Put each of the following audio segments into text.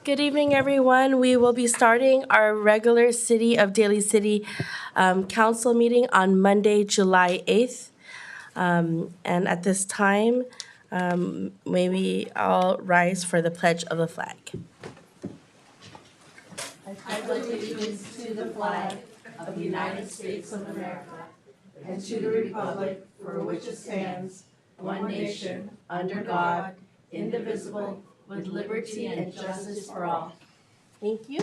Good evening, everyone. We will be starting our regular City of Daly City Council meeting on Monday, July 8th. And at this time, may we all rise for the Pledge of the Flag. I pledge allegiance to the flag of the United States of America and to the republic for which it stands, one nation, under God, indivisible, with liberty and justice for all. Thank you.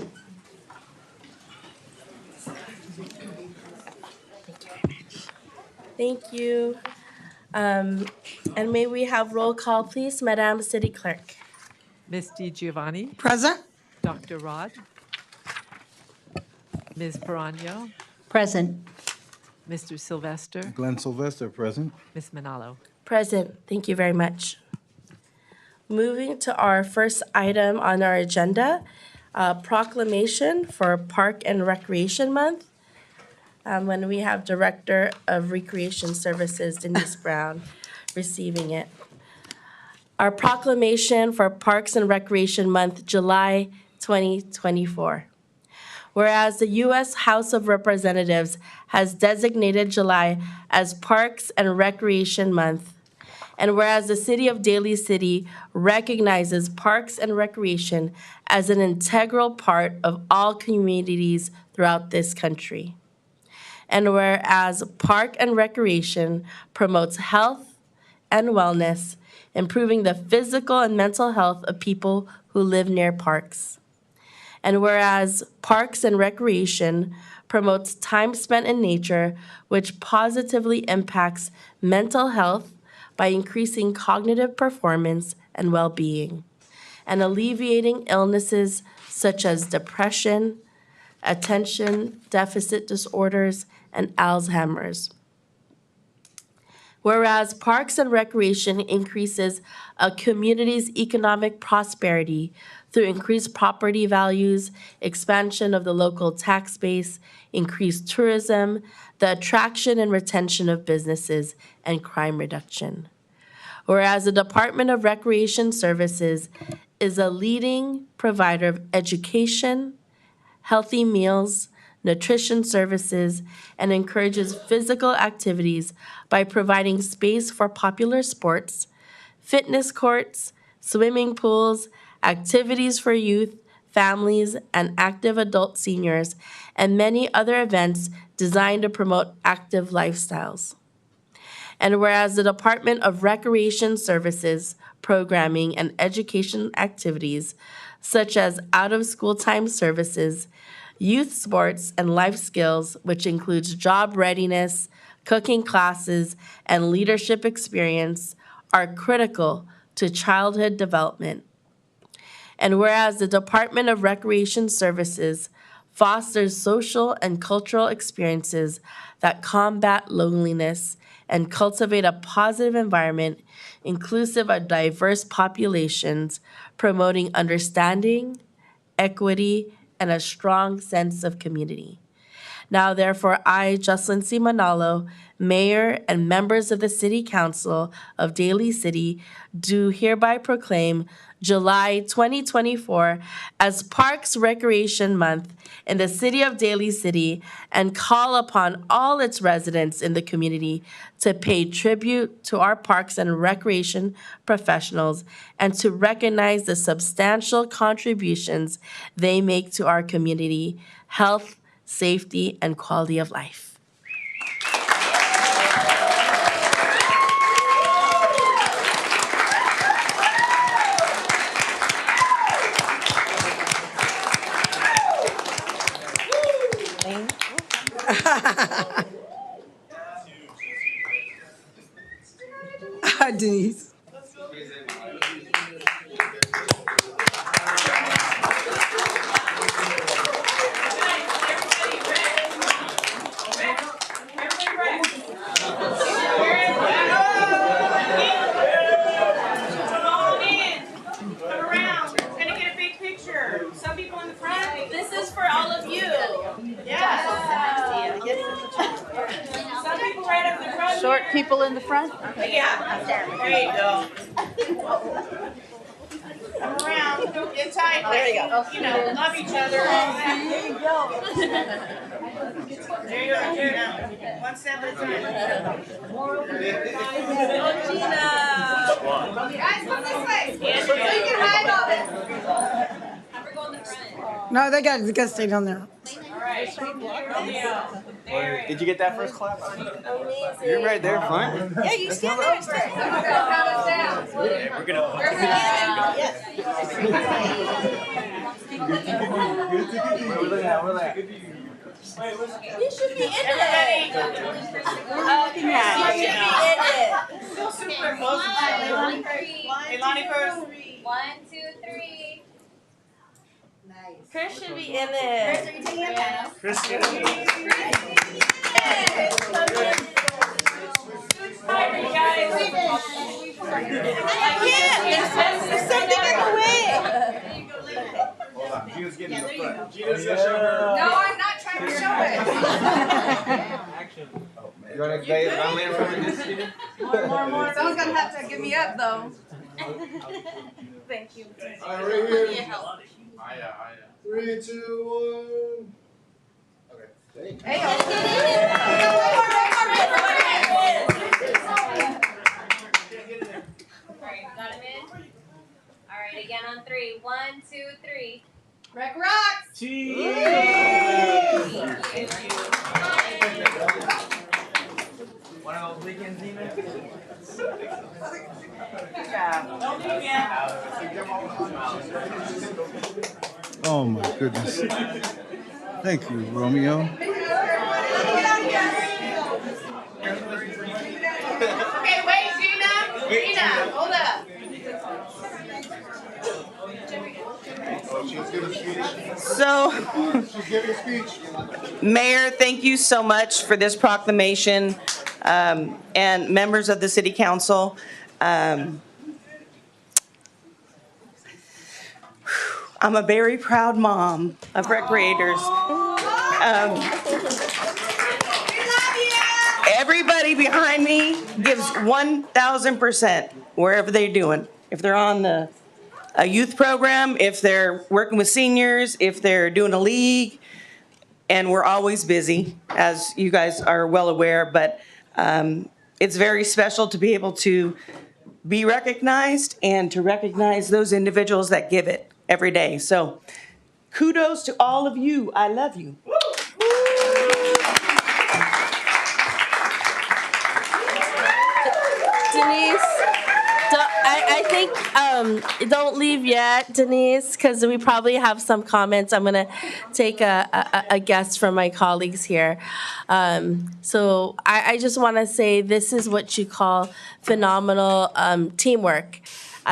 Thank you. And may we have roll call, please, Madam City Clerk. Ms. DiGiovanni, Present. Dr. Rod, Ms. Perano, Present. Mr. Sylvester, Glenn Sylvester, present. Ms. Manalo. Present. Thank you very much. Moving to our first item on our agenda, proclamation for Park and Recreation Month. When we have Director of Recreation Services Denise Brown receiving it. Our proclamation for Parks and Recreation Month, July 2024. Whereas the U.S. House of Representatives has designated July as Parks and Recreation Month, and whereas the City of Daly City recognizes parks and recreation as an integral part of all communities throughout this country. And whereas park and recreation promotes health and wellness, improving the physical and mental health of people who live near parks. And whereas parks and recreation promotes time spent in nature, which positively impacts mental health by increasing cognitive performance and well-being, and alleviating illnesses such as depression, attention deficit disorders, and Alzheimer's. Whereas parks and recreation increases a community's economic prosperity through increased property values, expansion of the local tax base, increased tourism, the attraction and retention of businesses, and crime reduction. Whereas the Department of Recreation Services is a leading provider of education, healthy meals, nutrition services, and encourages physical activities by providing space for popular sports, fitness courts, swimming pools, activities for youth, families, and active adult seniors, and many other events designed to promote active lifestyles. And whereas the Department of Recreation Services, programming, and education activities, such as out-of-school time services, youth sports, and life skills, which includes job readiness, cooking classes, and leadership experience, are critical to childhood development. And whereas the Department of Recreation Services fosters social and cultural experiences that combat loneliness and cultivate a positive environment inclusive of diverse populations, promoting understanding, equity, and a strong sense of community. Now, therefore, I, Jocelyn C. Manalo, Mayor and members of the City Council of Daly City, do hereby proclaim July 2024 as Parks Recreation Month in the City of Daly City and call upon all its residents in the community to pay tribute to our parks and recreation professionals and to recognize the substantial contributions they make to our community, health, safety, and quality of life. Denise. This is for all of you. Yes. Some people right up the front. Short people in the front? Yeah. There you go. Come around, get tight, there you go. You know, love each other. There you go. There you go, Gina. One step at a time. Go, Gina. Guys, come this way. So you can hide all this. Have her go in the front. No, they got to stay down there. All right. Romeo. There. Did you get that first clap? Amazing. You're right there, front. Yeah, you stand there. Stand there. Count us down. Yeah, we're gonna. Where we at? Where we at? You should be in it. Looking at You should be in it. Still super close. Hey, Lonnie first. 1, 2, 3. Chris should be in it. Are you taking a pen? There's something in the way. Hold on. Gina's getting the front. Gina's gonna show her. No, I'm not trying to show it. You wanna lay in front of this, Gina? More. Someone's gonna have to give me up though. Thank you. All right, right here. 3, 2, 1. Okay. Hey, Alright, got him in? Alright, again on 3. 1, 2, 3. Rec rocks. One of those weekends, Gina? Oh my goodness. Thank you, Romeo. Okay, wait, Gina. Gina, hold up. So, She's giving a speech. Mayor, thank you so much for this proclamation, and members of the City Council. I'm a very proud mom of recreators. Everybody behind me gives 1,000% wherever they're doing. If they're on a youth program, if they're working with seniors, if they're doing a league, and we're always busy, as you guys are well aware, but it's very special to be able to be recognized and to recognize those individuals that give it every day. So kudos to all of you. I love you. Denise, I think don't leave yet, Denise, because we probably have some comments. I'm gonna take a guess from my colleagues here. So I just want to say this is what you call phenomenal teamwork.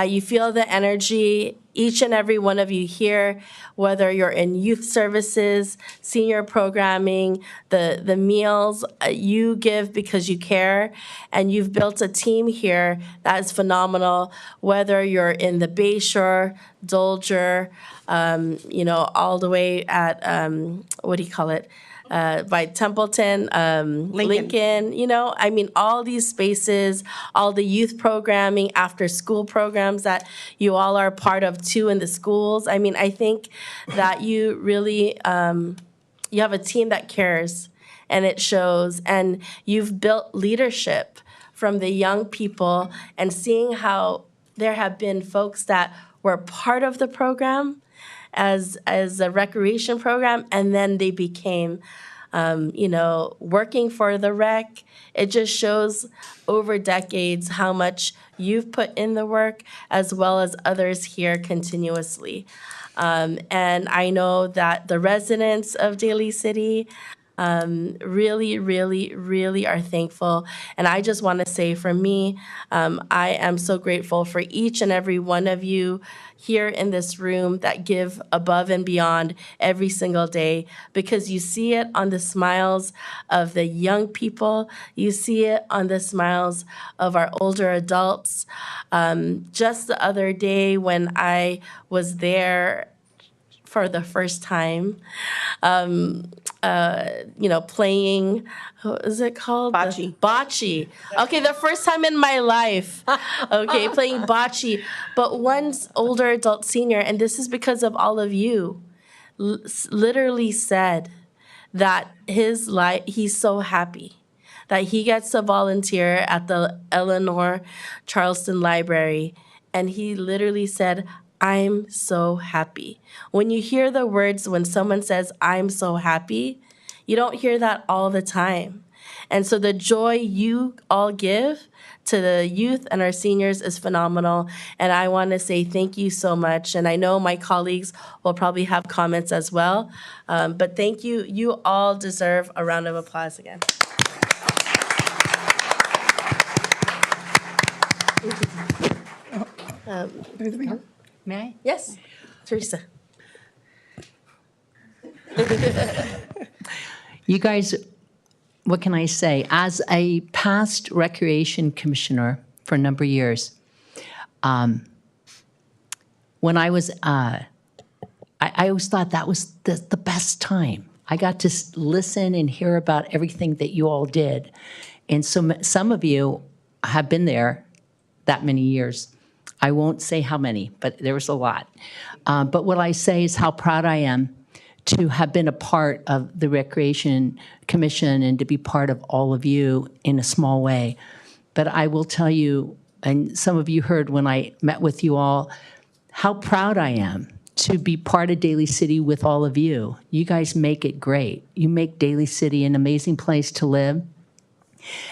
You feel the energy, each and every one of you here, whether you're in youth services, senior programming, the meals, you give because you care, and you've built a team here that is phenomenal, whether you're in the Bayshore, Dolger, all the way at, what do you call it? By Templeton, Lincoln, all these spaces, all the youth programming, after school programs that you all are part of too in the schools. I think that you really, you have a team that cares, and it shows, and you've built leadership from the young people, and seeing how there have been folks that were part of the program as a recreation program, and then they became, working for the rec. It just shows over decades how much you've put in the work, as well as others here continuously. And I know that the residents of Daly City really, really, really are thankful. And I just want to say, for me, I am so grateful for each and every one of you here in this room that give above and beyond every single day, because you see it on the smiles of the young people. You see it on the smiles of our older adults. Just the other day when I was there for the first time, playing, what is it called? Bocce. Bocce. Okay, the first time in my life, okay, playing bocce. But one's older adult senior, and this is because of all of you, literally said that he's so happy that he gets to volunteer at the Eleanor Charleston Library. And he literally said, I'm so happy. When you hear the words, when someone says, I'm so happy, you don't hear that all the time. And so the joy you all give to the youth and our seniors is phenomenal. And I want to say thank you so much. And I know my colleagues will probably have comments as well. But thank you. You all deserve a round of applause again. May I? Yes, Teresa. You guys, what can I say? As a past recreation commissioner for a number of years, when I was, I always thought that was the best time. I got to listen and hear about everything that you all did. And so some of you have been there that many years. I won't say how many, but there was a lot. But what I say is how proud I am to have been a part of the Recreation Commission and to be part of all of you in a small way. But I will tell you, and some of you heard when I met with you all, how proud I am to be part of Daly City with all of you. You guys make it great. You make Daly City an amazing place to live.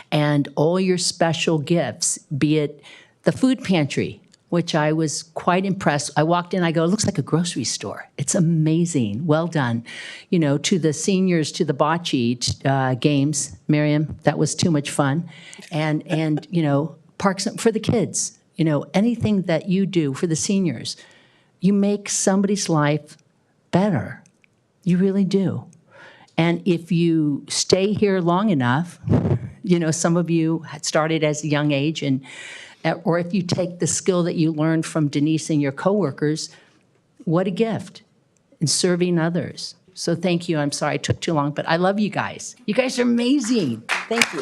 And all your special gifts, be it the food pantry, which I was quite impressed. I walked in, I go, it looks like a grocery store. It's amazing. Well done. You know, to the seniors, to the bocce games, Miriam, that was too much fun. And you know, parks for the kids, you know, anything that you do for the seniors, you make somebody's life better. You really do. And if you stay here long enough, you know, some of you had started as a young age, and or if you take the skill that you learned from Denise and your coworkers, what a gift in serving others. So thank you. I'm sorry I took too long, but I love you guys. You guys are amazing. Thank you.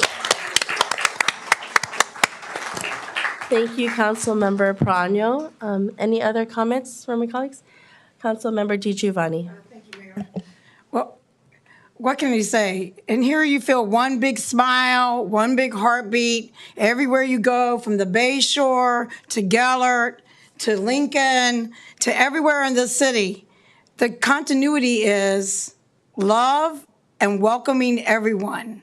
Thank you, Councilmember Prano. Any other comments from my colleagues? Councilmember Di Giovanni. Well, what can you say? And here you feel one big smile, one big heartbeat everywhere you go, from the Bay Shore to Gellert to Lincoln to everywhere in the city. The continuity is love and welcoming everyone.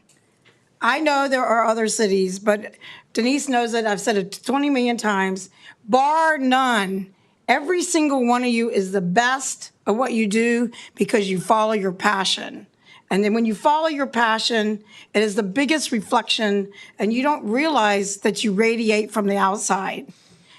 I know there are other cities, but Denise knows it. I've said it 20 million times. Bar none, every single one of you is the best at what you do because you follow your passion. And then when you follow your passion, it is the biggest reflection, and you don't realize that you radiate from the outside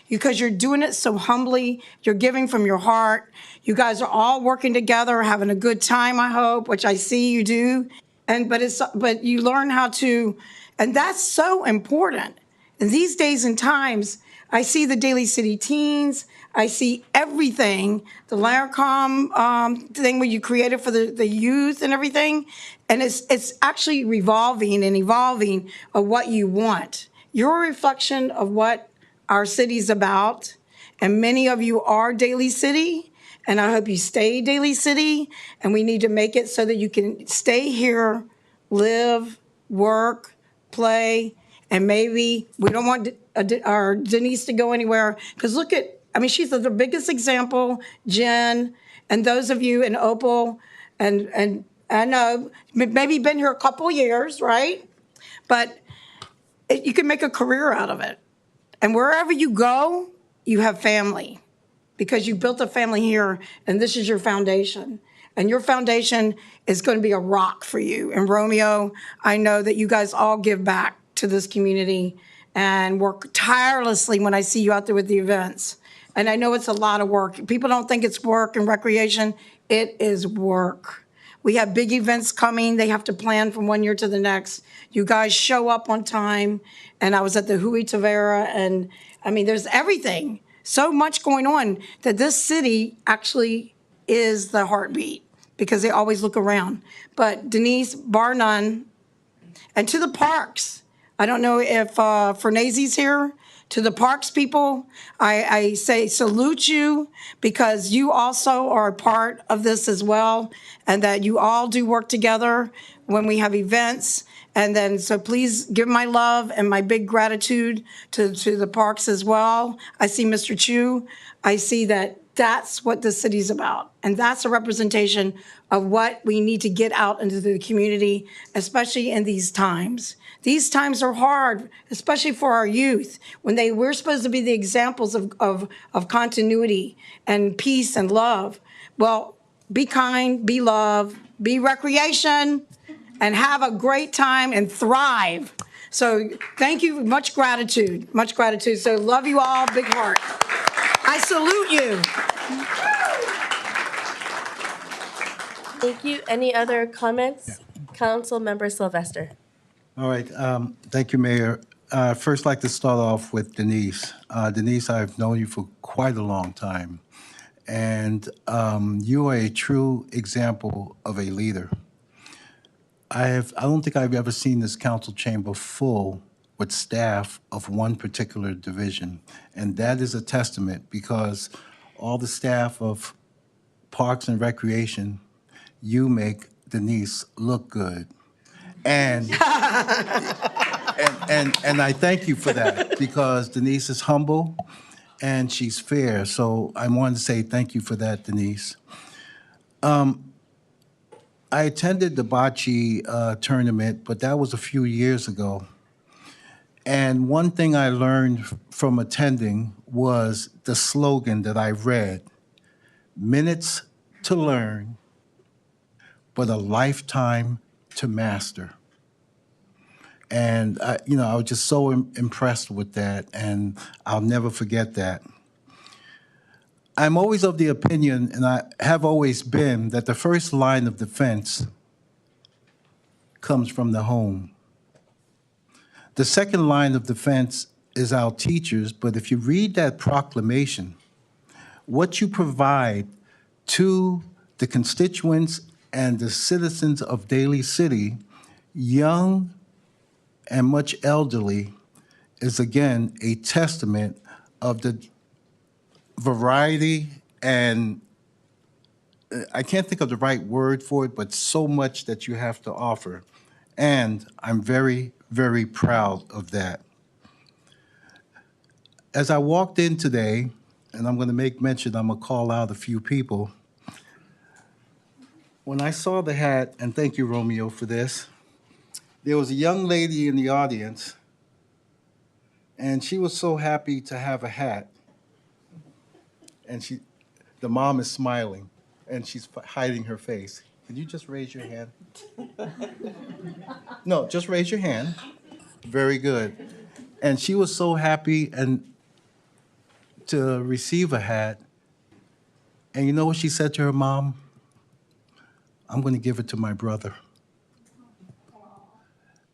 because you're doing it so humbly. You're giving from your heart. You guys are all working together, having a good time, I hope, which I see you do. But you learn how to, and that's so important. In these days and times, I see the Daly City teens. I see everything, the Laricom thing where you created for the youth and everything. And it's actually revolving and evolving of what you want. You're a reflection of what our city's about. And many of you are Daly City. And I hope you stay Daly City. And we need to make it so that you can stay here, live, work, play. And maybe we don't want our Denise to go anywhere. Because look at, I mean, she's the biggest example, Jen, and those of you in Opal, and I know, maybe been here a couple years, right? But you can make a career out of it. And wherever you go, you have family because you built a family here, and this is your foundation. And your foundation is going to be a rock for you. And Romeo, I know that you guys all give back to this community and work tirelessly when I see you out there with the events. And I know it's a lot of work. People don't think it's work and recreation. It is work. We have big events coming. They have to plan from one year to the next. You guys show up on time. And I was at the Hui Tavera, and I mean, there's everything. So much going on that this city actually is the heartbeat because they always look around. But Denise, bar none, and to the parks. I don't know if Fernazy's here. To the parks people, I say salute you because you also are a part of this as well, and that you all do work together when we have events. And then, so please give my love and my big gratitude to the parks as well. I see Mr. Chu. I see that that's what the city's about. And that's a representation of what we need to get out into the community, especially in these times. These times are hard, especially for our youth, when we're supposed to be the examples of continuity and peace and love. Well, be kind, be love, be recreation, and have a great time and thrive. So thank you, much gratitude, much gratitude. So love you all, big heart. I salute you. Thank you. Any other comments? Council Member Sylvester. All right, thank you, Mayor. First, I'd like to start off with Denise. Denise, I've known you for quite a long time, and you are a true example of a leader. I don't think I've ever seen this council chamber full with staff of one particular division, and that is a testament because all the staff of Parks and Recreation, you make Denise look good. And and I thank you for that because Denise is humble and she's fair. So I wanted to say thank you for that, Denise. I attended the bocce tournament, but that was a few years ago. And one thing I learned from attending was the slogan that I read: minutes to learn, but a lifetime to master. And I was just so impressed with that, and I'll never forget that. I'm always of the opinion, and I have always been, that the first line of defense comes from the home. The second line of defense is our teachers, but if you read that proclamation, what you provide to the constituents and the citizens of Daly City, young and much elderly, is again a testament of the variety and I can't think of the right word for it, but so much that you have to offer. And I'm very, very proud of that. As I walked in today, and I'm going to make mention, I'm going to call out a few people. When I saw the hat, and thank you, Romeo, for this, there was a young lady in the audience, and she was so happy to have a hat. And the mom is smiling, and she's hiding her face. Can you just raise your hand? No, just raise your hand. Very good. And she was so happy to receive a hat. And you know what she said to her mom? I'm going to give it to my brother.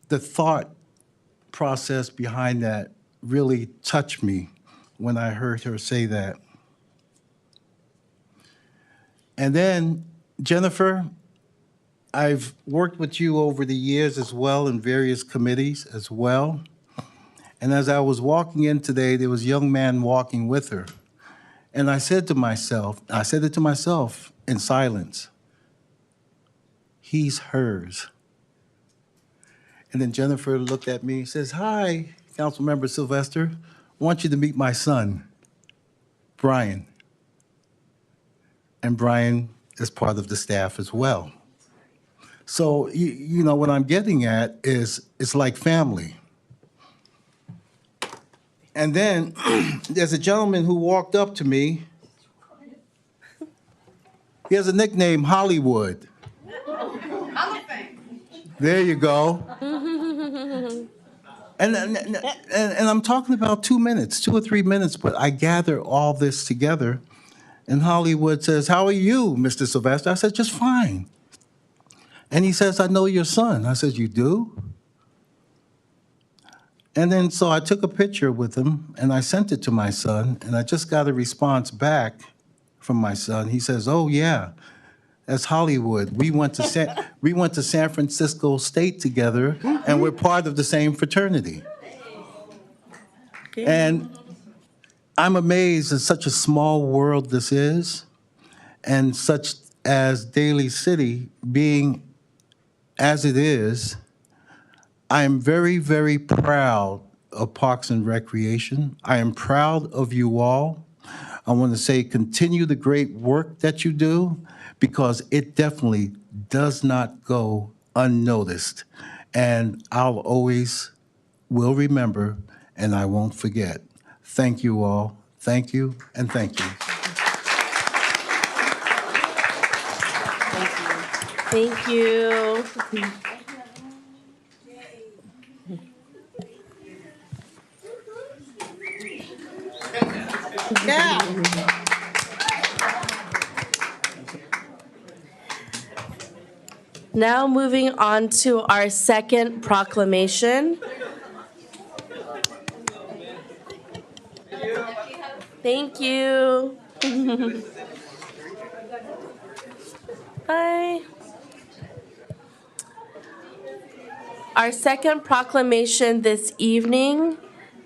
The thought process behind that really touched me when I heard her say that. And then, Jennifer, I've worked with you over the years as well in various committees as well. And as I was walking in today, there was a young man walking with her. And I said it to myself in silence, he's hers. And then Jennifer looked at me and says, hi, Councilmember Sylvester, I want you to meet my son, Brian. And Brian is part of the staff as well. So, you know, what I'm getting at is it's like family. And then there's a gentleman who walked up to me. He has a nickname, Hollywood. There you go. And I'm talking about 2 minutes, 2 or 3 minutes, but I gather all this together. And Hollywood says, how are you, Mr. Sylvester? I said, just fine. And he says, I know your son. I said, you do? And then so I took a picture with him and I sent it to my son, and I just got a response back from my son. He says, "Oh yeah, that's Hollywood. We went to San Francisco State together, and we're part of the same fraternity." And I'm amazed at such a small world this is, and such as Daly City being as it is. I am very, very proud of Parks and Recreation. I am proud of you all. I want to say continue the great work that you do, because it definitely does not go unnoticed. And I'll always will remember, and I won't forget. Thank you all. Thank you, and thank you. Thank you. Yeah. Now moving on to our second proclamation. Thank you. Bye. Our second proclamation this evening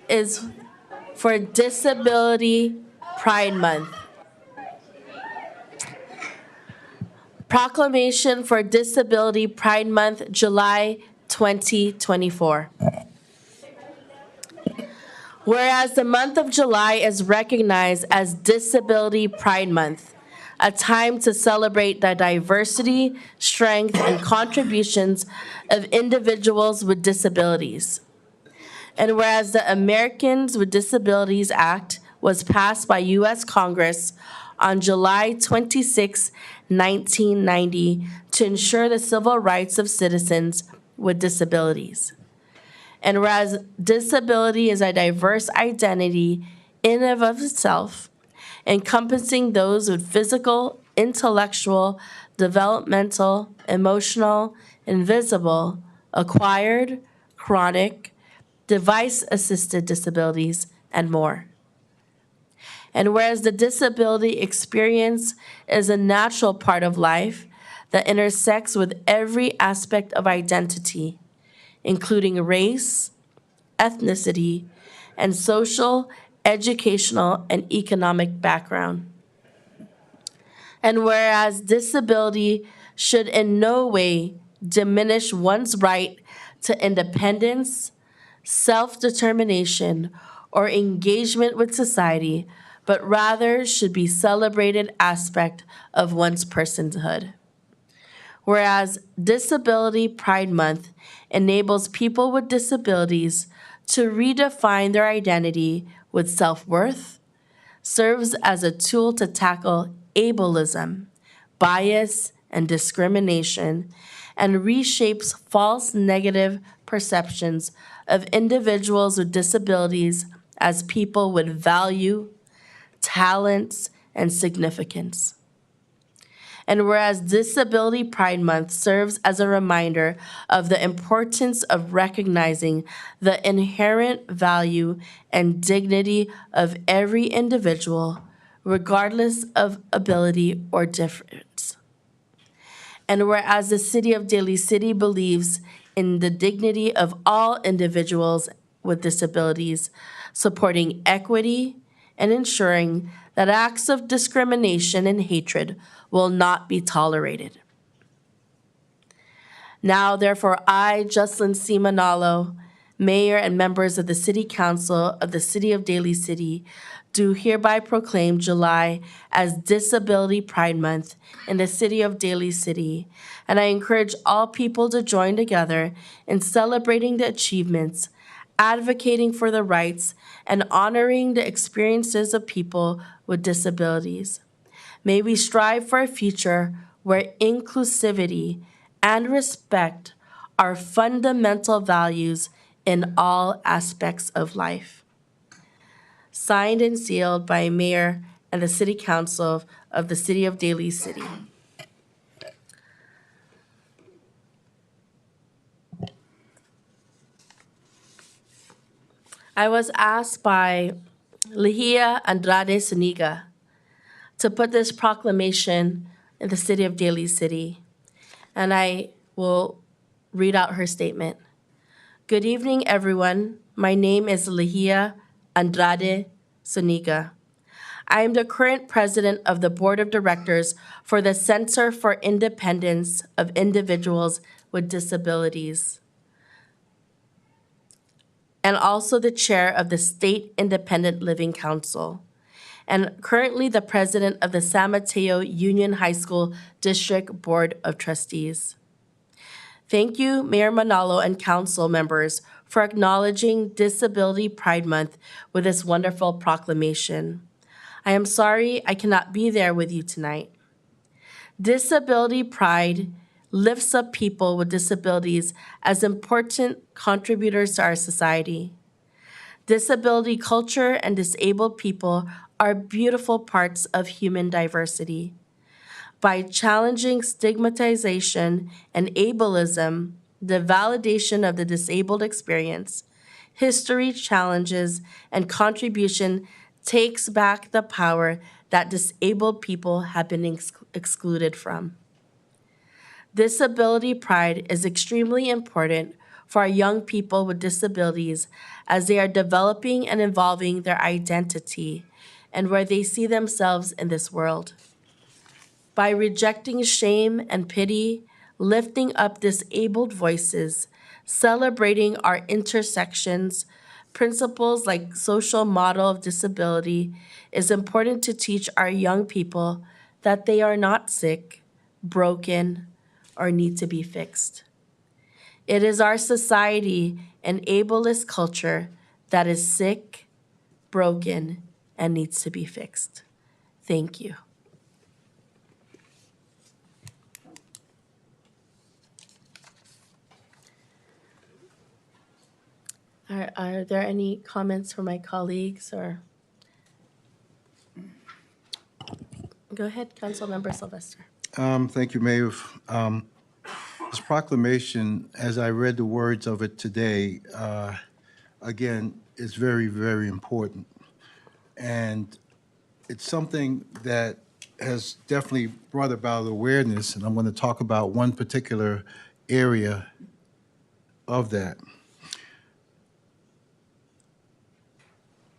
is for Disability Pride Month. Proclamation for Disability Pride Month, July 2024. Whereas the month of July is recognized as Disability Pride Month, a time to celebrate the diversity, strength, and contributions of individuals with disabilities. And whereas the Americans with Disabilities Act was passed by U.S. Congress on July 26, 1990, to ensure the civil rights of citizens with disabilities. And whereas disability is a diverse identity in and of itself, encompassing those with physical, intellectual, developmental, emotional, invisible, acquired, chronic, device-assisted disabilities, and more. And whereas the disability experience is a natural part of life that intersects with every aspect of identity, including race, ethnicity, and social, educational, and economic background. And whereas disability should in no way diminish one's right to independence, self-determination, or engagement with society, but rather should be celebrated aspect of one's personhood. Whereas Disability Pride Month enables people with disabilities to redefine their identity with self-worth, serves as a tool to tackle ableism, bias, and discrimination, and reshapes false negative perceptions of individuals with disabilities as people with value, talents, and significance. And whereas Disability Pride Month serves as a reminder of the importance of recognizing the inherent value and dignity of every individual, regardless of ability or difference. And whereas the City of Daly City believes in the dignity of all individuals with disabilities, supporting equity and ensuring that acts of discrimination and hatred will not be tolerated. Now, therefore, I, Jocelyn C. Manalo, Mayor and members of the City Council of the City of Daly City, do hereby proclaim July as Disability Pride Month in the City of Daly City, and I encourage all people to join together in celebrating the achievements, advocating for the rights, and honoring the experiences of people with disabilities. May we strive for a future where inclusivity and respect are fundamental values in all aspects of life. Signed and sealed by Mayor and the City Council of the City of Daly City. I was asked by Lihia Andrade Suniga to put this proclamation in the city of Daly City. And I will read out her statement. Good evening, everyone. My name is Lehia Andrade Suniga. I am the current president of the board of directors for the Center for Independence of Individuals with Disabilities, and also the chair of the State Independent Living Council, and currently the president of the San Mateo Union High School District Board of Trustees. Thank you, Mayor Manalo and council members, for acknowledging Disability Pride Month with this wonderful proclamation. I am sorry I cannot be there with you tonight. Disability Pride lifts up people with disabilities as important contributors to our society. Disability culture and disabled people are beautiful parts of human diversity. By challenging stigmatization and ableism, the validation of the disabled experience, history challenges and contribution takes back the power that disabled people have been excluded from. Disability pride is extremely important for our young people with disabilities as they are developing and evolving their identity and where they see themselves in this world. By rejecting shame and pity, lifting up disabled voices, celebrating our intersections, principles like social model of disability is important to teach our young people that they are not sick, broken, or need to be fixed. It is our society and ableist culture that is sick, broken, and needs to be fixed. Thank you. Are there any comments from my colleagues or? Go ahead, Councilmember Sylvester. Thank you, Mayor. This proclamation, as I read the words of it today, again, is very, very important. And it's something that has definitely brought about awareness, and I'm going to talk about one particular area of that.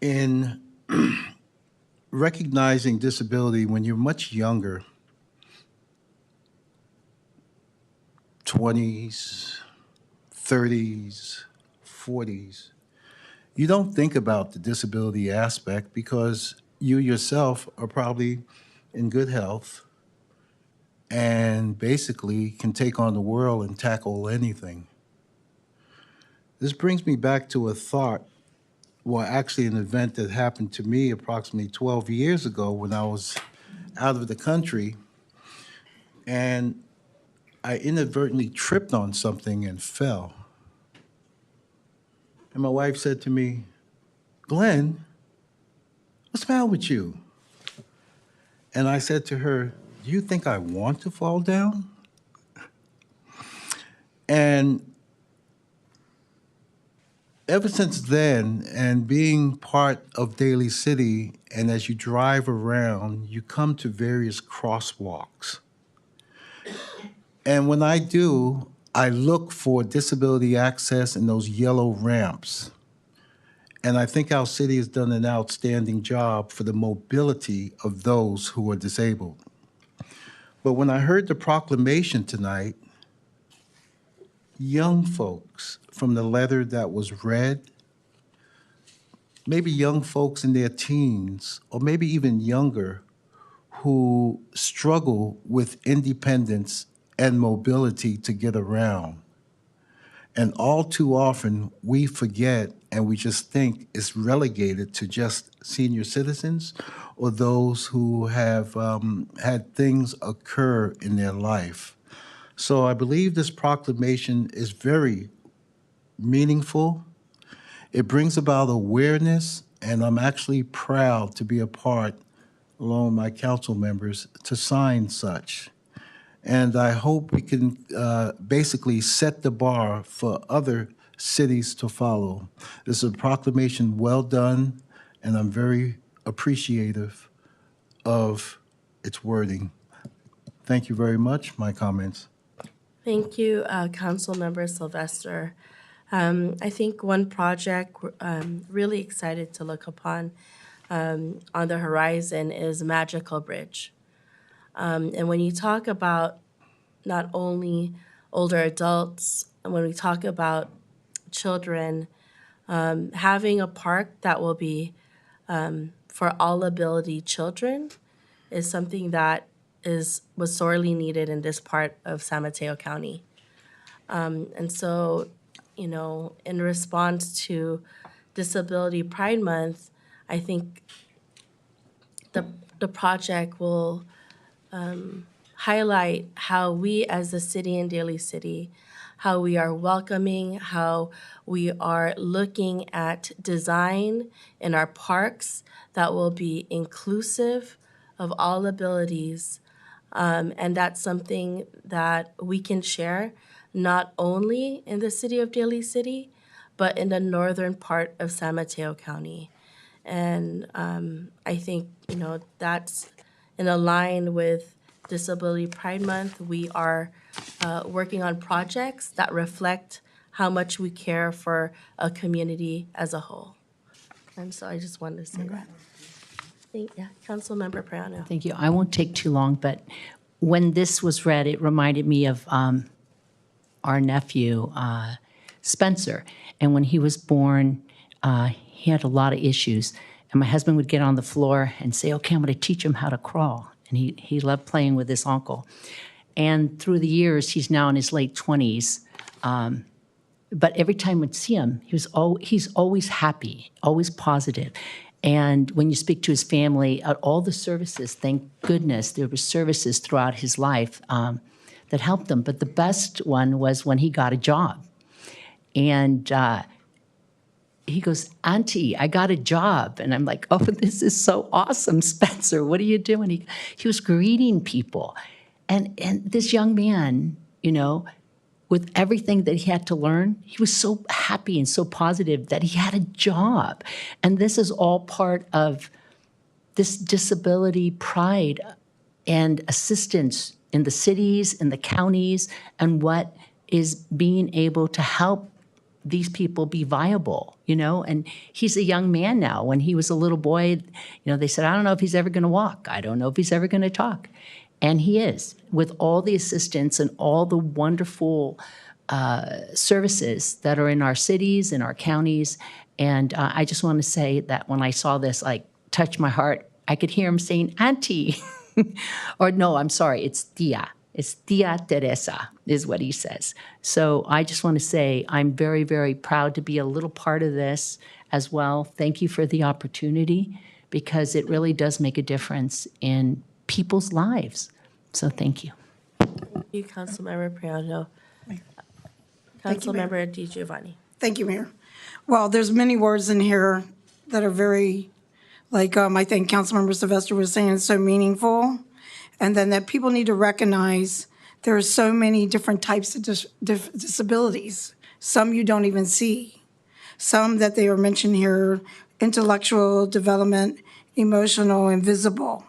In recognizing disability when you're much younger, 20s, 30s, 40s, you don't think about the disability aspect because you yourself are probably in good health and basically can take on the world and tackle anything. This brings me back to a thought, well, actually an event that happened to me approximately 12 years ago when I was out of the country, and I inadvertently tripped on something and fell. And my wife said to me, Glenn, what's the matter with you? And I said to her, do you think I want to fall down? And ever since then, and being part of Daly City, and as you drive around, you come to various crosswalks. And when I do, I look for disability access in those yellow ramps. And I think our city has done an outstanding job for the mobility of those who are disabled. But when I heard the proclamation tonight, young folks from the letter that was read, maybe young folks in their teens, or maybe even younger, who struggle with independence and mobility to get around. And all too often, we forget and we just think it's relegated to just senior citizens or those who have had things occur in their life. So I believe this proclamation is very meaningful. It brings about awareness, and I'm actually proud to be a part, along with my council members, to sign such. And I hope we can basically set the bar for other cities to follow. This is a proclamation well done, and I'm very appreciative of its wording. Thank you very much. My comments. Thank you, Councilmember Sylvester. I think one project really excited to look upon on the horizon is Magical Bridge. And when you talk about not only older adults, and when we talk about children, having a park that will be for all ability children is something that was sorely needed in this part of San Mateo County. And so, you know, in response to Disability Pride Month, I think the project will highlight how we as a city in Daly City, how we are welcoming, how we are looking at design in our parks that will be inclusive of all abilities. And that's something that we can share not only in the city of Daly City, but in the northern part of San Mateo County. And I think, you know, that's in line with Disability Pride Month. We are working on projects that reflect how much we care for a community as a whole. And so I just wanted to say that. Yeah, Councilmember Prano. Thank you. I won't take too long, but when this was read, it reminded me of our nephew, Spencer. And when he was born, he had a lot of issues. And my husband would get on the floor and say, okay, I'm going to teach him how to crawl. And he loved playing with his uncle. And through the years, he's now in his late 20s. But every time we'd see him, he's always happy, always positive. And when you speak to his family, at all the services, thank goodness there were services throughout his life that helped him. But the best one was when he got a job. And he goes, Auntie, I got a job. And I'm like, oh, this is so awesome, Spencer. What are you doing? He was greeting people. And this young man, you know, with everything that he had to learn, he was so happy and so positive that he had a job. And this is all part of this disability pride and assistance in the cities, in the counties, and what is being able to help these people be viable, you know? And he's a young man now. When he was a little boy, you know, they said, I don't know if he's ever gonna walk. I don't know if he's ever gonna talk. And he is, with all the assistance and all the wonderful services that are in our cities, in our counties. And I just want to say that when I saw this, like, touch my heart, I could hear him saying, Auntie. Or no, I'm sorry, it's Tia. It's Tia Teresa is what he says. So I just want to say I'm very, very proud to be a little part of this as well. Thank you for the opportunity, because it really does make a difference in people's lives. So thank you. Thank you, Councilmember Prano. Councilmember Di Giovanni. Thank you, Mayor. Well, there's many words in here that are very, like I think Councilmember Sylvester was saying, so meaningful. And then that people need to recognize there are so many different types of disabilities. Some you don't even see. Some that they are mentioned here, intellectual development, emotional, and visible.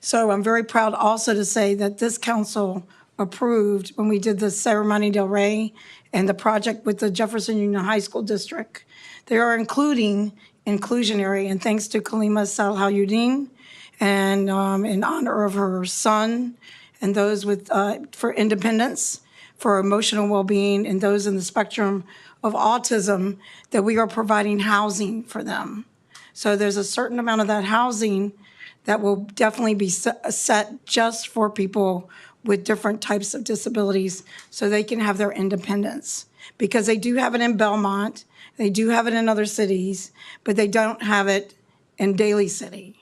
So I'm very proud also to say that this council approved when we did the Ceremony Del Rey and the project with the Jefferson Union High School District. They are including inclusionary, and thanks to Kalima Salhaudin, and in honor of her son and those with for independence, for emotional well-being, and those in the spectrum of autism, that we are providing housing for them. So there's a certain amount of that housing that will definitely be set just for people with different types of disabilities so they can have their independence. Because they do have it in Belmont, they do have it in other cities, but they don't have it in Daly City.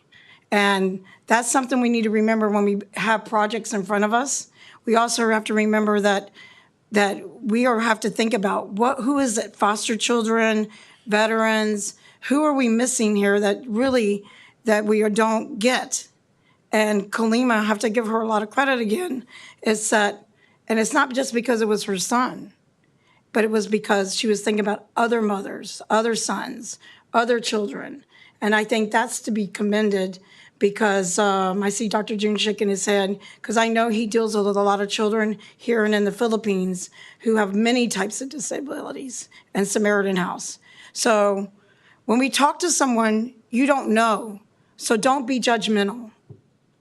And that's something we need to remember when we have projects in front of us. We also have to remember that we have to think about who is it, foster children, veterans, who are we missing here that really that we don't get? And Kalima, I have to give her a lot of credit again, is that, and it's not just because it was her son, but it was because she was thinking about other mothers, other sons, other children. And I think that's to be commended because I see Dr. June shaking his head, because I know he deals with a lot of children here and in the Philippines who have many types of disabilities, and Samaritan House. So when we talk to someone, you don't know, so don't be judgmental.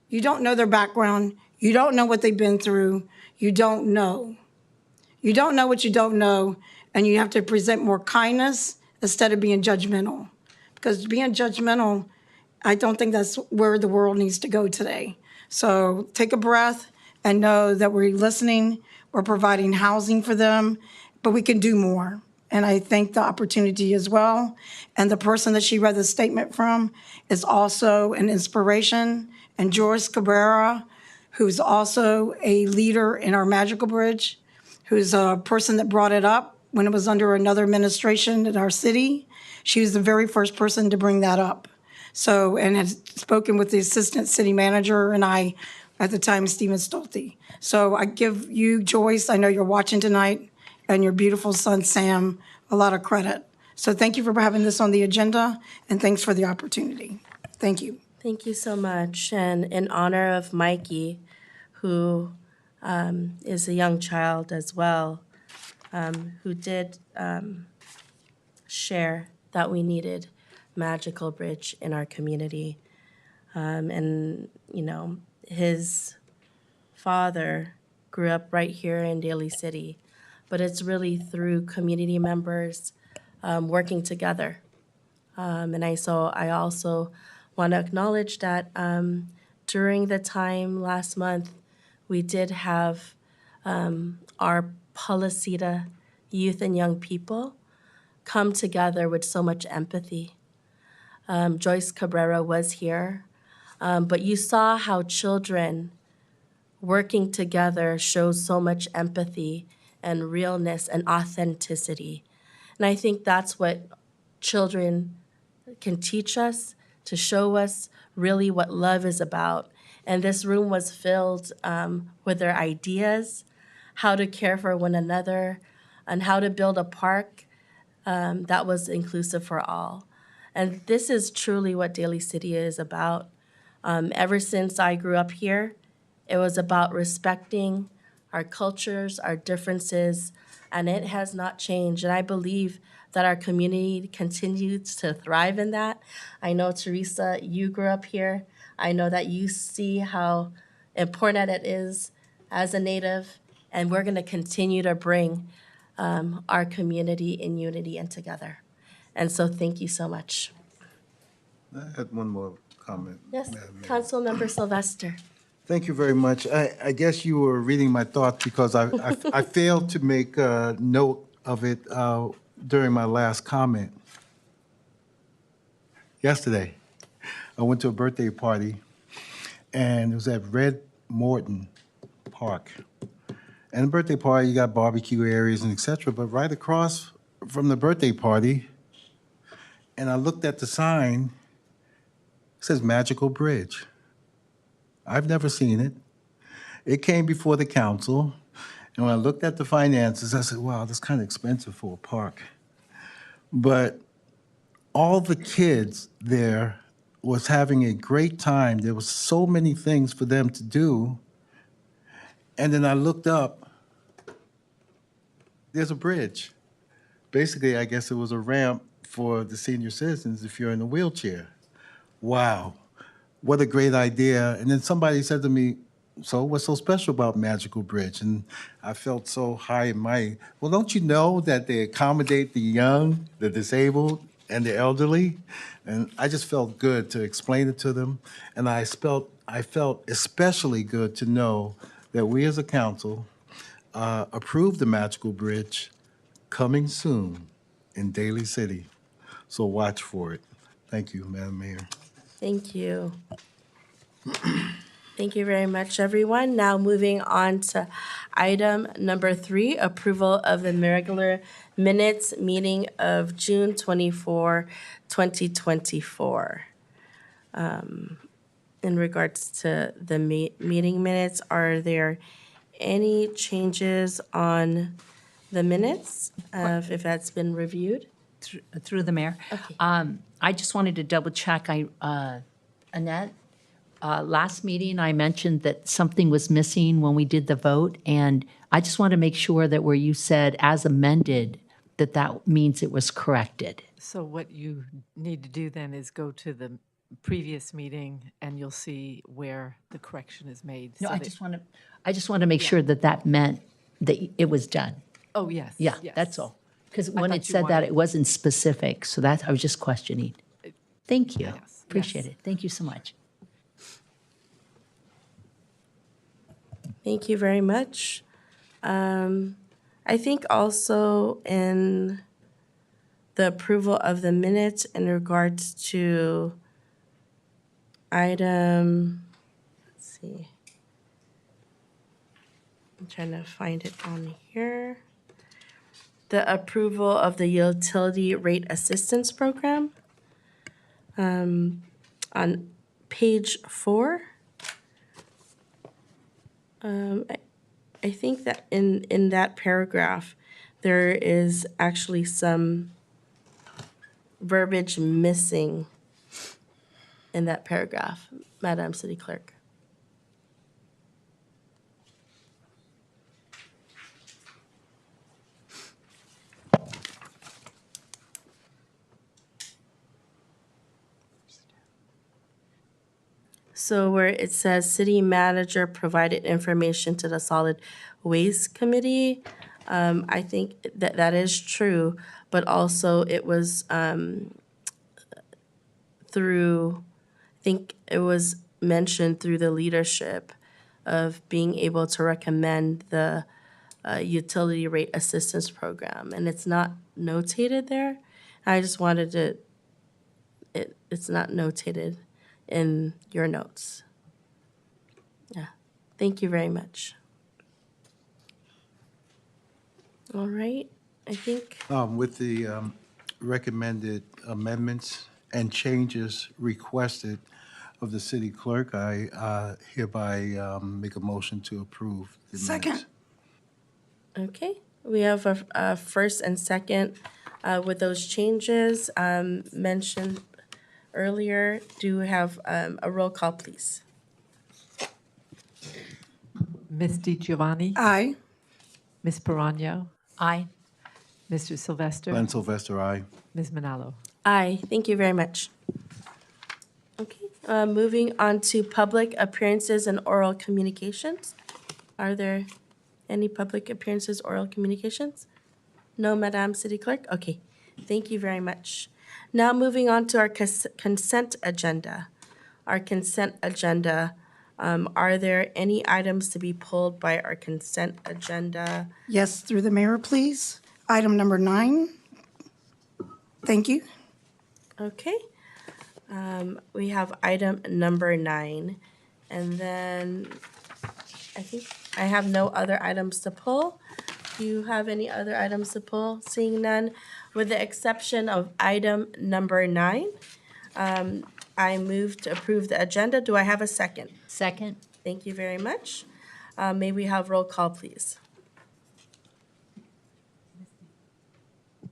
You don't know their background. You don't know what they've been through. You don't know. You don't know what you don't know, and you have to present more kindness instead of being judgmental. Because being judgmental, I don't think that's where the world needs to go today. So take a breath and know that we're listening, we're providing housing for them, but we can do more. And I thank the opportunity as well. And the person that she read the statement from is also an inspiration. And Joyce Cabrera, who's also a leader in our Magical Bridge, who's a person that brought it up when it was under another administration in our city. She was the very first person to bring that up. So, and had spoken with the assistant city manager and I, at the time, Stephen Stolte. So I give you, Joyce, I know you're watching tonight, and your beautiful son, Sam, a lot of credit. So thank you for having this on the agenda, and thanks for the opportunity. Thank you. Thank you so much. And in honor of Mikey, who is a young child as well, who did share that we needed Magical Bridge in our community. And, you know, his father grew up right here in Daly City, but it's really through community members working together. And I also want to acknowledge that during the time last month, we did have our Policita youth and young people come together with so much empathy. Joyce Cabrera was here, but you saw how children working together shows so much empathy and realness and authenticity. And I think that's what children can teach us, to show us really what love is about. And this room was filled with their ideas, how to care for one another, and how to build a park that was inclusive for all. And this is truly what Daly City is about. Ever since I grew up here, it was about respecting our cultures, our differences, and it has not changed. And I believe that our community continues to thrive in that. I know, Teresa, you grew up here. I know that you see how important it is as a Native, and we're going to continue to bring our community in unity and together. And so thank you so much. I had one more comment. Yes, Madam Mayor. Councilmember Sylvester. Thank you very much. I guess you were reading my thoughts because I failed to make a note of it during my last comment. Yesterday, I went to a birthday party, and it was at Red Morton Park. And the birthday party, you got barbecue areas and et cetera, but right across from the birthday party, and I looked at the sign, it says Magical Bridge. I've never seen it. It came before the council, and when I looked at the finances, I said, wow, that's kind of expensive for a park. But all the kids there was having a great time. There was so many things for them to do. And then I looked up, there's a bridge. Basically, I guess it was a ramp for the senior citizens if you're in a wheelchair. Wow, what a great idea. And then somebody said to me, so what's so special about Magical Bridge? And I felt so high and mighty. Well, don't you know that they accommodate the young, the disabled, and the elderly? And I just felt good to explain it to them. And I felt especially good to know that we as a council approved the Magical Bridge coming soon in Daly City. So watch for it. Thank you, Madam Mayor. Thank you. Thank you very much, everyone. Now moving on to item number 3, approval of the regular minutes meeting of June 24, 2024. In regards to the meeting minutes, are there any changes on the minutes, if that's been reviewed? Through the mayor. Okay. I just wanted to double check. Annette, last meeting, I mentioned that something was missing when we did the vote, and I just want to make sure that where you said as amended, that that means it was corrected. So what you need to do then is go to the previous meeting and you'll see where the correction is made. No, so I that- just want to make sure that that meant that it was done. Oh, yes. Yeah, yes. that's all. Because when thought it you said that, wanted- it wasn't specific, so that, I was just questioning. Thank you. Yes, Appreciate yes. it. Thank you so much. Thank you very much. I think also in the approval of the minutes in regards to item, let's see. I'm trying to find it on here. The approval of the utility rate assistance program. On page 4. I think that in that paragraph, there is actually some verbiage missing in that paragraph, Madam City Clerk. So where it says city manager provided information to the solid waste committee, I think that that is true, but also it was through, I think it was mentioned through the leadership of being able to recommend the utility rate assistance program, and it's not notated there. I just wanted to, it's not notated in your notes. Yeah, thank you very much. All right, I think, With the recommended amendments and changes requested of the city clerk, I hereby make a motion to approve the minutes. Second. okay, we have a first and second with those changes mentioned earlier. Do we have a roll call, please? Ms. DiGiovanni, Aye. Ms. Perano, Aye. Mr. Sylvester, Glenn Sylvester, aye. Ms. Manalo. Aye, thank you very much. Okay, moving on to public appearances and oral communications. Are there any public appearances, oral communications? No, Madam City Clerk? Okay, thank you very much. Now moving on to our consent agenda. Our consent agenda, are there any items to be pulled by our consent agenda? Yes, through the mayor, please. Item number 9. Thank you. Okay. We have item number 9. And then I think I have no other items to pull. Do you have any other items to pull? Seeing none, with the exception of item number 9, I move to approve the agenda. Do I have a second? Second? Thank you very much. May we have roll call, please?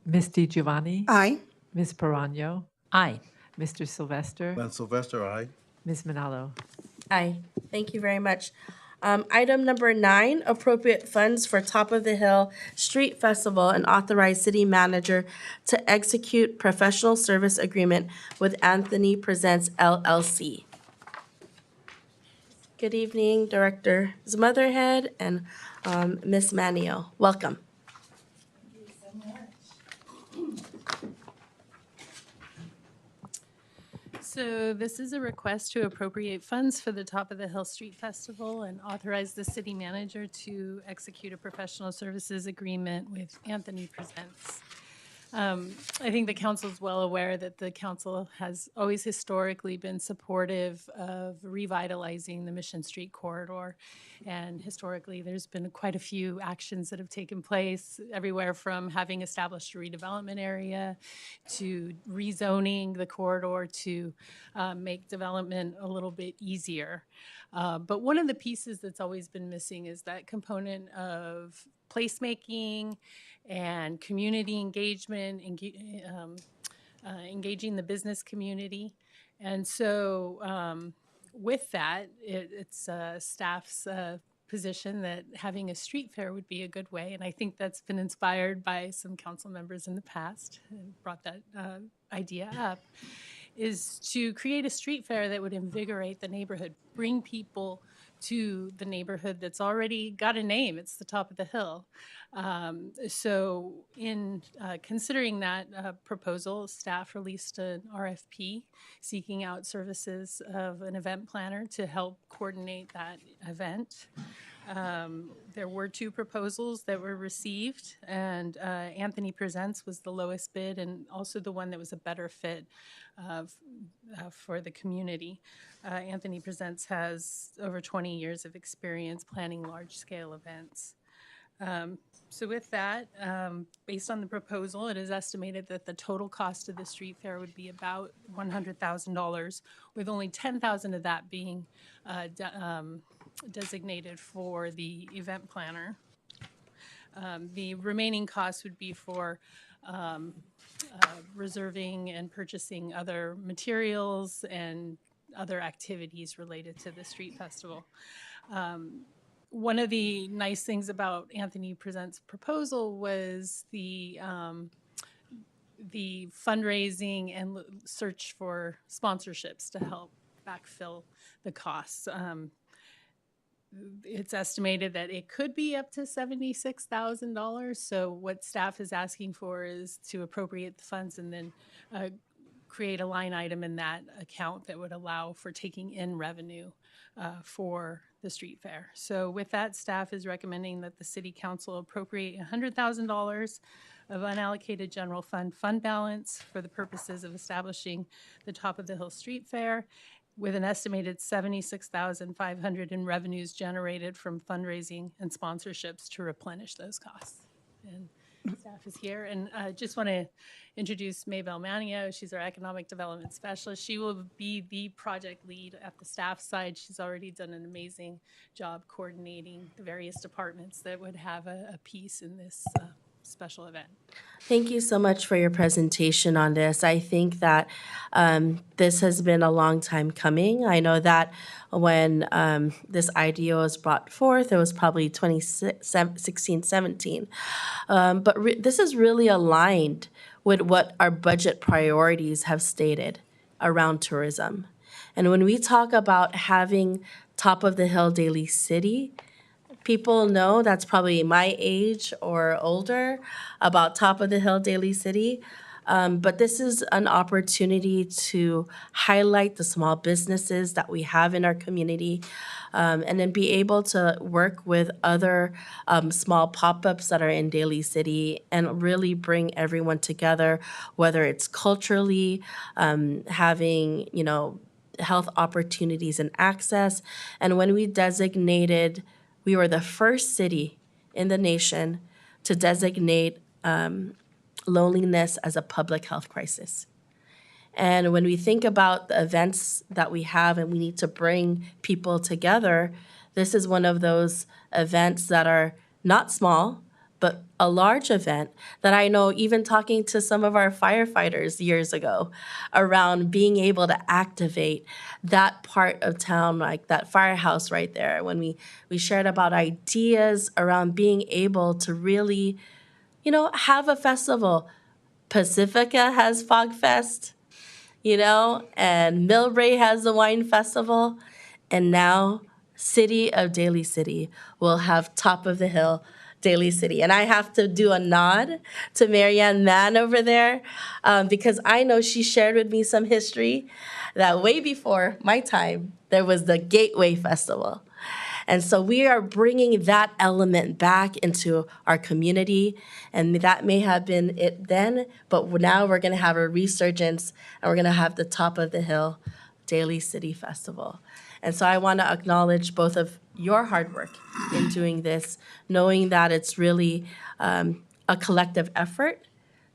Ms. DiGiovanni, Aye. Ms. Perano, Aye. Mr. Sylvester, Glenn Sylvester, aye. Ms. Manalo. Aye. Thank you very much. Item number 9, appropriate funds for Top of the Hill Street Festival and authorize city manager to execute professional service agreement with Anthony Presents LLC. Good evening, Director Motherhead and Ms. Manio. Welcome. So this is a request to appropriate funds for the Top of the Hill Street Festival and authorize the city manager to execute a professional services agreement with Anthony Presents. I think the council's well aware that the council has always historically been supportive of revitalizing the Mission Street corridor. And historically, there's been quite a few actions that have taken place, everywhere from having established a redevelopment area to rezoning the corridor to make development a little bit easier. But one of the pieces that's always been missing is that component of placemaking and community engagement, engaging the business community. And so With that, it's staff's position that having a street fair would be a good way, and I think that's been inspired by some council members in the past and brought that idea up, is to create a street fair that would invigorate the neighborhood, bring people to the neighborhood that's already got a name. It's the top of the hill. So in considering that proposal, staff released an RFP seeking out services of an event planner to help coordinate that event. There were 2 proposals that were received, and Anthony Presents was the lowest bid and also the one that was a better fit for the community. Anthony Presents has over 20 years of experience planning large-scale events. So with that, based on the proposal, it is estimated that the total cost of the street fair would be about $100,000, with only $10,000 of that being designated for the event planner. The remaining costs would be for reserving and purchasing other materials and other activities related to the street festival. One of the nice things about Anthony Presents' proposal was the fundraising and search for sponsorships to help backfill the costs. It's estimated that it could be up to $76,000. So what staff is asking for is to appropriate the funds and then create a line item in that account that would allow for taking in revenue for the street fair. So with that, staff is recommending that the city council appropriate $100,000 of unallocated general fund balance for the purposes of establishing the Top of the Hill Street Fair, with an estimated $76,500 in revenues generated from fundraising and sponsorships to replenish those costs. And staff is here, and I just want to introduce Maybelle Manio. She's our economic development specialist. She will be the project lead at the staff side. She's already done an amazing job coordinating the various departments that would have a piece in this special event. Thank you so much for your presentation on this. I think that this has been a long time coming. I know that when this idea was brought forth, it was probably 2016, 17. But this is really aligned with what our budget priorities have stated around tourism. And when we talk about having Top of the Hill Daly City, people know that's probably my age or older about Top of the Hill Daly City. But this is an opportunity to highlight the small businesses that we have in our community, and then be able to work with other small pop-ups that are in Daly City and really bring everyone together, whether it's culturally, having, health opportunities and access. And when we designated, we were the first city in the nation to designate loneliness as a public health crisis. And when we think about the events that we have and we need to bring people together, this is one of those events that are not small, but a large event that I know, even talking to some of our firefighters years ago around being able to activate that part of town, like that firehouse right there, when we shared about ideas around being able to really, have a festival. Pacifica has Fog Fest, and Millbrae has the Wine Festival, and now City of Daly City will have Top of the Hill Daly City. And I have to do a nod to Marianne Mann over there, because I know she shared with me some history that way before my time, there was the Gateway Festival. And so we are bringing that element back into our community, and that may have been it then, but now we're going to have a resurgence, and we're going to have the Top of the Hill Daly City Festival. And so I want to acknowledge both of your hard work in doing this, knowing that it's really a collective effort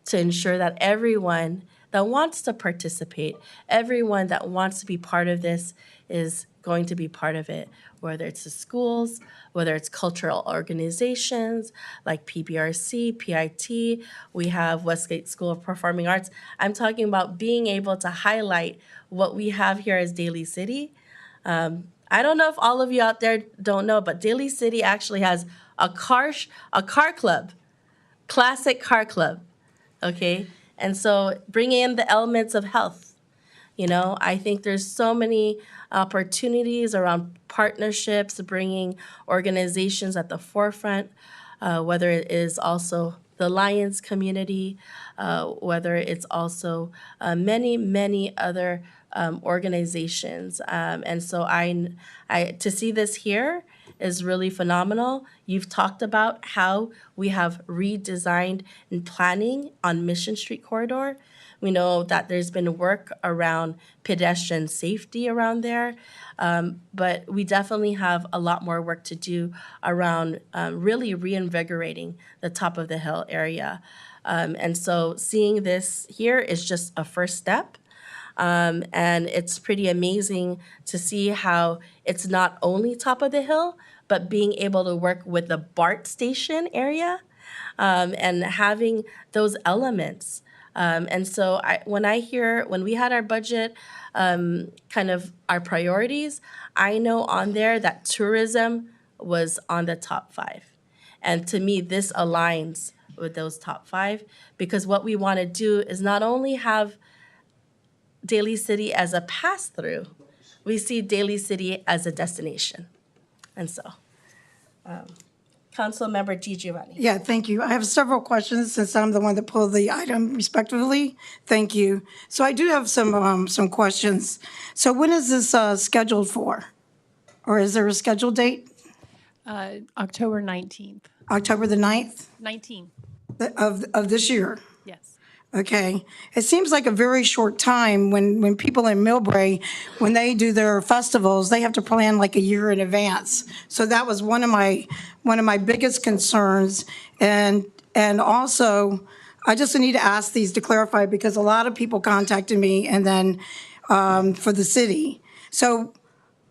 to ensure that everyone that wants to participate, everyone that wants to be part of this is going to be part of it, whether it's the schools, whether it's cultural organizations like PBRC, PIT, we have Westgate School of Performing Arts. I'm talking about being able to highlight what we have here as Daly City, I don't know if all of you out there don't know, but Daly City actually has a car club, classic car club. Okay, and so bring in the elements of health. I think there's so many opportunities around partnerships, bringing organizations at the forefront, whether it is also the Lions community, whether it's also many, many other organizations. And so to see this here is really phenomenal. You've talked about how we have redesigned and planning on Mission Street corridor. We know that there's been work around pedestrian safety around there, but we definitely have a lot more work to do around really reinvigorating the top of the hill area. And so seeing this here is just a first step. And it's pretty amazing to see how it's not only top of the hill, but being able to work with the BART station area and having those elements. And so when we had our budget, kind of our priorities, I know on there that tourism was on the top 5. And to me, this aligns with those top 5 because what we want to do is not only have Daly City as a pass-through, we see Daly City as a destination. And so, Councilmember DiGiovanni. Yeah, thank you. I have several questions since I'm the one that pulled the item respectively. Thank you. So I do have some questions. So when is this scheduled for? Or is there a scheduled date? October 19th. October the 9th 19, of this year? yes. Okay. It seems like a very short time when people in Millbrae, when they do their festivals, they have to plan like a year in advance. So that was one of my biggest concerns. And also, I just need to ask these to clarify because a lot of people contacted me and then for the city. So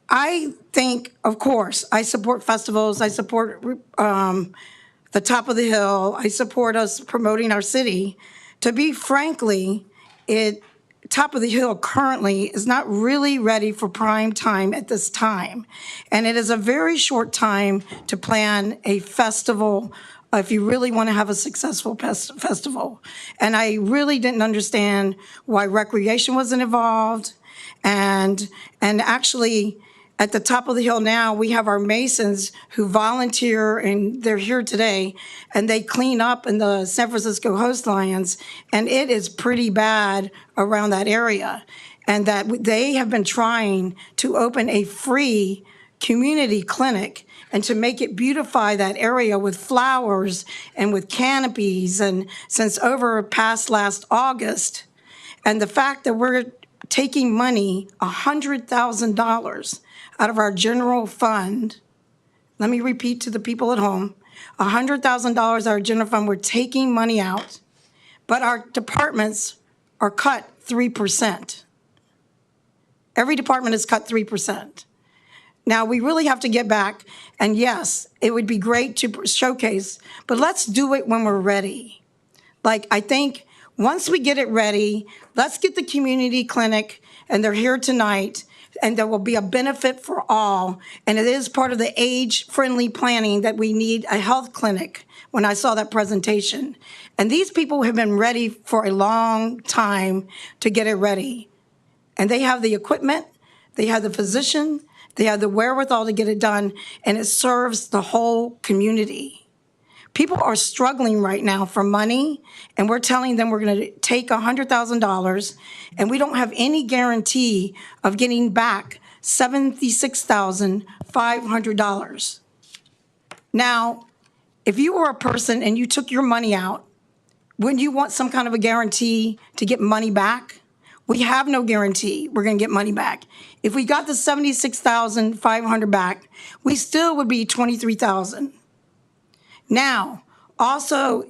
I think, of course, I support festivals. I support the top of the hill. I support us promoting our city. To be frankly, Top of the Hill currently is not really ready for prime time at this time. And it is a very short time to plan a festival if you really want to have a successful festival. And I really didn't understand why recreation wasn't involved. And actually, at the Top of the Hill now, we have our Masons who volunteer, and they're here today, and they clean up in the San Francisco Host Lions, and it is pretty bad around that area. And that they have been trying to open a free community clinic and to make it beautify that area with flowers and with canopies, and since over past last August. And the fact that we're taking money, $100,000 out of our general fund. Let me repeat to the people at home, $100,000 out of our general fund, we're taking money out, but our departments are cut 3%. Every department is cut 3%. Now, we really have to get back, and yes, it would be great to showcase, but let's do it when we're ready. Like, I think once we get it ready, let's get the community clinic, and they're here tonight, and there will be a benefit for all. And it is part of the age-friendly planning that we need a health clinic when I saw that presentation. And these people have been ready for a long time to get it ready. And they have the equipment, they have the physician, they have the wherewithal to get it done, and it serves the whole community. People are struggling right now for money, and we're telling them we're going to take $100,000, and we don't have any guarantee of getting back $76,500. Now, if you were a person and you took your money out, wouldn't you want some kind of a guarantee to get money back? We have no guarantee we're going to get money back. If we got the $76,500 back, we still would be $23,000. Now, also,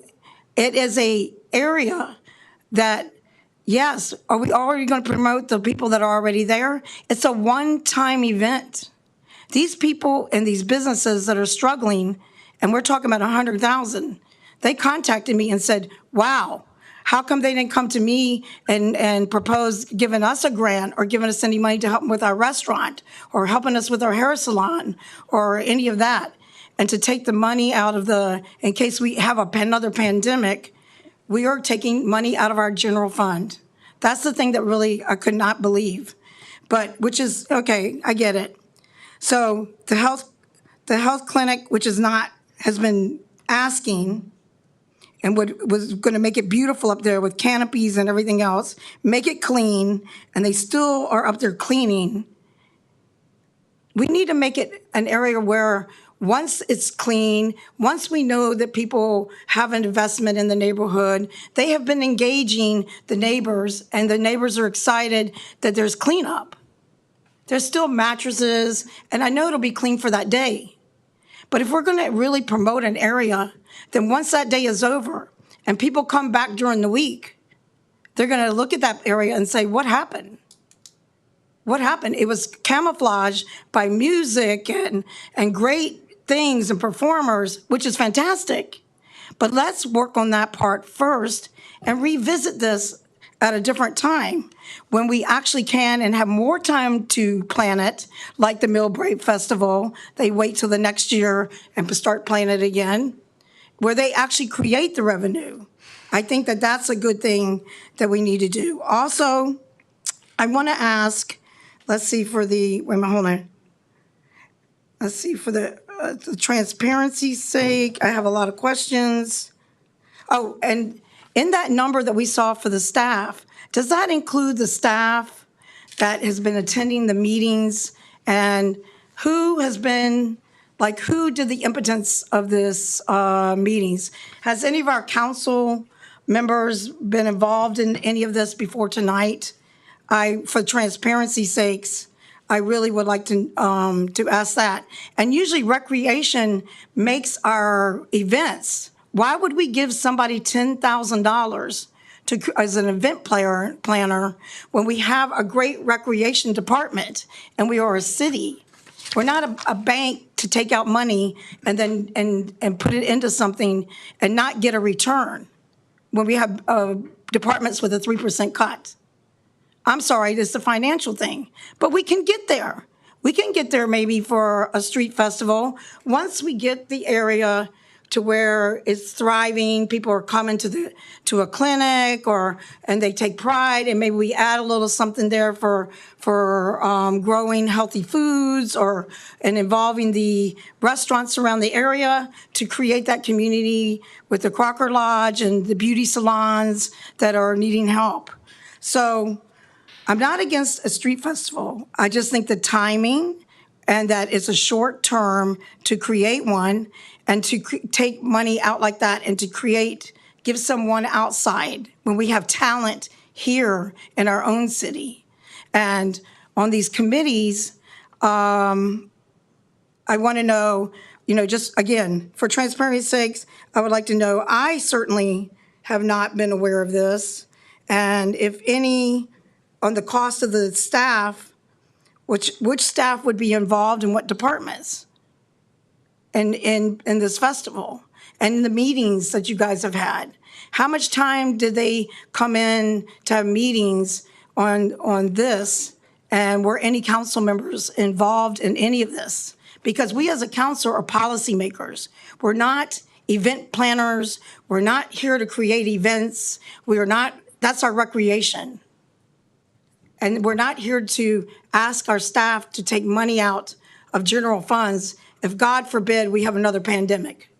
it is a area that, yes, are we already going to promote the people that are already there? It's a one-time event. These people and these businesses that are struggling, and we're talking about 100,000, they contacted me and said, wow, How come they didn't come to me and propose giving us a grant or giving us any money to help with our restaurant or helping us with our hair salon or any of that? And to take the money out of in case we have another pandemic, we are taking money out of our general fund. That's the thing that really I could not believe. But, which is, okay, I get it. So the health clinic, which has been asking and was going to make it beautiful up there with canopies and everything else, make it clean, and they still are up there cleaning. We need to make it an area where once it's clean, once we know that people have an investment in the neighborhood, they have been engaging the neighbors, and the neighbors are excited that there's cleanup. There's still mattresses, and I know it'll be clean for that day. But if we're going to really promote an area, then once that day is over and people come back during the week, they're going to look at that area and say, what happened? What happened? It was camouflaged by music and great things and performers, which is fantastic. But let's work on that part first and revisit this at a different time when we actually can and have more time to plan it, like the Mill Brave Festival. They wait till the next year and start planning it again, where they actually create the revenue. I think that that's a good thing that we need to do. Also, I want to ask, let's see for the, wait a minute, hold on. Let's see, for the transparency's sake, I have a lot of questions. Oh, and in that number that we saw for the staff, does that include the staff that has been attending the meetings? And who has been, like, who did the impotence of this meetings? Has any of our council members been involved in any of this before tonight? For transparency's sakes, I really would like to ask that. And usually recreation makes our events. Why would we give somebody $10,000 as an event planner when we have a great recreation department and we are a city? We're not a bank to take out money and then and put it into something and not get a return when we have departments with a 3% cut. I'm sorry, it's a financial thing, but we can get there. We can get there maybe for a street festival. Once we get the area to where it's thriving, people are coming to a clinic and they take pride, and maybe we add a little something there for growing healthy foods and involving the restaurants around the area to create that community with the Crocker Lodge and the beauty salons that are needing help. So I'm not against a street festival. I just think the timing and that it's a short term to create one and to take money out like that and to give someone outside when we have talent here in our own city. And on these committees, I want to know, just again, for transparency's sakes, I would like to know, I certainly have not been aware of this. And if any, on the cost of the staff, which staff would be involved in what departments in this festival and in the meetings that you guys have had? How much time did they come in to have meetings on this? And were any council members involved in any of this? Because we as a council are policymakers. We're not event planners. We're not here to create events. That's our recreation. And we're not here to ask our staff to take money out of general funds if, God forbid, we have another pandemic.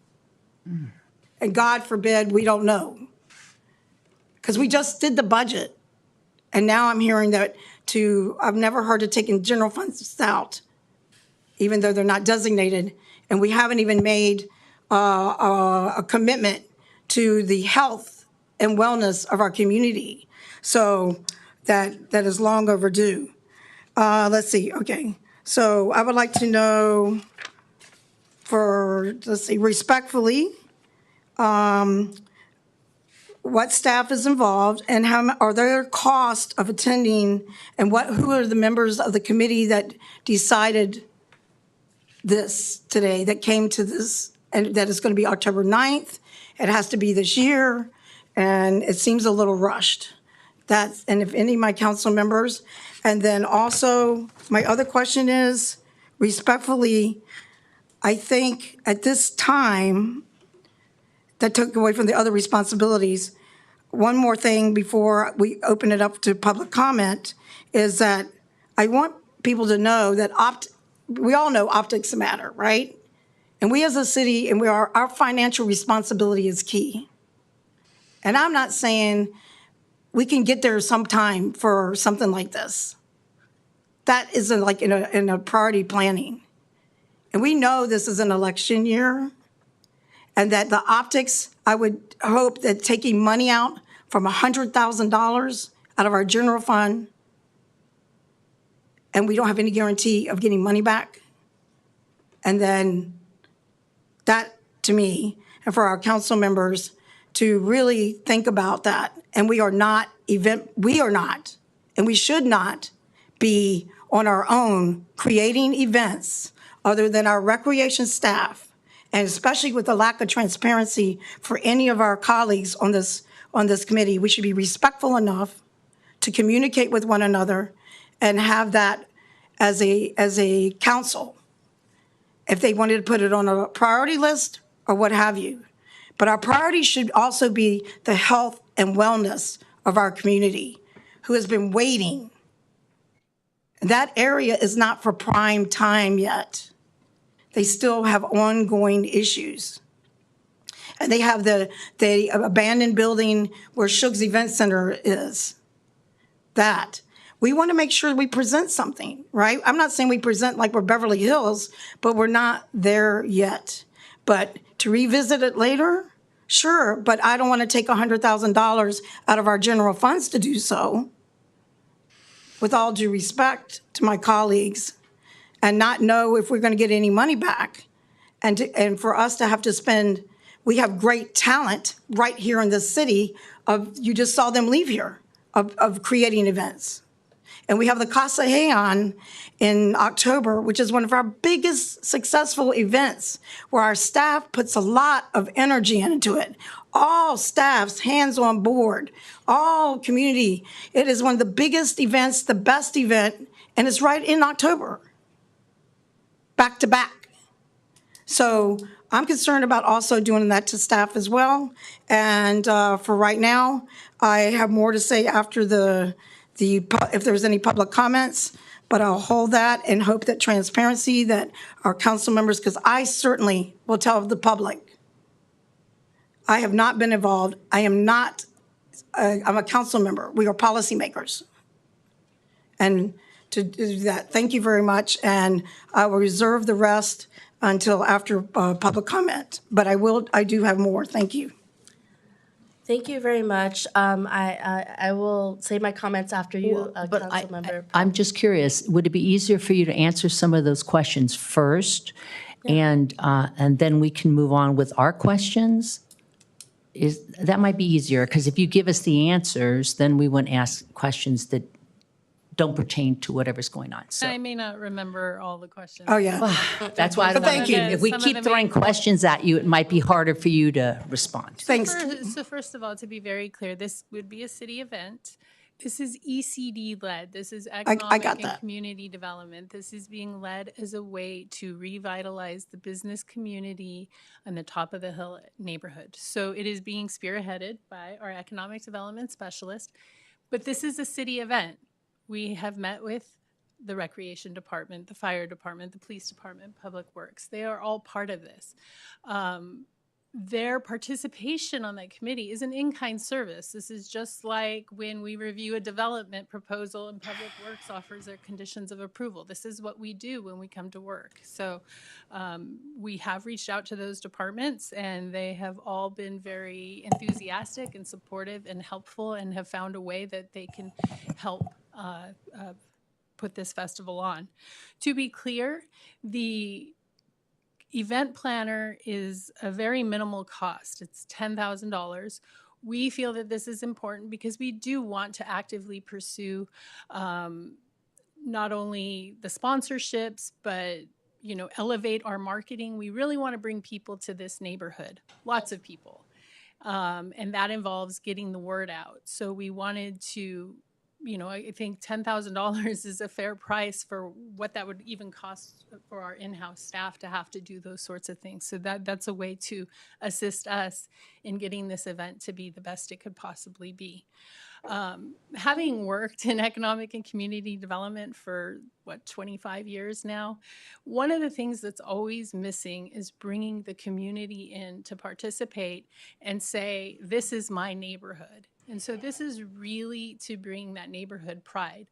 And God forbid, we don't know. Because we just did the budget. And now I'm hearing that I've never heard of taking general funds out, even though they're not designated. And we haven't even made a commitment to the health and wellness of our community. So that is long overdue. Let's see, okay. So I would like to know respectfully, what staff is involved and how are there costs of attending, and who are the members of the committee that decided this today, that came to this, and that is going to be October 9th. It has to be this year. and it seems a little rushed. And if any of my council members, and then also, my other question is, respectfully, I think at this time, that took away from the other responsibilities. One more thing before we open it up to public comment is that I want people to know that we all know optics matter, right? And we as a city, and our financial responsibility is key. And I'm not saying we can get there sometime for something like this. That isn't like in a priority planning. And we know this is an election year, and that the optics, I would hope that taking money out from $100,000 out of our general fund, and we don't have any guarantee of getting money back. And then that, to me, and for our council members to really think about that. And we are not, and we should not be on our own creating events other than our recreation staff, and especially with the lack of transparency for any of our colleagues on this committee. We should be respectful enough to communicate with one another and have that as a council, if they wanted to put it on a priority list or what have you. But our priority should also be the health and wellness of our community, who has been waiting. That area is not for prime time yet. They still have ongoing issues. And they have the abandoned building where Shug's Event Center is. That. We want to make sure we present something, right? I'm not saying we present like we're Beverly Hills, but we're not there yet. But to revisit it later, sure, but I don't want to take $100,000 out of our general funds to do so, with all due respect to my colleagues, and not know if we're going to get any money back. And for us to have to spend, we have great talent right here in this city you just saw them leave here, of creating events. And we have the Casa Heian in October, which is one of our biggest successful events, where our staff puts a lot of energy into it. All staffs, hands on board, all community. It is one of the biggest events, the best event, and it's right in October, back to back. So I'm concerned about also doing that to staff as well. And for right now, I have more to say after if there's any public comments, but I'll hold that and hope that transparency that our council members, because I certainly will tell the public, I have not been involved. I'm a council member. We are policymakers. And to do that, thank you very much. And I will reserve the rest until after public comment. But I do have more. Thank you. Thank you very much. I will say my comments after you, But Councilmember. I'm just curious, would it be easier for you to answer some of those questions first? And then we can move on with our questions? That might be easier, because if you give us the answers, then we wouldn't ask questions that don't pertain to whatever's going on. So I may not remember all the questions. Oh, yeah. that's why I don't thank know. you. If we Some of keep the throwing main- questions at you, it might be harder for you to respond. Thanks. So first of all, to be very clear, this would be a city event. This is ECD-led. This is economic and that. community development. This is being led as a way to revitalize the business community on the top of the hill neighborhood. So it is being spearheaded by our economic development specialist. But this is a city event. We have met with the recreation department, the fire department, the police department, public works. They are all part of this. Their participation on that committee is an in-kind service. This is just like when we review a development proposal and Public Works offers their conditions of approval. This is what we do when we come to work. So we have reached out to those departments, and they have all been very enthusiastic and supportive and helpful, and have found a way that they can help put this festival on. To be clear, the event planner is a very minimal cost. It's $10,000. We feel that this is important because we do want to actively pursue not only the sponsorships, but elevate our marketing. We really want to bring people to this neighborhood, lots of people. And that involves getting the word out. So we wanted to, I think $10,000 is a fair price for what that would even cost for our in-house staff to have to do those sorts of things. So that's a way to assist us in getting this event to be the best it could possibly be. Having worked in economic and community development for 25 years now, one of the things that's always missing is bringing the community in to participate and say, this is my neighborhood. And so this is really to bring that neighborhood pride.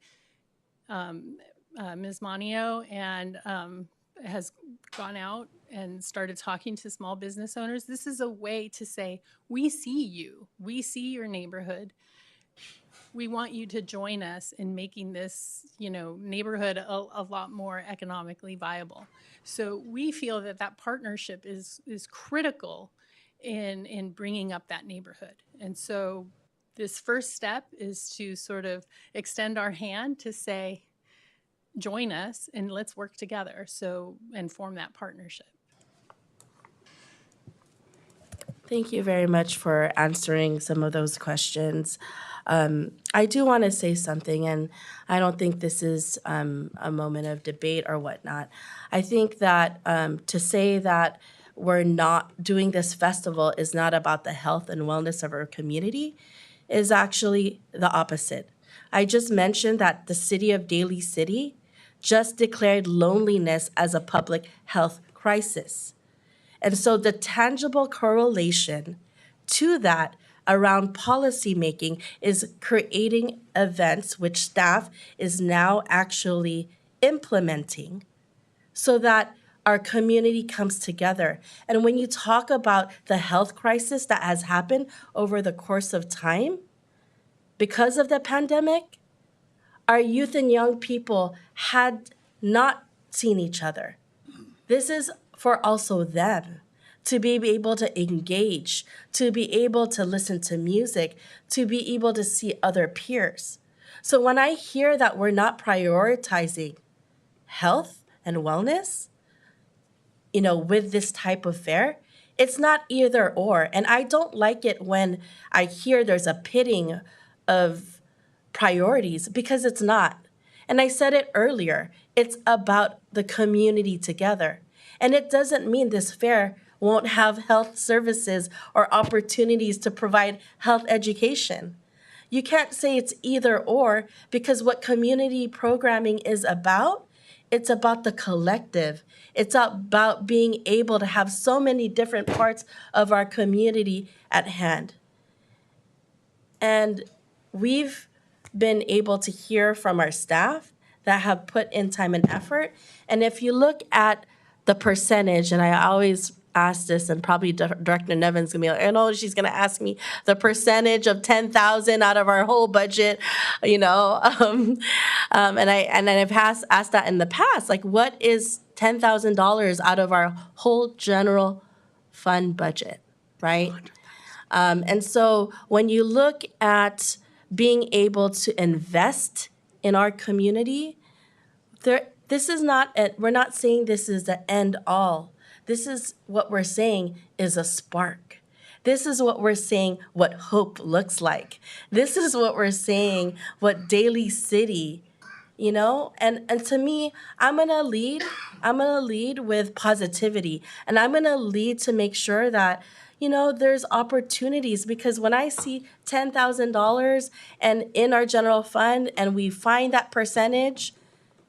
Ms. Manio has gone out and started talking to small business owners. This is a way to say, we see you, we see your neighborhood. We want you to join us in making this, neighborhood a lot more economically viable. So we feel that partnership is critical in bringing up that neighborhood. And so this first step is to sort of extend our hand to say, join us and let's work together and form that partnership. Thank you very much for answering some of those questions. I do want to say something, and I don't think this is a moment of debate or whatnot. I think that to say that we're not doing this festival is not about the health and wellness of our community is actually the opposite. I just mentioned that the city of Daly City just declared loneliness as a public health crisis. And so the tangible correlation to that around policymaking is creating events which staff is now actually implementing so that our community comes together. And when you talk about the health crisis that has happened over the course of time because of the pandemic, our youth and young people had not seen each other. This is for also them to be able to engage, to be able to listen to music, to be able to see other peers. So when I hear that we're not prioritizing health and wellness, with this type of fair, it's not either or. And I don't like it when I hear there's a pitting of priorities because it's not. And I said it earlier, it's about the community together. And it doesn't mean this fair won't have health services or opportunities to provide health education. You can't say it's either or because what community programming is about, it's about the collective. It's about being able to have so many different parts of our community at hand. And we've been able to hear from our staff that have put in time and effort. And if you look at the percentage, and I always ask this, and probably Director Nevin's gonna be like, I know she's gonna ask me the percentage of 10,000 out of our whole budget, and I've asked that in the past, like what is $10,000 out of our whole general fund budget, right? And so when you look at being able to invest in our community, this is not, we're not saying this is the end all. This is what we're saying is a spark. This is what we're saying what hope looks like. This is what we're saying what Daly City, and to me, I'm gonna lead with positivity, and I'm gonna lead to make sure that there's opportunities, because when I see $10,000 and in our general fund and we find that percentage,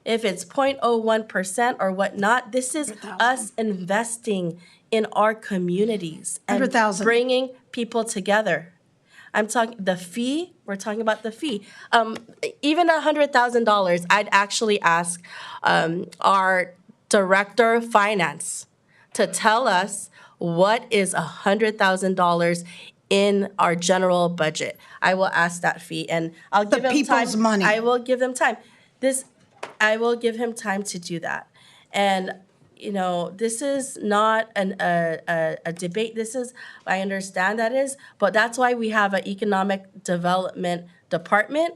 if it's 0.01% or whatnot, this is us investing in our communities and 100,000. bringing people together. I'm talking the fee. We're talking about the fee. Even $100,000, I'd actually ask our director of finance to tell us what is $100,000 in our general budget. I will ask that fee, and I'll give him time. people's money. I will give him time. I will give him time to do that. And this is not a debate. I understand that is, but that's why we have an economic development department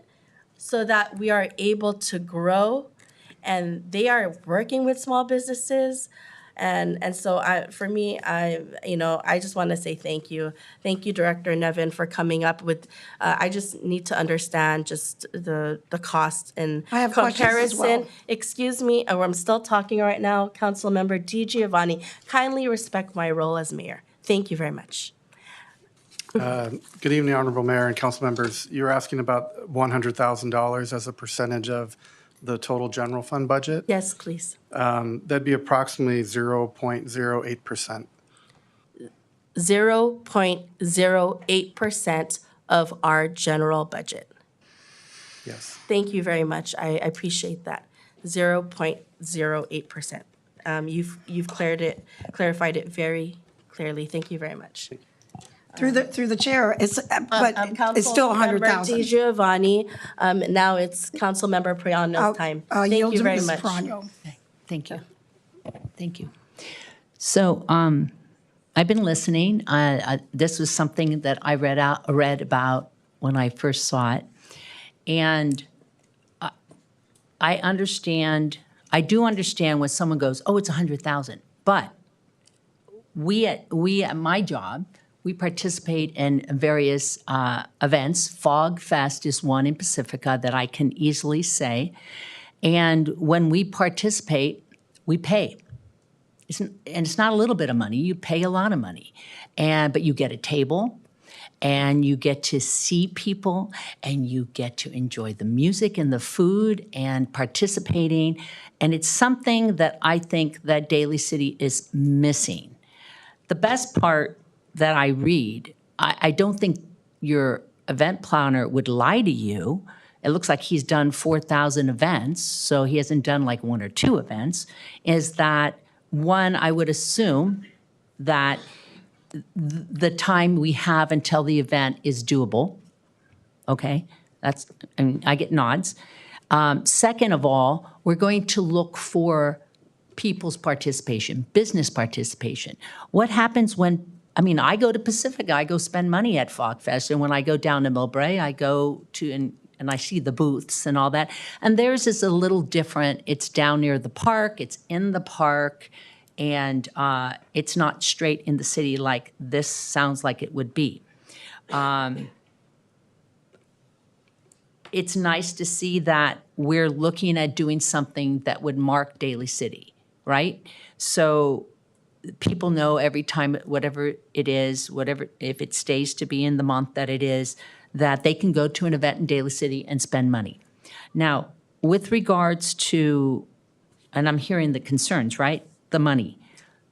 so that we are able to grow, and they are working with small businesses And so for me, I just want to say thank you. Thank you, Director Nevin, for coming up with, I just need to understand just the cost and I have questions as well. comparison. Excuse me, I'm still talking right now. Councilmember Di Giovanni, kindly respect my role as mayor. Thank you very much. Good evening, Honorable Mayor and council members. You're asking about $100,000 as a percentage of the total general fund budget. Yes, please. That'd be approximately 0.08%. 0.08% of our general budget. Yes. Thank you very much. I appreciate that. 0.08%. You've clarified it very clearly. Thank you very much. Through the chair, but it's still Councilmember Di 100,000. Giovanni, now it's Councilmember Priano's time. I'll Thank yield you to very Ms. much. Prano. Thank you. Thank you. So I've been listening. This was something that I read about when I first saw it. And I do understand when someone goes, oh, it's 100,000. But we at my job, we participate in various events. Fog Fest is one in Pacifica that I can easily say. And when we participate, we pay. And it's not a little bit of money, you pay a lot of money. But you get a table, and you get to see people, and you get to enjoy the music and the food and participating. And it's something that I think that Daly City is missing. The best part that I read, I don't think your event planner would lie to you. It looks like he's done 4,000 events, so he hasn't done like 1 or 2 events, is that one, I would assume that the time we have until the event is doable. Okay, I get nods. Second of all, we're going to look for people's participation, business participation. What happens when, I go to Pacifica, I go spend money at Fog Fest, and when I go down to Millbrae, I go to, and I see the booths and all that. And theirs is a little different. It's down near the park, it's in the park, and it's not straight in the city like this sounds like it would be. It's nice to see that we're looking at doing something that would mark Daly City, right? So people know every time, whatever it is, if it stays to be in the month that it is, that they can go to an event in Daly City and spend money. Now, with regards to, and I'm hearing the concerns, right? The money.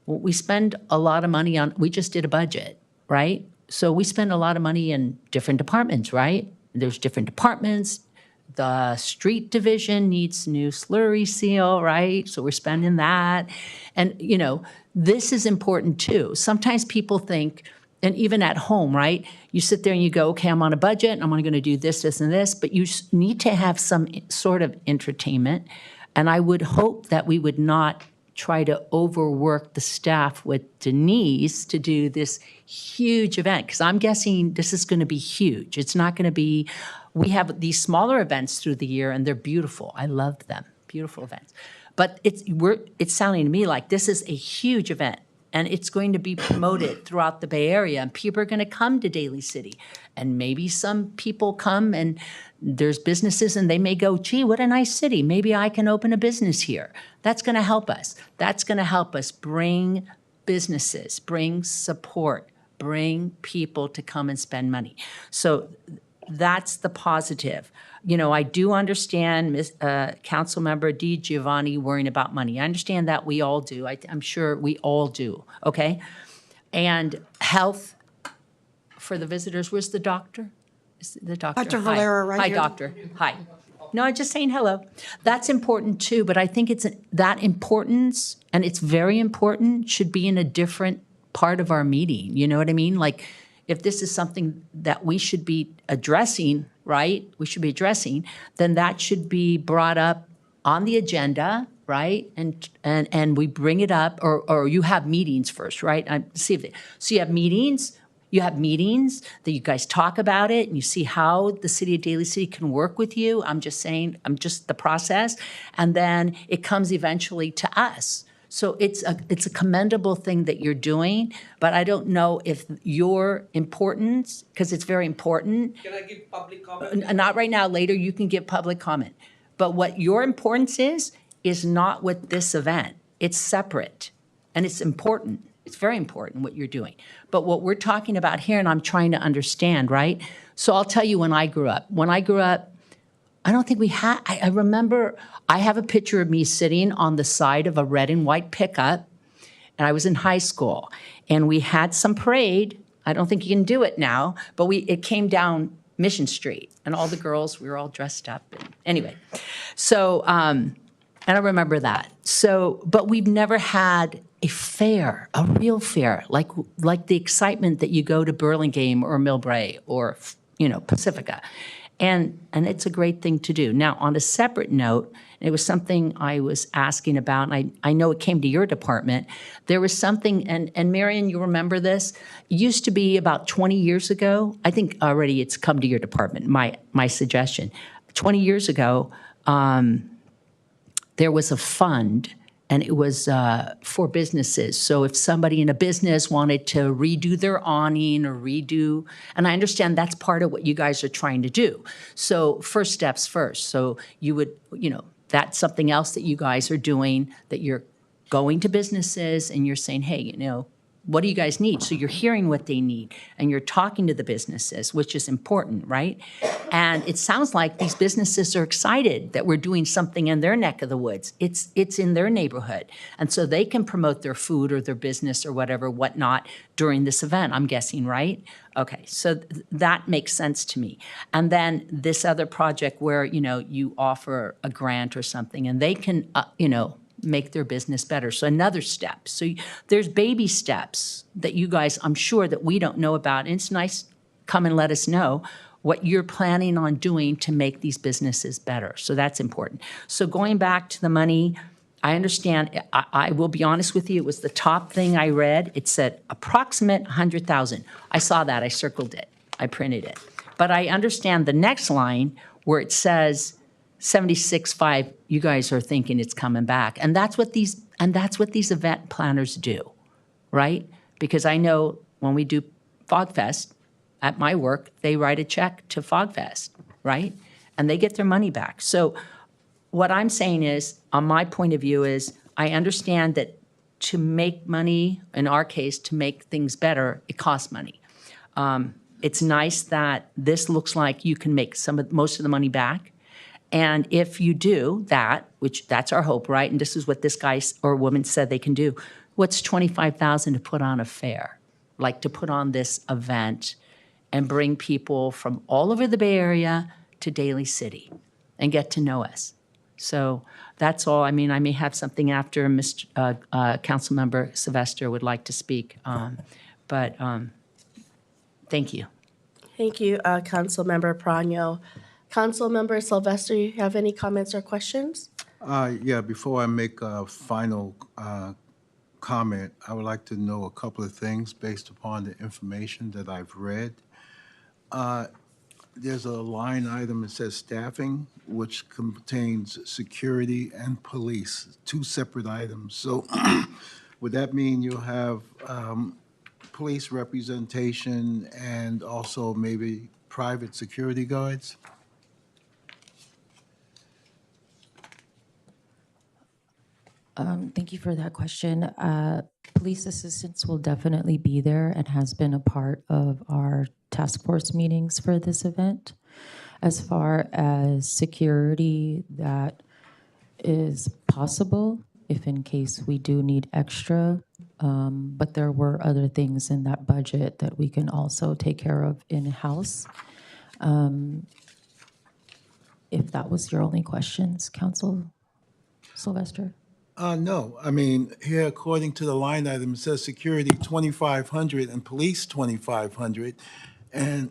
Well, we spend a lot of money on, we just did a budget, right? So we spend a lot of money in different departments, right? There's different departments. The street division needs new slurry seal, right? So we're spending that. And, this is important too. Sometimes people think, and even at home, right? You sit there and you go, okay, I'm on a budget, and I'm only going to do this, this, and this, but you need to have some sort of entertainment. And I would hope that we would not try to overwork the staff with Denise to do this huge event, because I'm guessing this is going to be huge. It's not going to be, we have these smaller events through the year, and they're beautiful. I love them, beautiful events. But it's sounding to me like this is a huge event, and it's going to be promoted throughout the Bay Area, and people are going to come to Daly City. And maybe some people come and there's businesses and they may go, gee, what a nice city. Maybe I can open a business here. That's going to help us. That's going to help us bring businesses, bring support, bring people to come and spend money. So that's the positive. I do understand Councilmember Di Giovanni worrying about money. I understand that we all do. I'm sure we all do, okay? And health for the visitors. Where's the doctor? Is the doctor? Dr. Hi. Valera, right Hi, here. doctor. Hi. No, I'm just saying hello. That's important too, but I think that importance, and it's very important, should be in a different part of our meeting. You know what I mean? Like, if this is something that we should be addressing, right? We should be addressing, then that should be brought up on the agenda, right? And we bring it up, or you have meetings first, right? So you have meetings. You have meetings that you guys talk about it, and you see how the city of Daly City can work with you. I'm just saying, the process. And then it comes eventually to us. So it's a commendable thing that you're doing, but I don't know if your importance, because it's very important. Can I give public comment? Not right now, later you can give public comment. But what your importance is not with this event. It's separate, and it's important. It's very important what you're doing. But what we're talking about here, and I'm trying to understand, right? So I'll tell you when I grew up. When I grew up, I don't think we had, I remember, I have a picture of me sitting on the side of a red and white pickup, and I was in high school, and we had some parade. I don't think you can do it now, but it came down Mission Street, and all the girls, we were all dressed up. Anyway, so, and I remember that. So, but we've never had a fair, a real fair, like the excitement that you go to Burlingame or Millbrae or, Pacifica. And it's a great thing to do. Now, on a separate note, it was something I was asking about, and I know it came to your department. There was something, and Marion, you remember this? It used to be about 20 years ago. I think already it's come to your department, my suggestion. 20 years ago, there was a fund, and it was for businesses. So if somebody in a business wanted to redo their awning or and I understand that's part of what you guys are trying to do. So first steps first. So you would, that's something else that you guys are doing, that you're going to businesses and you're saying, hey, what do you guys need? So you're hearing what they need and you're talking to the businesses, which is important, right? And it sounds like these businesses are excited that we're doing something in their neck of the woods. It's in their neighborhood. And so they can promote their food or their business or whatnot during this event, I'm guessing, right? Okay, so that makes sense to me. And then this other project where, you offer a grant or something and they can, make their business better. So another step. So there's baby steps that you guys, I'm sure that we don't know about. And it's nice, come and let us know what you're planning on doing to make these businesses better. So that's important. So going back to the money, I understand, I will be honest with you, it was the top thing I read. It said approximate 100,000. I saw that, I circled it, I printed it. But I understand the next line where it says 76.5, you guys are thinking it's coming back. And that's what these event planners do, right? Because I know when we do FogFest at my work, they write a check to FogFest, right? And they get their money back. So what I'm saying is, on my point of view is, I understand that to make money, in our case, to make things better, it costs money. It's nice that this looks like you can make most of the money back. And if you do that, which that's our hope, right? And this is what this guy or woman said they can do. What's $25,000 to put on a fair? Like to put on this event and bring people from all over the Bay Area to Daly City and get to know us. So that's all. I mean, I may have something after Mr. Councilmember Sylvester would like to speak. But thank you. Thank you, Councilmember Prano. Councilmember Sylvester, you have any comments or questions? Yeah, before I make a final comment, I would like to know a couple of things based upon the information that I've read. There's a line item that says staffing, which contains security and police, two separate items. So would that mean you'll have police representation and also maybe private security guards? Thank you for that question. Police assistance will definitely be there and has been a part of our task force meetings for this event. As far as security, that is possible if in case we do need extra, but there were other things in that budget that we can also take care of in-house. If that was your only questions, Council Sylvester? No, I mean, here, according to the line item, it says security 2,500 and police 2,500. And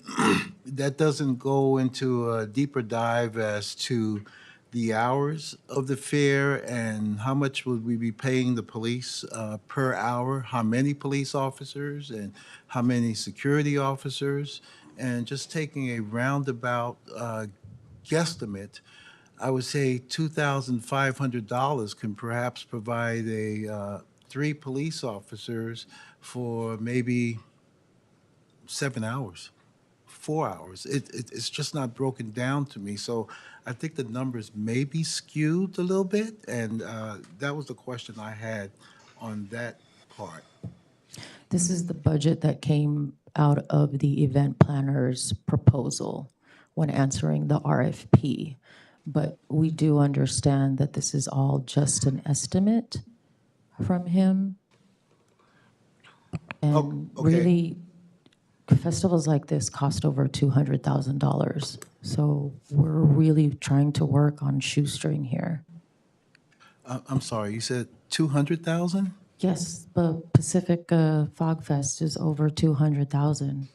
that doesn't go into a deeper dive as to the hours of the fair and how much would we be paying the police per hour, how many police officers and how many security officers, and just taking a roundabout guesstimate. I would say $2,500 can perhaps provide 3 police officers for maybe 7 hours, 4 hours. It's just not broken down to me. So I think the numbers may be skewed a little bit, and that was the question I had on that part. This is the budget that came out of the event planner's proposal when answering the RFP. But we do understand that this is all just an estimate from him. And okay. really, festivals like this cost over $200,000. So we're really trying to work on shoestring here. I'm sorry, you said 200,000? Yes, the Pacific Fog Fest is over 200,000.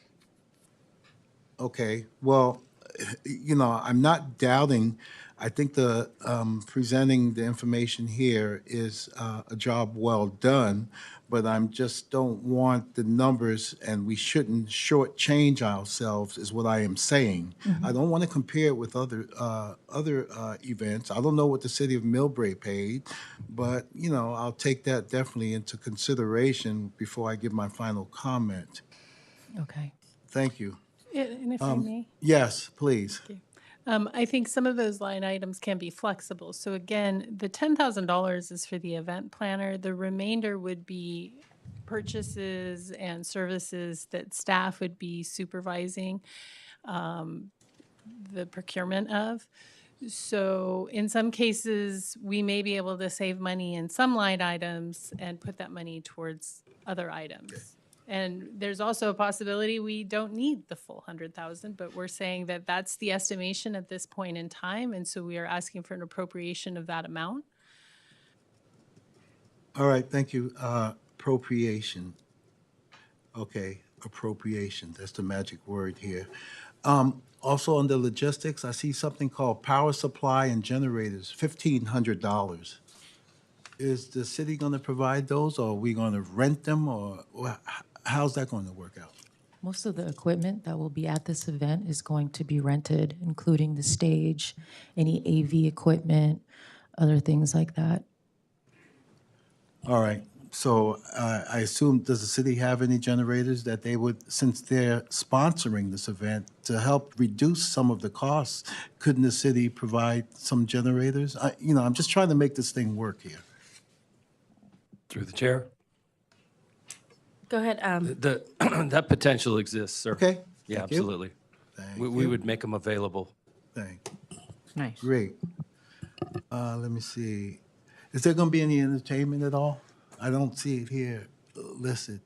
Okay, well, I'm not doubting. I think the presenting the information here is a job well done, but I'm just don't want the numbers, and we shouldn't shortchange ourselves, is what I am saying. I don't want to compare it with other events. I don't know what the city of Millbrae paid, but I'll take that definitely into consideration before I give my final comment. Okay. Thank you. And if I may? Yes, please. I think some of those line items can be flexible. So again, the $10,000 is for the event planner. The remainder would be purchases and services that staff would be supervising the procurement of. So in some cases, we may be able to save money in some line items and put that money towards other items. And there's also a possibility we don't need the full 100,000, but we're saying that that's the estimation at this point in time, and so we are asking for an appropriation of that amount. All right, thank you. Appropriation. Okay, appropriation, that's the magic word here. Also, under logistics, I see something called power supply and generators, $1,500. Is the city going to provide those, or are we going to rent them, or how's that going to work out? Most of the equipment that will be at this event is going to be rented, including the stage, any AV equipment, other things like that. All right, so I assume, does the city have any generators that they would, since they're sponsoring this event, to help reduce some of the costs, couldn't the city provide some generators? I'm just trying to make this thing work here. Through the chair. Go ahead. That potential exists, sir. Okay. Yeah, Thank you. absolutely. We would make them available. Thank you. Nice. Great. Let me see. Is there going to be any entertainment at all? I don't see it here listed.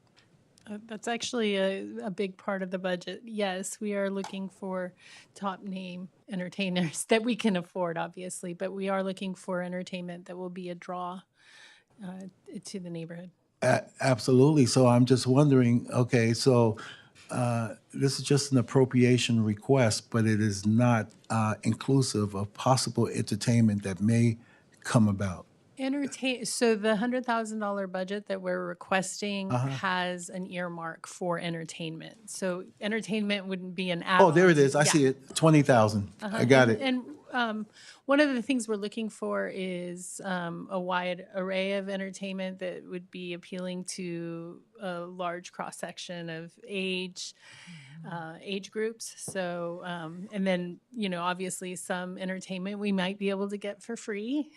That's actually a big part of the budget. Yes, we are looking for top name entertainers that we can afford, obviously, but we are looking for entertainment that will be a draw to the neighborhood. Absolutely. So I'm just wondering, okay, so this is just an appropriation request, but it is not inclusive of possible entertainment that may come about. So the $100,000 budget that we're requesting has an earmark for entertainment. So entertainment wouldn't be an add-on. Oh, there it is. I Yeah. see it. 20,000. I got it. And one of the things we're looking for is a wide array of entertainment that would be appealing to a large cross-section of age groups. So, and then, obviously some entertainment we might be able to get for free.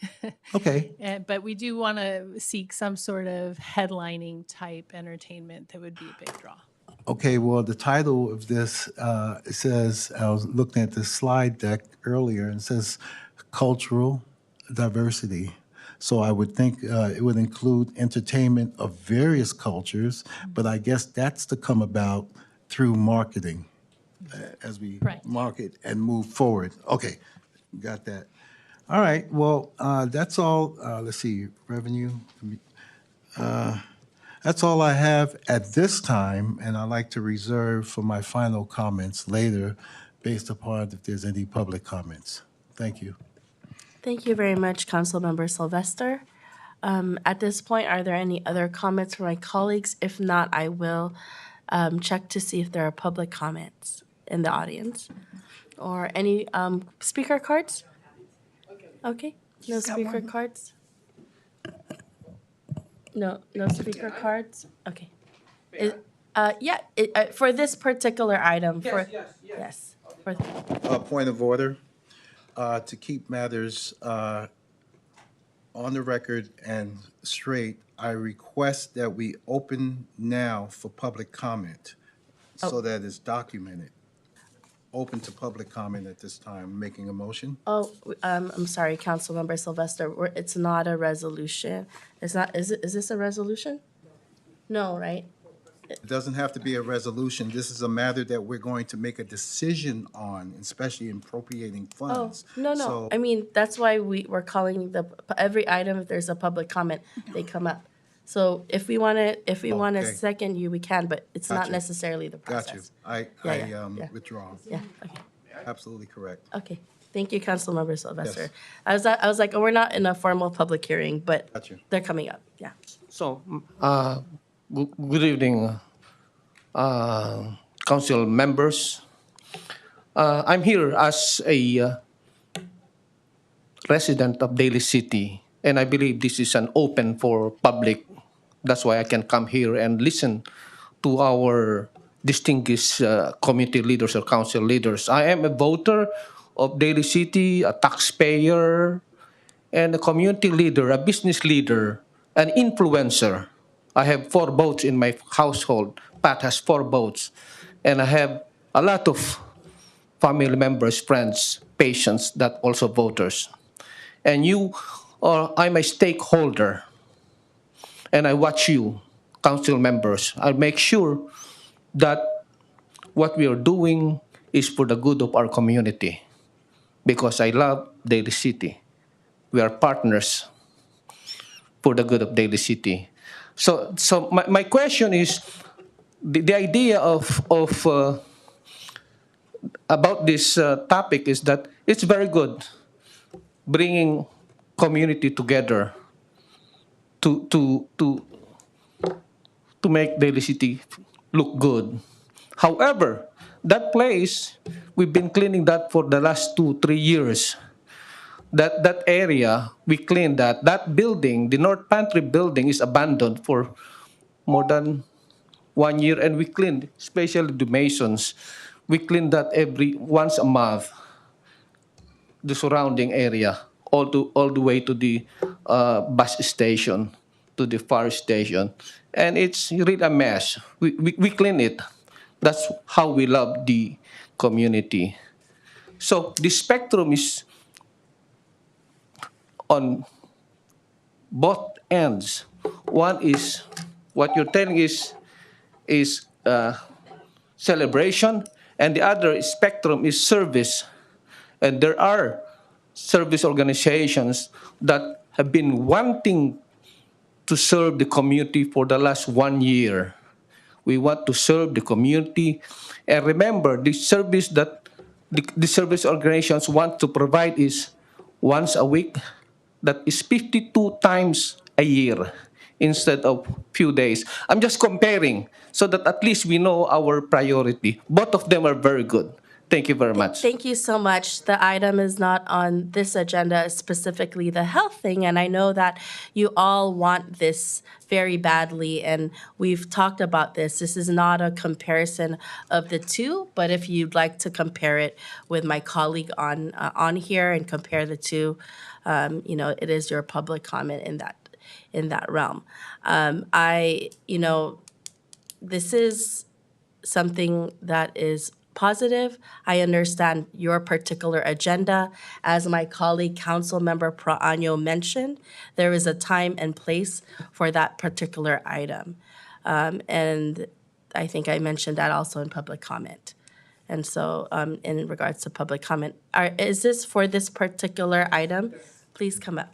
Okay. But we do want to seek some sort of headlining type entertainment that would be a big draw. Okay, well, the title of this, it says, I was looking at the slide deck earlier, and it says cultural diversity. So I would think it would include entertainment of various cultures, but I guess that's to come about through marketing as we market and move forward. Okay, got that. All right, well, that's all. Let's see, revenue. That's all I have at this time, and I'd like to reserve for my final comments later based upon if there's any public comments. Thank you. Thank you very much, Councilmember Sylvester. At this point, are there any other comments from my colleagues? If not, I will check to see if there are public comments in the audience or any speaker cards. Okay, no speaker cards? No speaker cards? Okay. Yeah, for this particular item, yes. For- Point of order, to keep matters on the record and straight, I request that we open now for public comment so that it's documented. Open to public comment at this time. Making a motion? Oh, I'm sorry, Councilmember Sylvester, it's not a resolution. It's not, is this a resolution? No, right? It doesn't have to be a resolution. This is a matter that we're going to make a decision on, especially in appropriating Oh, funds. no, So- I mean, that's why we're calling every item, if there's a public comment, they come up. So if we want to Okay. second you, we can, but it's not Gotcha. necessarily the Got you. process. I Yeah. withdraw. Yeah, okay. Absolutely correct. Okay, thank you, Councilmember Sylvester. Yes. I was like, oh, we're not in a formal public hearing, but Got you. they're coming up, yeah. So, good evening, council members. I'm here as a resident of Daly City, and I believe this is an open for public. That's why I can come here and listen to our distinguished community leaders or council leaders. I am a voter of Daly City, a taxpayer, and a community leader, a business leader, an influencer. I have 4 votes in my household. Pat has 4 votes. And I have a lot of family members, friends, patients that also voters. And I'm a stakeholder. And I watch you, council members. I'll make sure that what we are doing is for the good of our community. Because I love Daly City. We are partners for the good of Daly City. So my question is, the idea about this topic is that it's very good bringing community together to make Daly City look good. However, that place, we've been cleaning that for the last 2-3 years. That area, we cleaned that. That building, the North Pantry building, is abandoned for more than 1 year, and we cleaned, especially the masons. We clean that once a month, the surrounding area, all the way to the bus station, to the fire station, and it's really a mess. We clean it. That's how we love the community. So the spectrum is on both ends. One is what you're telling is celebration, and the other spectrum is service. And there are service organizations that have been wanting to serve the community for the last 1 year. We want to serve the community. And remember, the service that the service organizations want to provide is once a week. That is 52 times a year instead of few days. I'm just comparing so that at least we know our priority. Both of them are very good. Thank you very much. Thank you so much. The item is not on this agenda, specifically the health thing, and I know that you all want this very badly, and we've talked about this. This is not a comparison of the two, but if you'd like to compare it with my colleague on here and compare the two, it is your public comment in that realm. This is something that is positive. I understand your particular agenda. As my colleague, Councilmember Praano mentioned, there is a time and place for that particular item. And I think I mentioned that also in public comment. And so in regards to public comment, is this for this particular item? Please come up.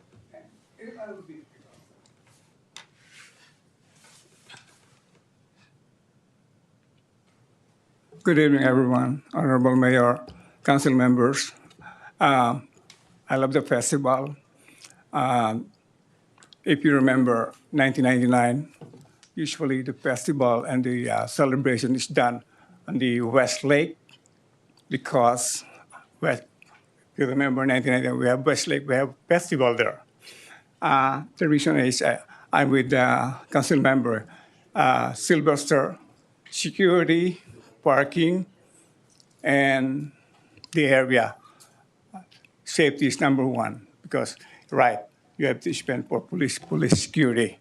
Good evening, everyone. Honorable Mayor, council members. I love the festival. If you remember 1999, usually the festival and the celebration is done on the West Lake because You remember 1990, we have Westlake, we have festival there. The reason is I'm with council member Sylvester, security, parking, and the area. Safety is number one because, right, you have to spend for police security.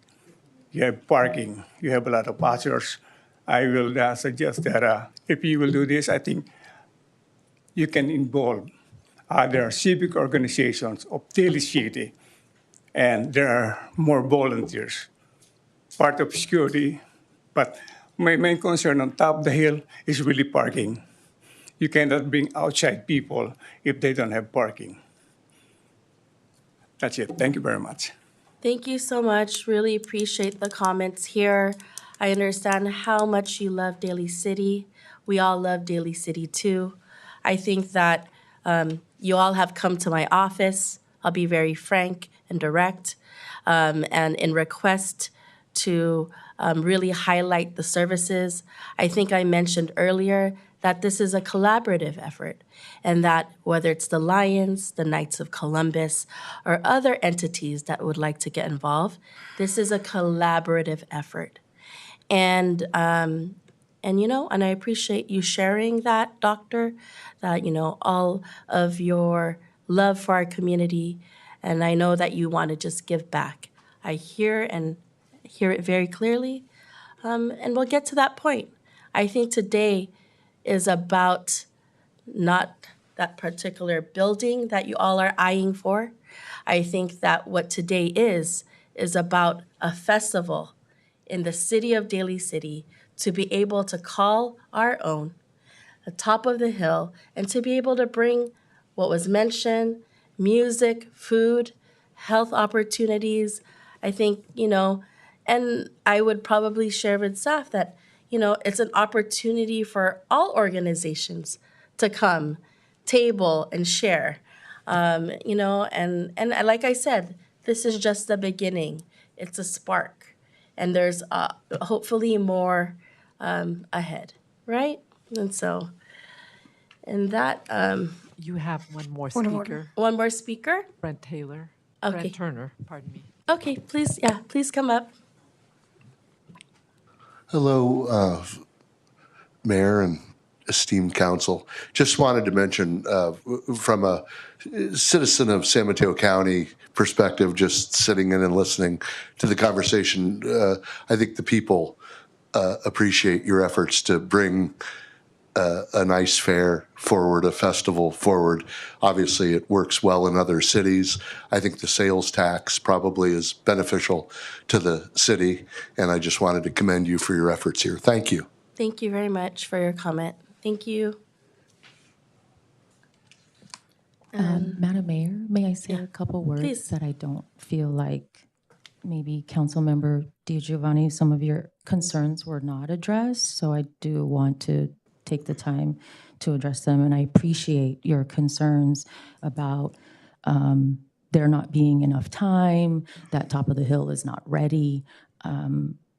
You have parking. You have a lot of officers. I will suggest that if you will do this, I think you can involve other civic organizations of Daly City, and there are more volunteers. Part of security, but my main concern on top of the hill is really parking. You cannot bring outside people if they don't have parking. That's it. Thank you very much. Thank you so much. Really appreciate the comments here. I understand how much you love Daly City. We all love Daly City too. I think that you all have come to my office. I'll be very frank and direct, and in request to really highlight the services. I think I mentioned earlier that this is a collaborative effort, and that whether it's the Lions, the Knights of Columbus, or other entities that would like to get involved, this is a collaborative effort. And I appreciate you sharing that, Doctor, that, all of your love for our community, and I know that you want to just give back. I hear it very clearly, and we'll get to that point. I think today is about not that particular building that you all are eyeing for. I think that what today is about a festival in the city of Daly City to be able to call our own, the top of the hill, and to be able to bring what was mentioned, music, food, health opportunities. I think, and I would probably share with staff that, it's an opportunity for all organizations to come, table, and share. And like I said, this is just the beginning. It's a spark, and there's hopefully more ahead, right? And so, and that. You have one more Point of speaker, order. One more speaker. Brent Taylor. Okay. Brent Turner, pardon me. Okay, please come up. Hello, Mayor and esteemed council. Just wanted to mention, from a citizen of San Mateo County perspective, just sitting in and listening to the conversation, I think the people appreciate your efforts to bring a nice fair forward, a festival forward. Obviously, it works well in other cities. I think the sales tax probably is beneficial to the city, and I just wanted to commend you for your efforts here. Thank you. Thank you very much for your comment. Thank you. Madam Mayor, may I say yeah, a couple words please. that I don't feel like maybe Councilmember DiGiovanni, some of your concerns were not addressed, so I do want to take the time to address them, and I appreciate your concerns about there not being enough time, that Top of the Hill is not ready.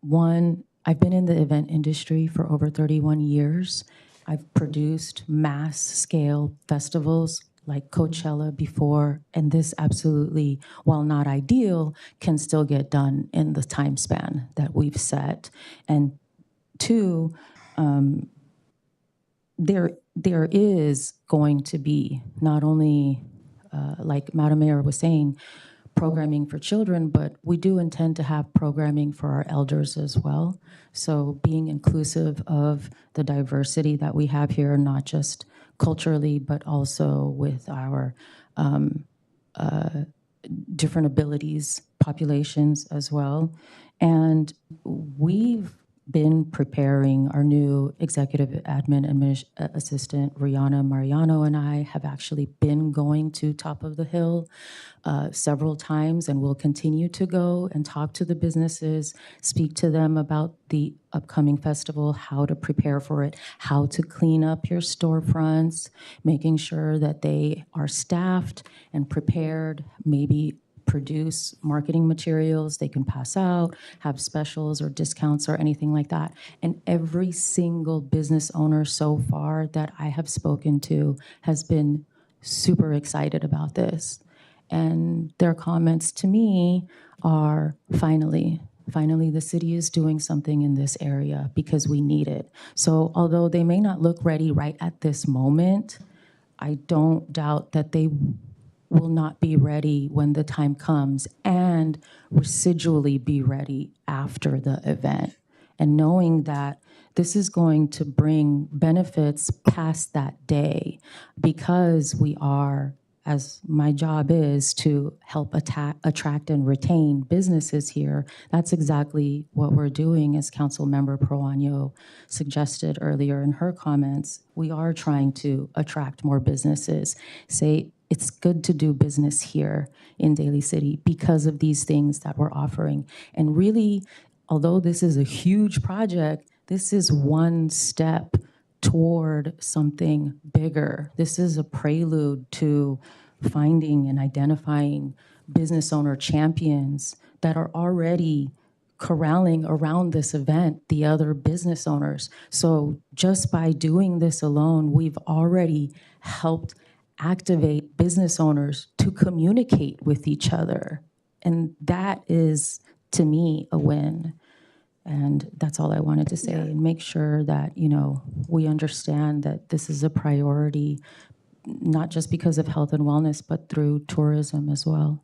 One, I've been in the event industry for over 31 years. I've produced mass scale festivals like Coachella before, and this absolutely, while not ideal, can still get done in the time span that we've set. And two, there is going to be not only, like Madam Mayor was saying, programming for children, but we do intend to have programming for our elders as well. So being inclusive of the diversity that we have here, not just culturally, but also with our different abilities, populations as well. And we've been preparing our new executive admin assistant, Rihanna Mariano, and I have actually been going to Top of the Hill several times, and we'll continue to go and talk to the businesses, speak to them about the upcoming festival, how to prepare for it, how to clean up your storefronts, making sure that they are staffed and prepared, maybe produce marketing materials they can pass out, have specials or discounts or anything like that. And every single business owner so far that I have spoken to has been super excited about this. And their comments to me are, finally, the city is doing something in this area because we need it. So although they may not look ready right at this moment, I don't doubt that they will not be ready when the time comes, and residually be ready after the event. And knowing that this is going to bring benefits past that day, because we are, as my job is to help attract and retain businesses here, that's exactly what we're doing, as Councilmember Proaño suggested earlier in her comments. We are trying to attract more businesses. Say, it's good to do business here in Daly City because of these things that we're offering. And really, although this is a huge project, this is one step toward something bigger. This is a prelude to finding and identifying business owner champions that are already corralling around this event the other business owners. So just by doing this alone, we've already helped activate business owners to communicate with each other. And that is, to me, a win. And that's all I wanted to say, and make sure that, we understand that this is a priority, not just because of health and wellness, but through tourism as well.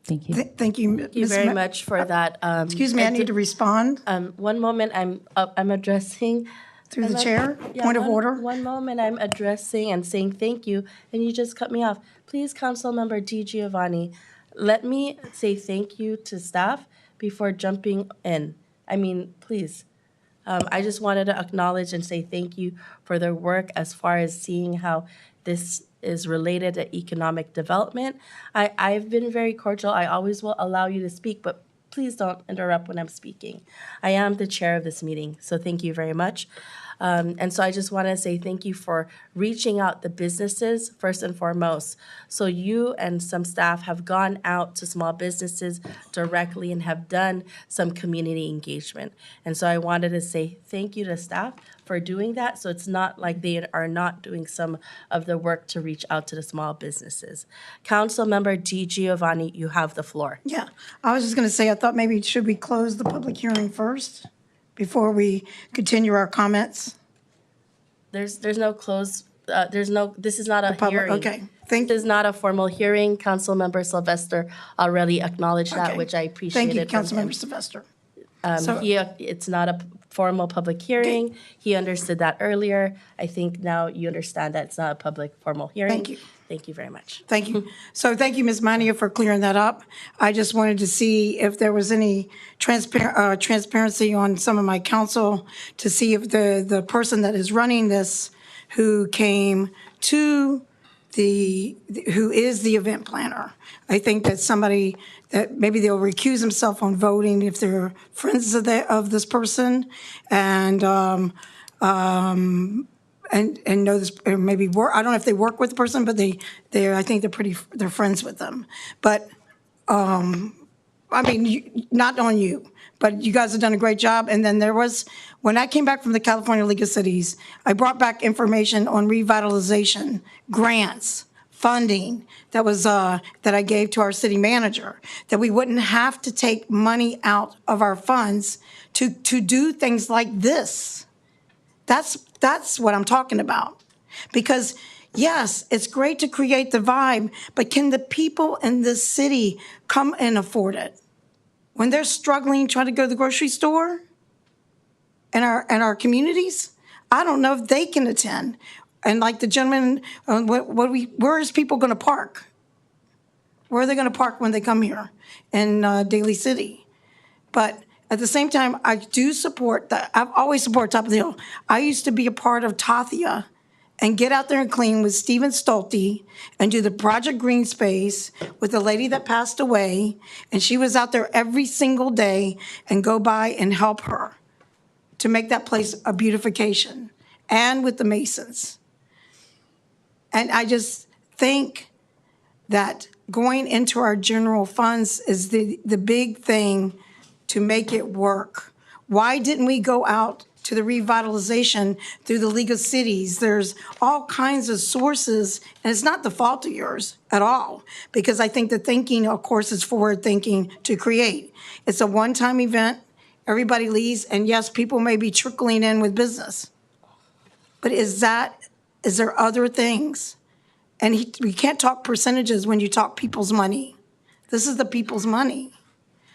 Thank you. Thank you. Thank you very much for that. Excuse me, I need to respond. One moment, I'm addressing. Through the chair, point of order. One moment, I'm addressing and saying thank you, and you just cut me off. Please, Councilmember Di Giovanni, let me say thank you to staff before jumping in. I mean, please. I just wanted to acknowledge and say thank you for their work as far as seeing how this is related to economic development. I've been very cordial. I always will allow you to speak, but please don't interrupt when I'm speaking. I am the chair of this meeting, so thank you very much. And so I just want to say thank you for reaching out to businesses first and foremost. So you and some staff have gone out to small businesses directly and have done some community engagement. And so I wanted to say thank you to staff for doing that. So it's not like they are not doing some of the work to reach out to the small businesses. Councilmember Di Giovanni, you have the floor. Yeah, I was just going to say, I thought maybe should we close the public hearing first before we continue our comments? There's no close, this is not a hearing. Okay, This is not a formal hearing. Councilmember Sylvester already acknowledged that, Okay. which I appreciated. Thank you, from him. Councilmember Sylvester. It's not a formal public hearing. He understood that earlier. I think now you understand that it's not a public formal hearing. Thank you. Thank you very much. Thank you. So thank you, Ms. Mania, for clearing that up. I just wanted to see if there was any transparency on some of my council to see if the person that is running this, who came to who is the event planner. I think that somebody that maybe they'll recuse themselves on voting if they're friends of this person, and know this, or maybe work. I don't know if they work with the person, but I think they're friends with them. But I mean, not on you, but you guys have done a great job. And then when I came back from the California League of Cities, I brought back information on revitalization, grants, funding that I gave to our city manager, that we wouldn't have to take money out of our funds to do things like this. That's what I'm talking about. Because yes, it's great to create the vibe, but can the people in this city come and afford it? When they're struggling trying to go to the grocery store in our communities, I don't know if they can attend. And like the gentleman, where is people going to park? Where are they going to park when they come here in Daly City? But at the same time, I do support that. I've always supported Top of the Hill. I used to be a part of Tathia and get out there and clean with Stephen Stolte and do the Project Green Space with the lady that passed away. And she was out there every single day and go by and help her to make that place a beautification, and with the Masons. And I just think that going into our general funds is the big thing to make it work. Why didn't we go out to the revitalization through the League of Cities. There's all kinds of sources, and it's not the fault of yours at all, because I think the thinking, of course, is forward thinking to create. It's a one-time event, everybody leaves, and yes, people may be trickling in with business. But is there other things? And we can't talk percentages when you talk people's money. This is the people's money.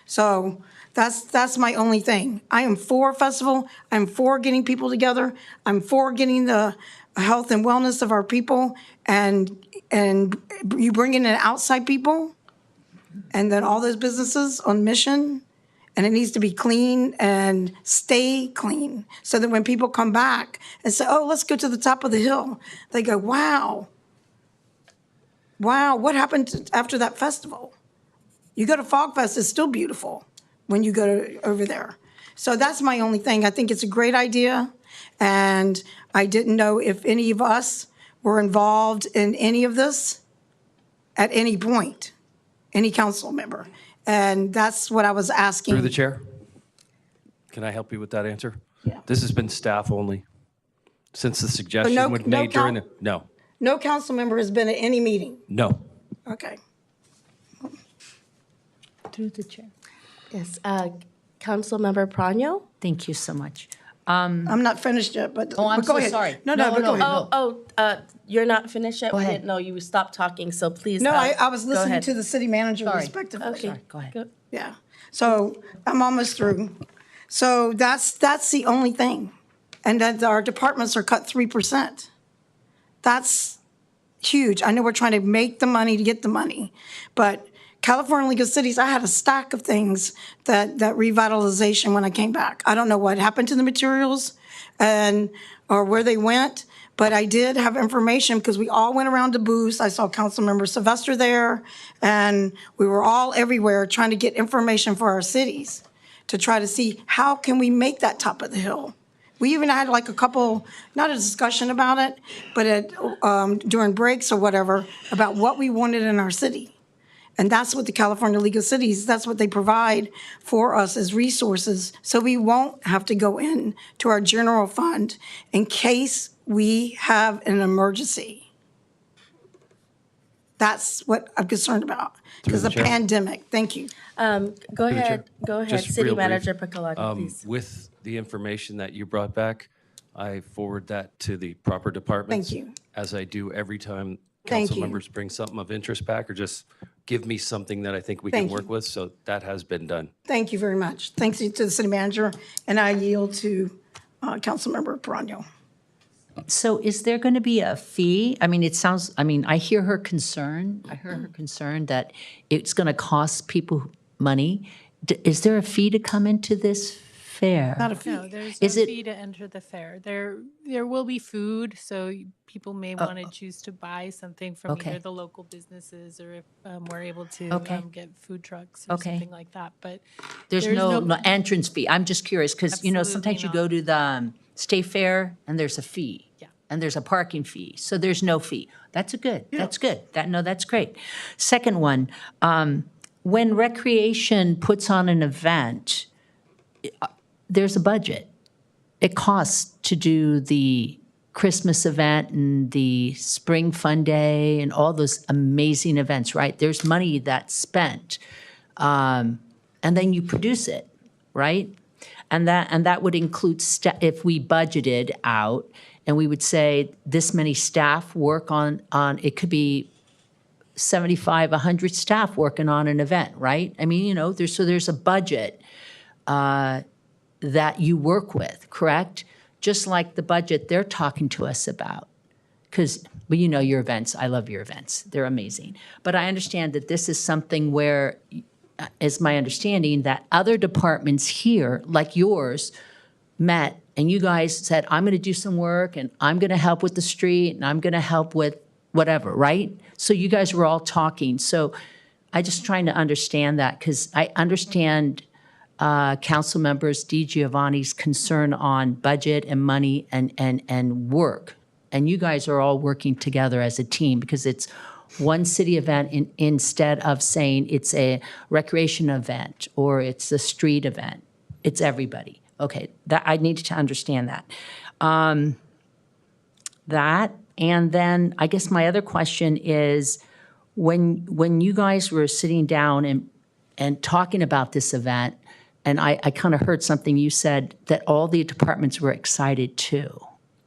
So that's my only thing. I am for a festival. I'm for getting people together. I'm for getting the health and wellness of our people. And you bring in outside people, and then all those businesses on mission, and it needs to be clean and stay clean, so that when people come back and say, oh, let's go to the top of the hill, they go, wow, what happened after that festival? You go to Fog Fest, it's still beautiful when you go over there. So that's my only thing. I think it's a great idea, and I didn't know if any of us were involved in any of this at any point, any council member. And that's what I was asking. Through the chair, can I help you with that answer? Yeah. This has been staff only. Since the suggestion was made during the, no, No council member has been at any meeting. no. Okay. Through the chair. Yes, Councilmember Prano? Thank you so much. I'm not finished yet, but. Oh, I'm but go so ahead. sorry. No, No, but go no, ahead. You're not finished yet? Go We ahead. didn't know you stopped talking, so please. No, I was go listening ahead. to the city manager Sorry. respectively. Okay. Go ahead. Yeah, so I'm almost through. So that's the only thing. And that our departments are cut 3%. That's huge. I know we're trying to make the money to get the money, but California League of Cities, I had a stack of things that revitalization when I came back. I don't know what happened to the materials or where they went, but I did have information because we all went around to booths. I saw Councilmember Sylvester there, and we were all everywhere trying to get information for our cities to try to see how can we make that top of the hill. We even had like a couple, not a discussion about it, but during breaks or whatever, about what we wanted in our city. And that's what the California League of Cities, that's what they provide for us as resources, so we won't have to go in to our general fund in case we have an emergency. That's what I'm concerned about, because the the chair. pandemic. Thank you. Go the ahead, chair. Just City real brief. Manager Piccolotti, please. With the information that you brought back, I forward that to the proper departments. Thank you. As I do every time Thank council you. members bring something of interest back, or just give me something that I think we Thank can work you. with. So that has been done. Thank you very much. Thanks to the city manager, and I yield to Councilmember Perano. So is there going to be a fee? I mean, I hear her concern. I hear her concern that it's going to cost people money. Is there a fee to come into this fair? Not a fee. No, there's Is no it- fee to enter the fair. There will be food, so people may want to choose to buy something from Okay. either the local businesses, or if we're able to Okay. get food trucks or Okay. something like that. But There's no entrance fee. I'm just curious because, sometimes you go to the state fair and there's a fee. Yeah. And there's a parking fee. So there's no fee. That's good. That's good. That's great. Second one, when recreation puts on an event, there's a budget. It costs to do the Christmas event and the Spring Fun Day and all those amazing events, right? There's money that's spent. And then you produce it, right? And that would include, if we budgeted out, and we would say this many staff work on it could be 75, 100 staff working on an event, right? I mean, there's a budget that you work with, correct? Just like the budget they're talking to us about. Your events, I love your events. They're amazing. But I understand that this is something where, is my understanding, that other departments here, like yours, met and you guys said, I'm going to do some work and I'm going to help with the street and I'm going to help with whatever, right? So you guys were all talking. So I just trying to understand that, because I understand Council Members Di Giovanni's concern on budget and money and work. And you guys are all working together as a team because it's one city event instead of saying it's a recreation event or it's a street event. It's everybody. Okay, that, I need to understand that. That, and then I guess my other question is, when you guys were sitting down and talking about this event, and I kind of heard something you said that all the departments were excited too.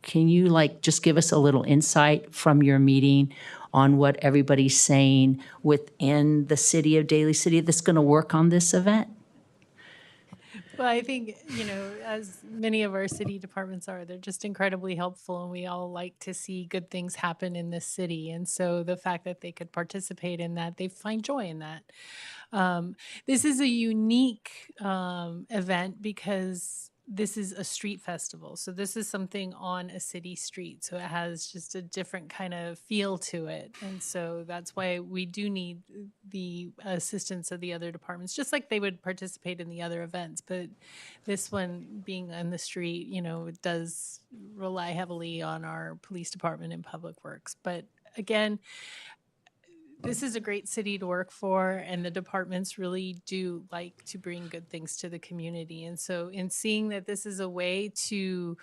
Can you like just give us a little insight from your meeting on what everybody's saying within the city of Daly City that's going to work on this event? Well, I think, as many of our city departments are, they're just incredibly helpful, and we all like to see good things happen in this city. And so the fact that they could participate in that, they find joy in that. This is a unique event because this is a street festival. So this is something on a city street. So it has just a different kind of feel to it. And so that's why we do need the assistance of the other departments, just like they would participate in the other events. But this one being on the street, it does rely heavily on our police department and public works. But again, this is a great city to work for, and the departments really do like to bring good things to the community. And so in seeing that this is a way to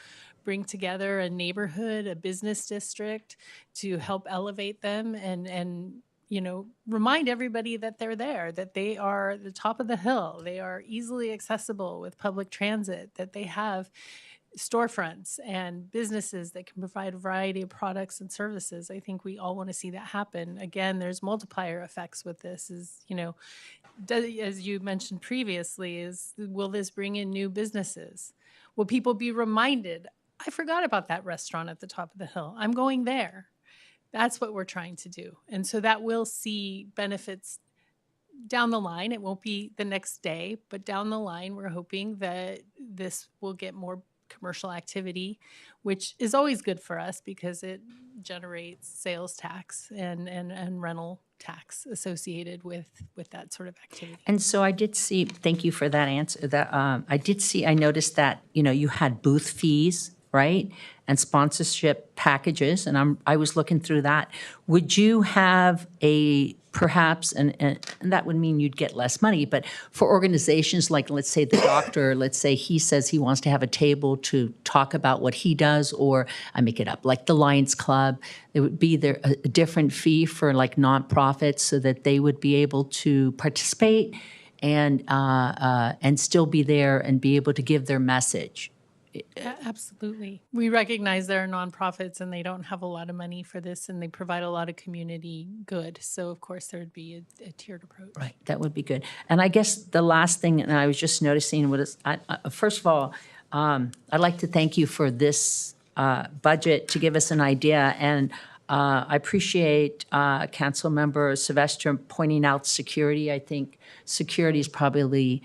bring together a neighborhood, a business district, to help elevate them and remind everybody that they're there, that they are the top of the hill, they are easily accessible with public transit, that they have storefronts and businesses that can provide a variety of products and services. I think we all want to see that happen. Again, there's multiplier effects with this, as you mentioned previously, will this bring in new businesses? Will people be reminded, I forgot about that restaurant at the top of the hill, I'm going there? That's what we're trying to do. And so that will see benefits down the line. It won't be the next day, but down the line, we're hoping that this will get more commercial activity, which is always good for us because it generates sales tax and rental tax associated with that sort of activity. And so I did see, thank you for that answer, that, I noticed that, you had booth fees, right? And sponsorship packages, and I was looking through that. Would you have perhaps, and that would mean you'd get less money, but for organizations like, let's say the doctor, let's say he says he wants to have a table to talk about what he does, or I make it up, like the Lions Club, it would be there a different fee for like nonprofits so that they would be able to participate and still be there and be able to give their message. Absolutely. We recognize there are nonprofits and they don't have a lot of money for this, and they provide a lot of community good. So of course there would be a tiered approach. Right, that would be good. And I guess the last thing, and I was just noticing, first of all, I'd like to thank you for this budget to give us an idea. And I appreciate Councilmember Sylvester pointing out security. I think security is probably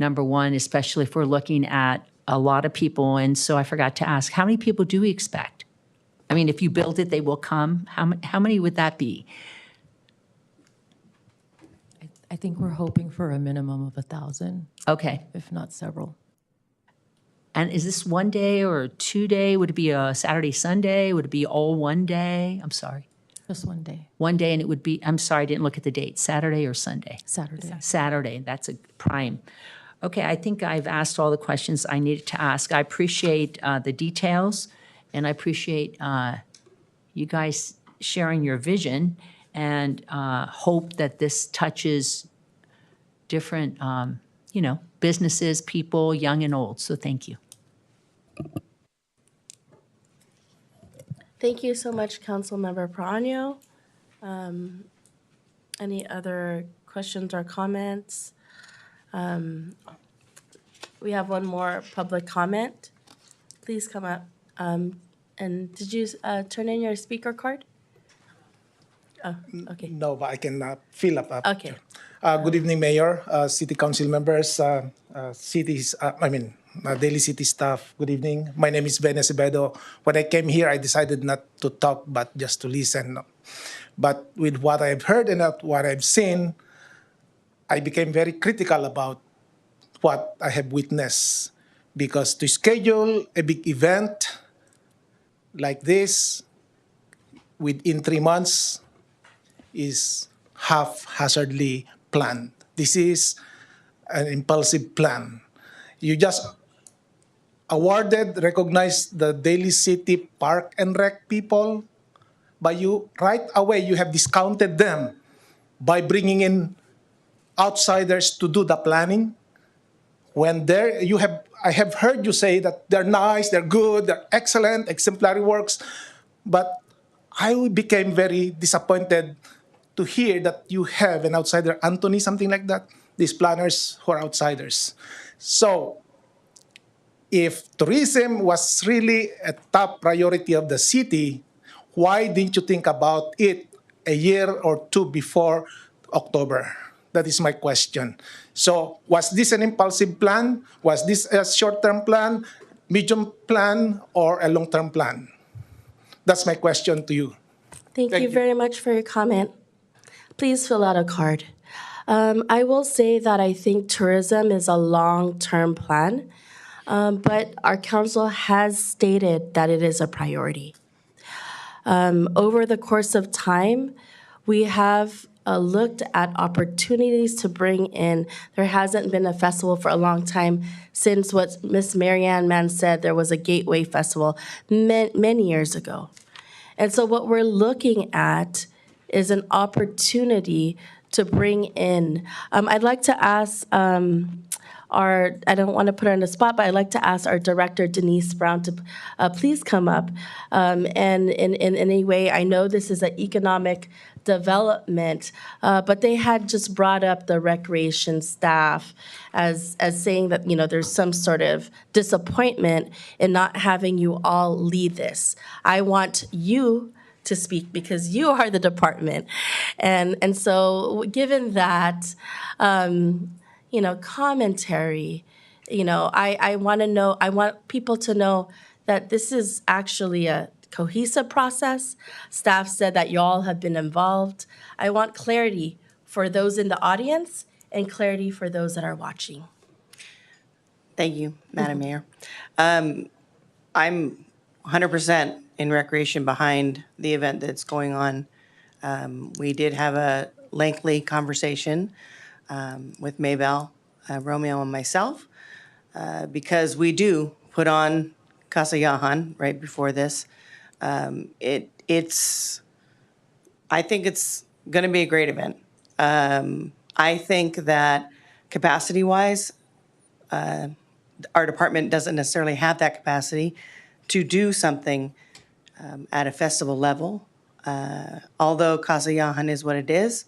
number one, especially if we're looking at a lot of people. And so I forgot to ask, how many people do we expect? I mean, if you build it, they will come. How many would that be? I think we're hoping for a minimum of 1,000. Okay. If not several. And is this 1 day or 2 day? Would it be a Saturday, Sunday? Would it be all 1 day? I'm sorry. Just 1 day. 1 day, and it would be, I'm sorry, I didn't look at the date, Saturday or Sunday? Saturday. Saturday, that's a prime. Okay, I think I've asked all the questions I needed to ask. I appreciate the details, and I appreciate you guys sharing your vision, and hope that this touches different, businesses, people, young and old. So thank you. Thank you so much, Councilmember Praño. Any other questions or comments? We have one more public comment. Please come up. And did you turn in your speaker card? Oh, okay. No, but I can fill up. Okay. Good evening, Mayor, City Council members, Daly City staff. Good evening. My name is Ben Acevedo. When I came here, I decided not to talk, but just to listen. But with what I've heard and what I've seen, I became very critical about what I have witnessed. Because to schedule a big event like this within 3 months is haphazardly planned. This is an impulsive plan. You just recognized the Daly City Park and Rec people, but you right away you have discounted them by bringing in outsiders to do the planning. When there you have, I have heard you say that they're nice, they're good, they're excellent, exemplary works, but I became very disappointed to hear that you have an outsider, Anthony, something like that, these planners who are outsiders. So if tourism was really a top priority of the city, why didn't you think about it a year or two before October? That is my question. So was this an impulsive plan? Was this a short-term plan, medium plan, or a long-term plan? That's my question to you. Thank you very much for your comment. Please fill out a card. I will say that I think tourism is a long-term plan, but our council has stated that it is a priority. Over the course of time, we have looked at opportunities to bring in. There hasn't been a festival for a long time since what Miss Marianne Mann said, there was a Gateway Festival many years ago. And so what we're looking at is an opportunity to bring in. I'd like to ask I don't want to put her on the spot, but I'd like to ask our director, Denise Brown, to please come up. And in any way, I know this is an economic development, but they had just brought up the recreation staff as saying that, there's some sort of disappointment in not having you all lead this. I want you to speak because you are the department. And so given that, commentary, I want to know, I want people to know that this is actually a cohesive process. Staff said that y'all have been involved. I want clarity for those in the audience and clarity for those that are watching. Thank you, Madam Mayor. I'm 100% in recreation behind the event that's going on. We did have a lengthy conversation with Maybell, Romeo, and myself, because we do put on Casa Yahan right before this. I think it's going to be a great event. I think that capacity-wise, our department doesn't necessarily have that capacity to do something at a festival level. Although Casa Yahan is what it is,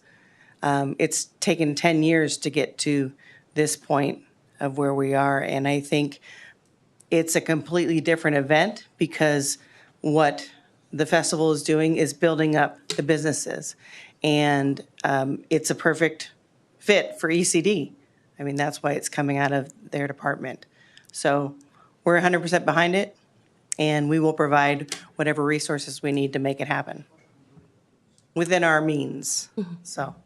it's taken 10 years to get to this point of where we are. And I think it's a completely different event because what the festival is doing is building up the businesses. And it's a perfect fit for ECD. I mean, that's why it's coming out of their department. So we're 100% behind it, and we will provide whatever resources we need to make it happen within our means. So.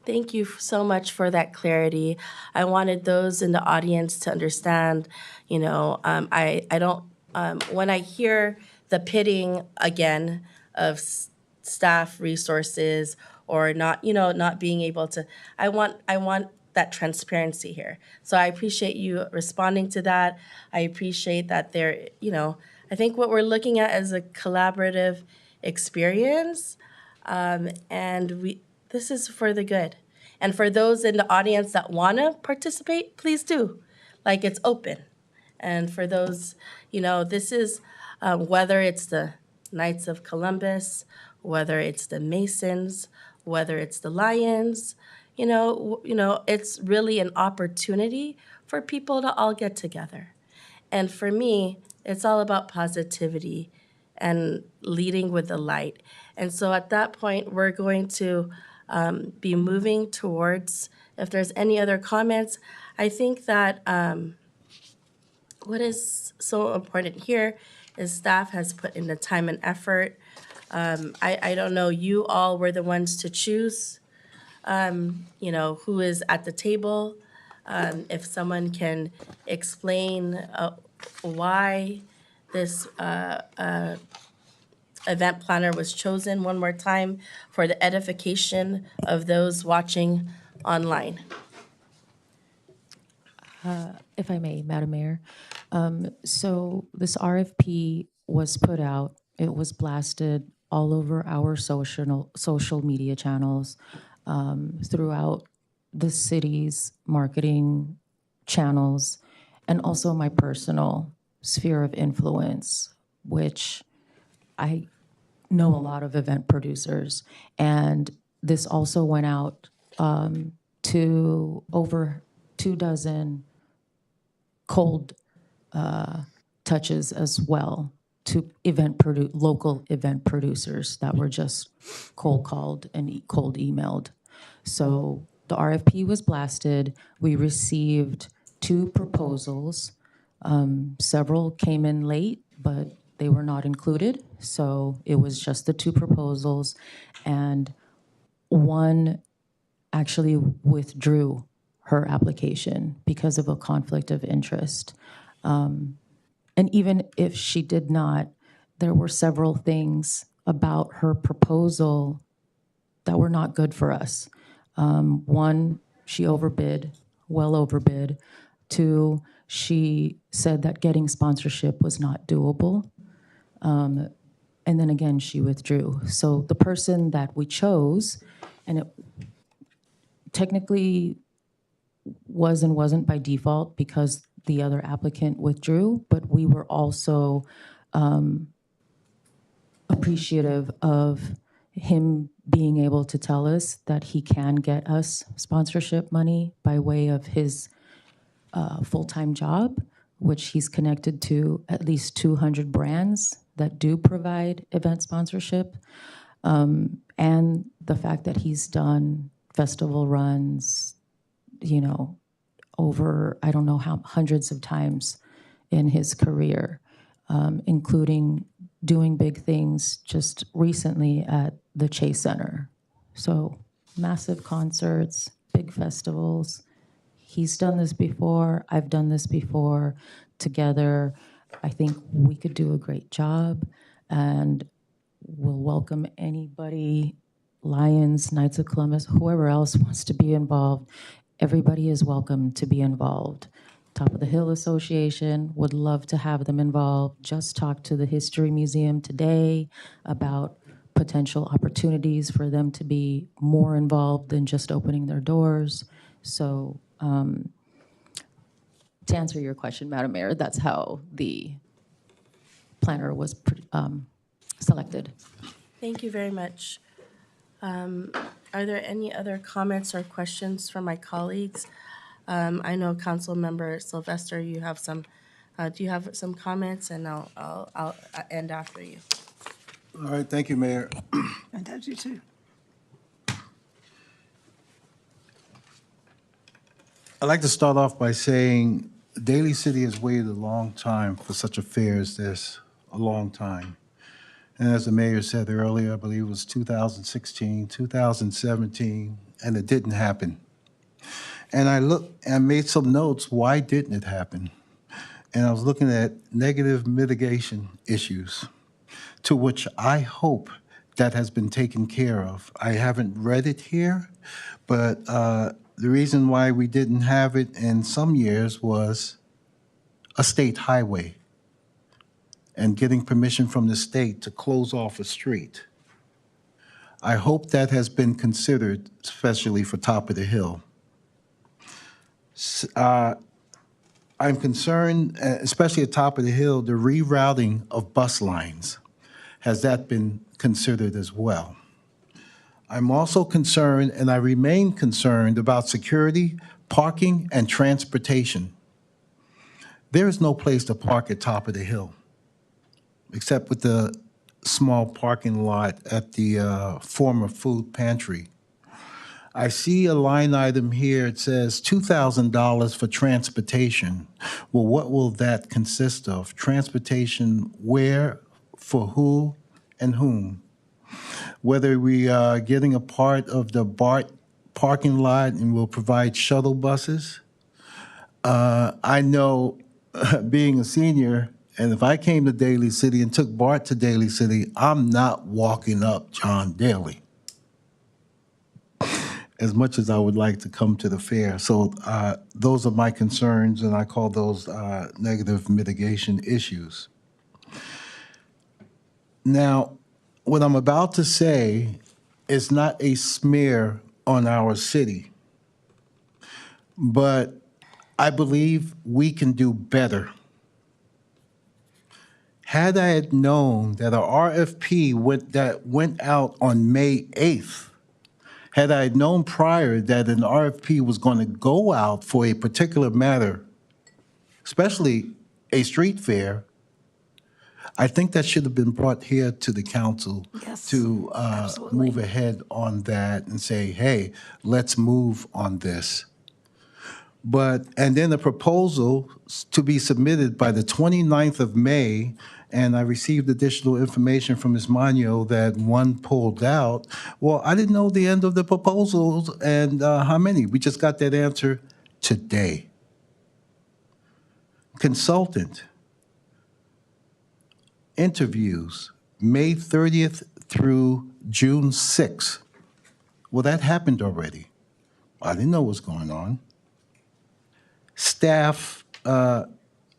Thank you so much for that clarity. I wanted those in the audience to understand, I don't, when I hear the pitting again of staff resources or not, not being able to, I want that transparency here. So I appreciate you responding to that. I appreciate that I think what we're looking at is a collaborative experience, and this is for the good. And for those in the audience that want to participate, please do. It's open. And for those, this is whether it's the Knights of Columbus, whether it's the Masons, whether it's the Lions, it's really an opportunity for people to all get together. And for me, it's all about positivity and leading with the light. And so at that point, we're going to be moving towards, if there's any other comments, I think that what is so important here is staff has put in the time and effort. I don't know, you all were the ones to choose, who is at the table. If someone can explain why this event planner was chosen one more time for the edification of those watching online. If I may, Madam Mayor, So this RFP was put out. It was blasted all over our social media channels, throughout the city's marketing channels, and also my personal sphere of influence, which I know a lot of event producers. And this also went out to over 24 cold touches as well to local event producers that were just cold called and cold emailed. So the RFP was blasted. We received 2 proposals. Several came in late, but they were not included. So it was just the 2 proposals, and one actually withdrew her application because of a conflict of interest. And even if she did not, there were several things about her proposal that were not good for us. One, she overbid, well overbid. 2, she said that getting sponsorship was not doable. And then again, she withdrew. So the person that we chose, and it technically was and wasn't by default because the other applicant withdrew, but we were also appreciative of him being able to tell us that he can get us sponsorship money by way of his full-time job, which he's connected to at least 200 brands that do provide event sponsorship. And the fact that he's done festival runs, over, I don't know how, hundreds of times in his career, including doing big things just recently at the Chase Center. So massive concerts, big festivals. He's done this before, I've done this before. Together, I think we could do a great job, and we'll welcome anybody, Lions, Knights of Columbus, whoever else wants to be involved. Everybody is welcome to be involved. Top of the Hill Association would love to have them involved. Just talked to the History Museum today about potential opportunities for them to be more involved than just opening their doors. So to answer your question, Madam Mayor, that's how the planner was selected. Thank you very much. Are there any other comments or questions from my colleagues? I know Council Member Sylvester, you have some. Do you have some comments? And I'll end after you. All right, thank you, Mayor. And that's you too. I'd like to start off by saying Daly City has waited a long time for such a fair as this, a long time. And as the mayor said earlier, I believe it was 2016, 2017, and it didn't happen. And I looked and made some notes, why didn't it happen? And I was looking at negative mitigation issues, to which I hope that has been taken care of. I haven't read it here, but the reason why we didn't have it in some years was a state highway and getting permission from the state to close off a street. I hope that has been considered, especially for Top of the Hill. I'm concerned, especially at Top of the Hill, the rerouting of bus lines. Has that been considered as well? I'm also concerned, and I remain concerned, about security, parking, and transportation. There is no place to park at Top of the Hill, except with the small parking lot at the former food pantry. I see a line item here, it says $2,000 for transportation. Well, what will that consist of? Transportation where, for who, and whom? Whether we are getting a part of the BART parking lot and will provide shuttle buses. I know, being a senior, and if I came to Daly City and took BART to Daly City, I'm not walking up John Daly. as much as I would like to come to the fair. So those are my concerns, and I call those negative mitigation issues. Now, what I'm about to say is not a smear on our city, but I believe we can do better. Had I had known that a RFP that went out on May 8th, had I known prior that an RFP was going to go out for a particular matter, especially a street fair, I think that should have been brought here to the council to move ahead on that and say, hey, let's move on this. And then a proposal to be submitted by the 29th of May, and I received additional information from Ms. Magno that one pulled out. Well, I didn't know the end of the proposals and how many. We just got that answer today. Consultant, interviews, May 30th through June 6th. Well, that happened already. I didn't know what was going on. Staff,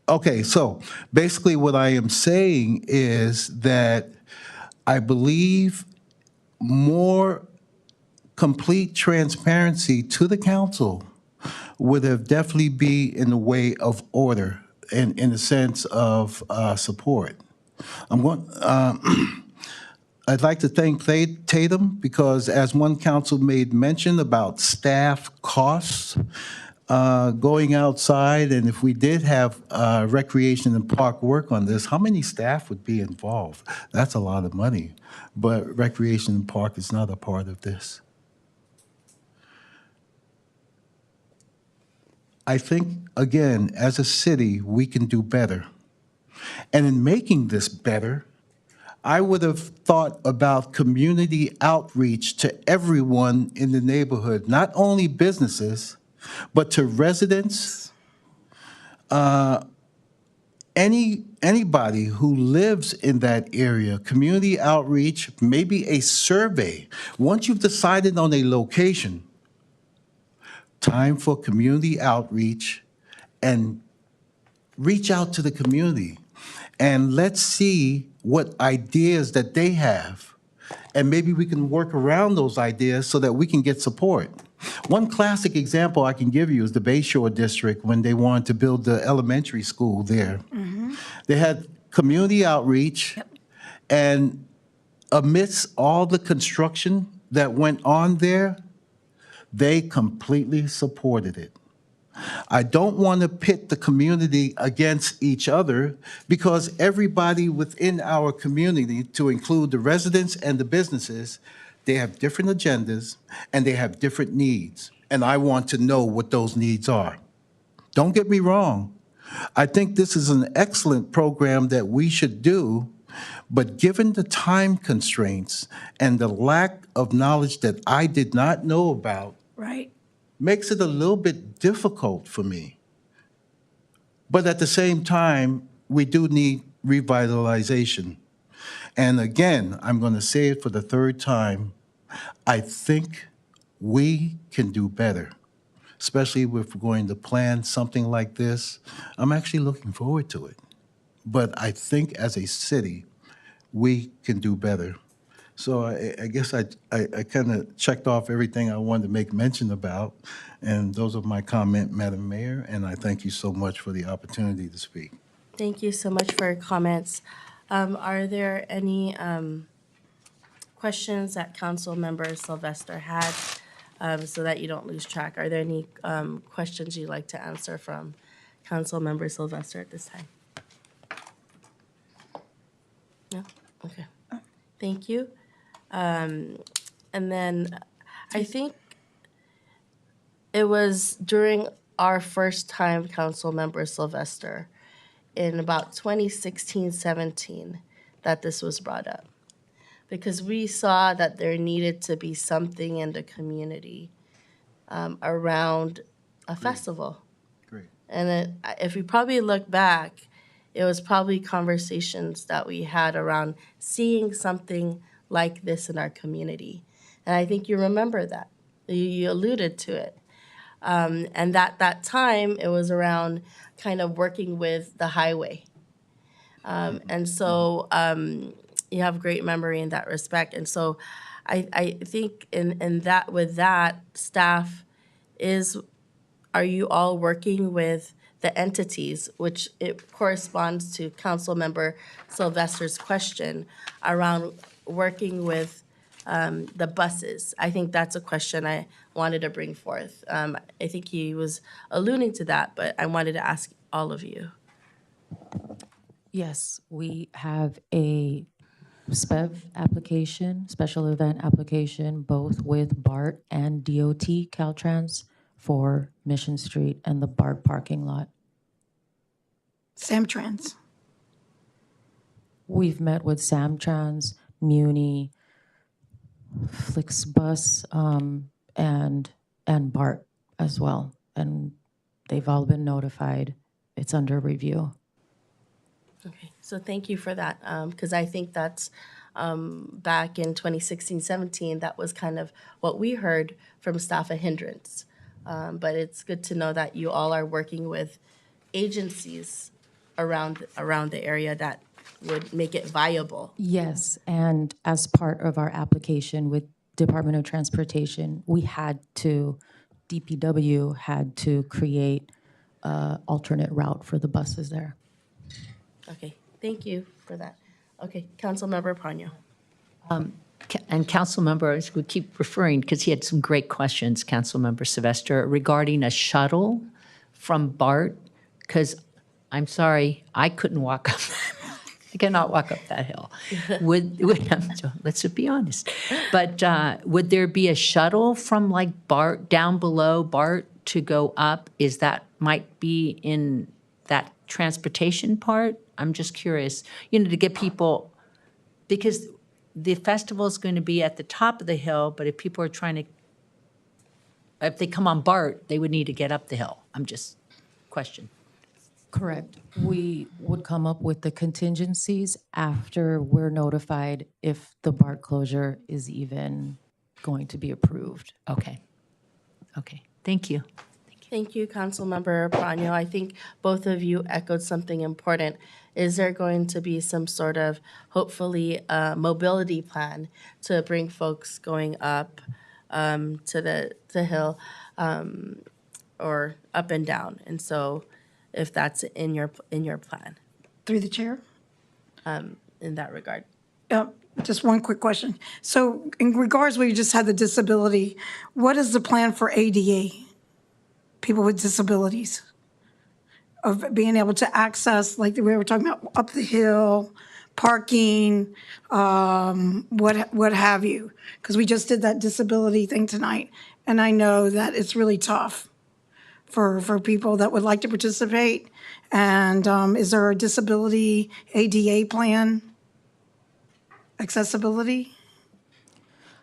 okay, so basically what I am saying is that I believe more complete transparency to the council would have definitely be in the way of order and in the sense of support. I'd like to thank Tatum because as one council made mention about staff costs, going outside, and if we did have recreation and park work on this, how many staff would be involved? That's a lot of money, but recreation and park is not a part of this. I think, again, as a city, we can do better. And in making this better, I would have thought about community outreach to everyone in the neighborhood, not only businesses, but to residents, anybody who lives in that area, community outreach, maybe a survey. Once you've decided on a location, time for community outreach and reach out to the community and let's see what ideas that they have. And maybe we can work around those ideas so that we can get support. One classic example I can give you is the Bayshore District when they wanted to build the elementary school there. They had community outreach, and amidst all the construction that went on there, they completely supported it. I don't want to pit the community against each other because everybody within our community, to include the residents and the businesses, they have different agendas and they have different needs. And I want to know what those needs are. Don't get me wrong. I think this is an excellent program that we should do, but given the time constraints and the lack of knowledge that I did not know about, Right. makes it a little bit difficult for me. But at the same time, we do need revitalization. And again, I'm going to say it for the third time, I think we can do better, especially if we're going to plan something like this. I'm actually looking forward to it. But I think as a city, we can do better. So I guess I kind of checked off everything I wanted to make mention about, and those are my comment, Madam Mayor, and I thank you so much for the opportunity to speak. Thank you so much for your comments. Are there any questions that Council Member Sylvester had so that you don't lose track? Are there any questions you'd like to answer from Council Member Sylvester at this time? No? Okay. Thank you. And then I think it was during our first time, Council Member Sylvester, in about 2016-17, that this was brought up. Because we saw that there needed to be something in the community around a festival. Great. And if we probably look back, it was probably conversations that we had around seeing something like this in our community. And I think you remember that. You alluded to it. And that time, it was around kind of working with the highway. And so you have great memory in that respect. And so I think in that, with that, staff are you all working with the entities, which it corresponds to Councilmember Sylvester's question around working with the buses? I think that's a question I wanted to bring forth. I think he was alluding to that, but I wanted to ask all of you. Yes, we have a SPEV application, special event application, both with BART and DOT Caltrans for Mission Street and the BART parking lot. Samtrans. We've met with Samtrans, Muni, Flixbus, and BART as well. And they've all been notified. It's under review. Okay, so thank you for that, because I think that's back in 2016-17, that was kind of what we heard from staff, a hindrance. But it's good to know that you all are working with agencies around the area that would make it viable. Yes, and as part of our application with Department of Transportation, DPW had to create an alternate route for the buses there. Okay, thank you for that. Okay, Councilmember Pano. And Councilmember, we keep referring, because he had some great questions, Councilmember Sylvester, regarding a shuttle from BART, because I'm sorry, I couldn't walk up. I cannot walk up that hill. Let's be honest. But would there be a shuttle from like BART, down below BART, to go up? Might be in that transportation part? I'm just curious, to get people, because the festival is going to be at the top of the hill, but if people are if they come on BART, they would need to get up the hill. I'm just question. Correct. We would come up with the contingencies after we're notified if the BART closure is even going to be approved. Okay, thank you. Thank you, Councilmember Pano. I think both of you echoed something important. Is there going to be some sort of, hopefully, mobility plan to bring folks going up to the hill or up and down? And so if that's in your plan, Through the chair. in that regard. Just one quick question. So in regards where you just had the disability, what is the plan for ADA, people with disabilities? Of being able to access, like we were talking about, up the hill, parking, what have you? Because we just did that disability thing tonight, and I know that it's really tough for people that would like to participate. And is there a disability ADA plan? Accessibility?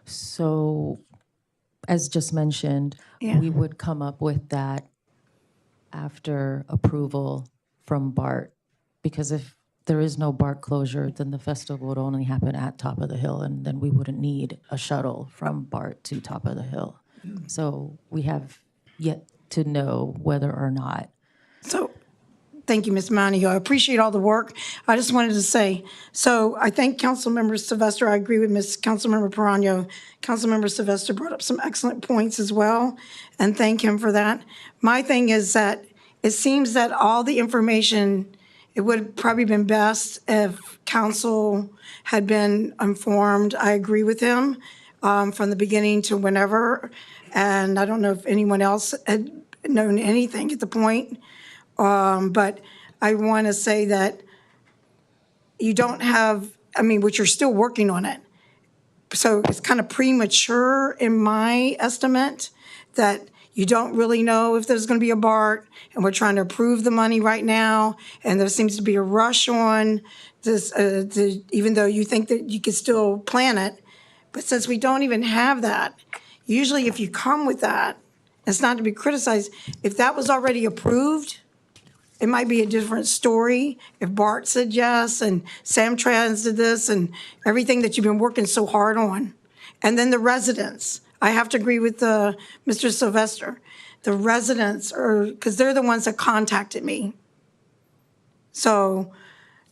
So, as just mentioned, Yeah. we would come up with that after approval from BART, because if there is no BART closure, then the festival would only happen at top of the hill, and then we wouldn't need a shuttle from BART to top of the hill. So we have yet to know whether or not. So, thank you, Ms. Montague. I appreciate all the work. I just wanted to say, so I thank Councilmember Sylvester. I agree with Ms. Councilmember Perano. Councilmember Sylvester brought up some excellent points as well, and thank him for that. My thing is that it seems that all the information, it would have probably been best if council had been informed. I agree with him from the beginning to whenever, and I don't know if anyone else had known anything at the point. But I want to say that you don't have, but you're still working on it. So it's kind of premature in my estimate that you don't really know if there's going to be a BART, and we're trying to approve the money right now, and there seems to be a rush on this, even though you think that you could still plan it. But since we don't even have that, usually if you come with that, it's not to be criticized, if that was already approved, it might be a different story if BART said yes and Samtrans did this and everything that you've been working so hard on. And then the residents I have to agree with Mr. Sylvester. The residents are, because they're the ones that contacted me. So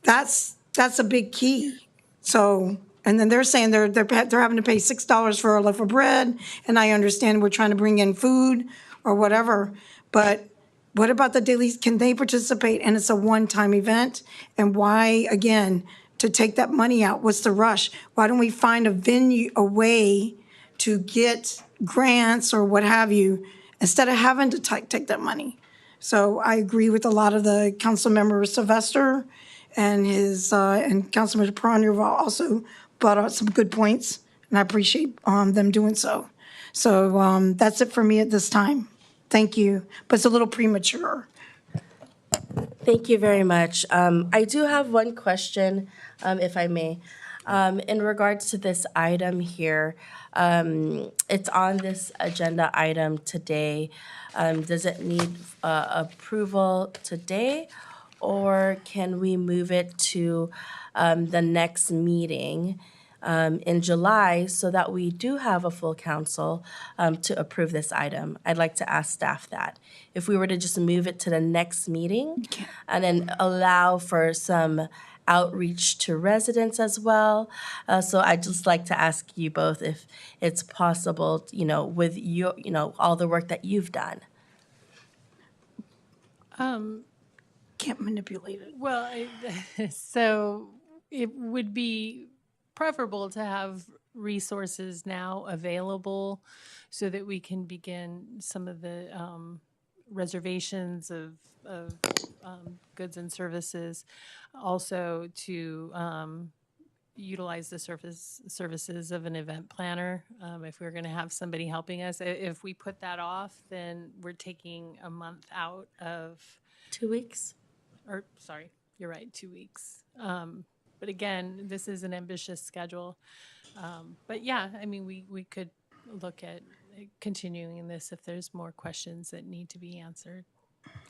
that's a big key. So, and then they're saying they're having to pay $6 for a loaf of bread, and I understand we're trying to bring in food or whatever, but what about the Dalys? Can they participate? And it's a one-time event? And why, again, to take that money out? What's the rush? Why don't we find a venue, a way to get grants or what have you, instead of having to take that money? So I agree with a lot of the council member Sylvester and and Councilman Perron also brought out some good points, and I appreciate them doing so. So that's it for me at this time. Thank you, but it's a little premature. Thank you very much. I do have one question, if I may. In regards to this item here, it's on this agenda item today. Does it need approval today, or can we move it to the next meeting in July so that we do have a full council to approve this item? I'd like to ask staff that. If we were to just move it to the next meeting and then allow for some outreach to residents as well. So I'd just like to ask you both if it's possible, with your, all the work that you've done. Can't manipulate it. Well, so it would be preferable to have resources now available so that we can begin some of the reservations of goods and services. Also to utilize the services of an event planner if we're going to have somebody helping us. If we put that off, then we're taking a month out of 2 weeks. Or sorry, you're right, 2 weeks. But again, this is an ambitious schedule. But yeah, I mean, we could look at continuing this if there's more questions that need to be answered.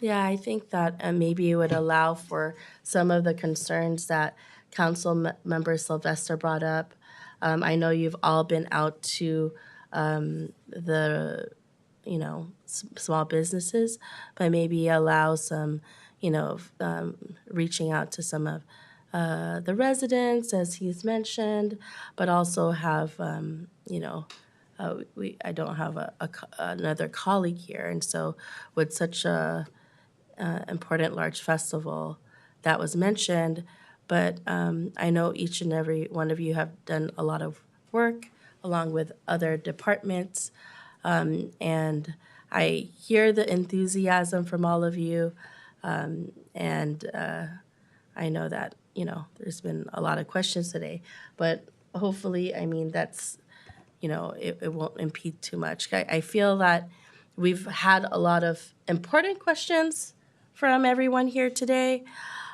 Yeah, I think that maybe it would allow for some of the concerns that Council Member Sylvester brought up. I know you've all been out to the, small businesses, but maybe allow some, reaching out to some of the residents, as he's mentioned, but also have, I don't have another colleague here, and so with such a important large festival that was mentioned, but I know each and every one of you have done a lot of work along with other departments, and I hear the enthusiasm from all of you, and I know that, there's been a lot of questions today, but hopefully, I mean, that's, it won't impede too much. I feel that we've had a lot of important questions from everyone here today,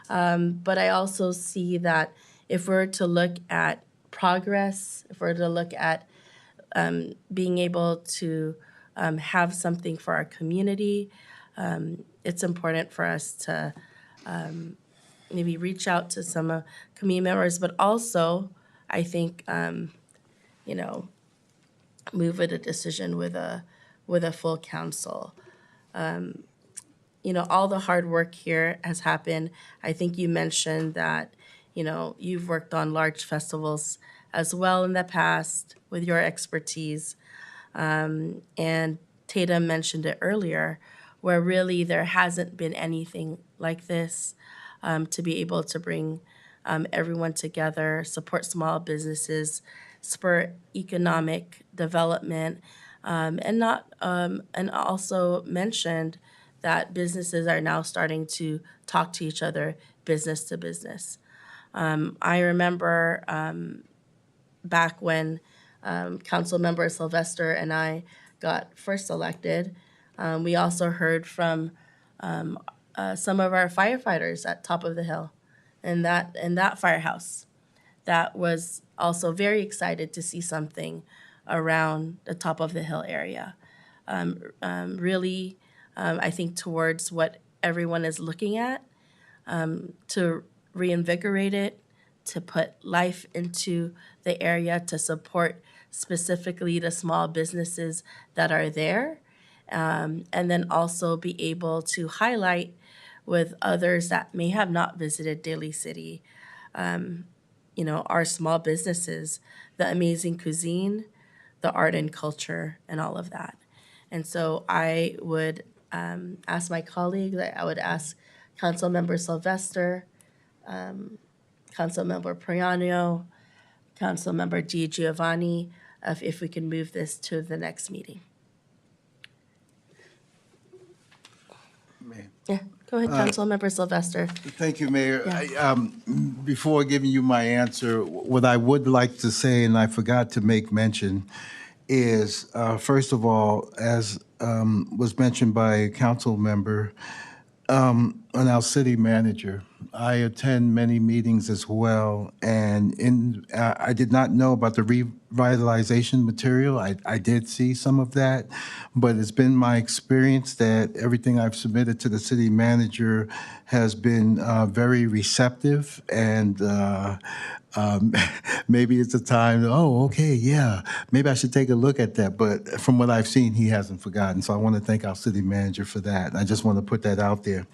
but I also see that if we're to look at progress, if we're to look at being able to have something for our community, it's important for us to maybe reach out to some community members, but also, I think, move with a decision with a full council. All the hard work here has happened. I think you mentioned that, you've worked on large festivals as well in the past with your expertise. And Tatum mentioned it earlier, where really there hasn't been anything like this to be able to bring everyone together, support small businesses, spur economic development, and also mentioned that businesses are now starting to talk to each other business to business. I remember back when Council Member Sylvester and I got first elected, we also heard from some of our firefighters at top of the hill in that firehouse that was also very excited to see something around the top of the hill area. Really, I think towards what everyone is looking at, to reinvigorate it, to put life into the area, to support specifically to small businesses that are there. And then also be able to highlight with others that may have not visited Daly City, our small businesses, the amazing cuisine, the art and culture, and all of that. And so I would ask my colleagues, I would ask Councilmember Sylvester, Councilmember Priano, Councilmember Di Giovanni, if we can move this to the next meeting. Yeah, go ahead, Councilmember Sylvester. Thank you, Mayor. Yeah. Before giving you my answer, what I would like to say, and I forgot to make mention, is, first of all, as was mentioned by a council member, and our city manager, I attend many meetings as well, and I did not know about the revitalization material. I did see some of that, but it's been my experience that everything I've submitted to the city manager has been very receptive, and maybe it's a time, oh, okay, yeah, maybe I should take a look at that. But from what I've seen, he hasn't forgotten. So I want to thank our city manager for that. And I just want to put that out there.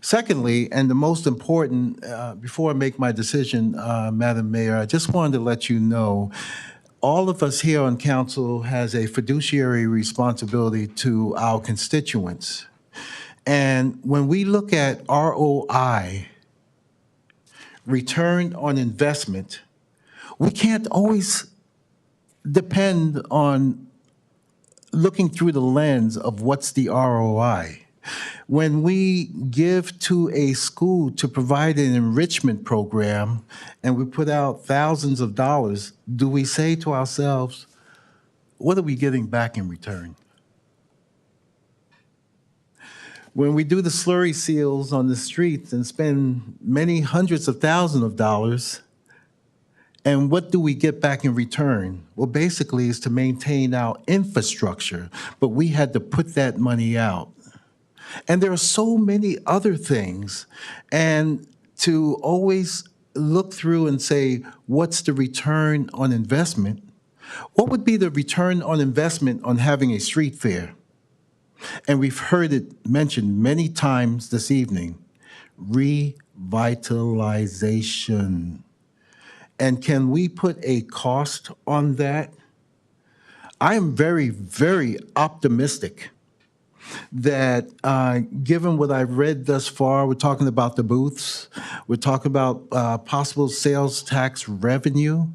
Secondly, and the most important, before I make my decision, Madam Mayor, I just wanted to let you know, all of us here on council has a fiduciary responsibility to our constituents. And when we look at ROI, return on investment, we can't always depend on looking through the lens of what's the ROI. When we give to a school to provide an enrichment program and we put out thousands of dollars, do we say to ourselves, what are we getting back in return? When we do the slurry seals on the streets and spend many hundreds of thousands of dollars, and what do we get back in return? Well, basically, is to maintain our infrastructure, but we had to put that money out. And there are so many other things. And to always look through and say, what's the return on investment? What would be the return on investment on having a street fair? And we've heard it mentioned many times this evening, revitalization. And can we put a cost on that? I am very, very optimistic that given what I've read thus far, we're talking about the booths, we're talking about possible sales tax revenue.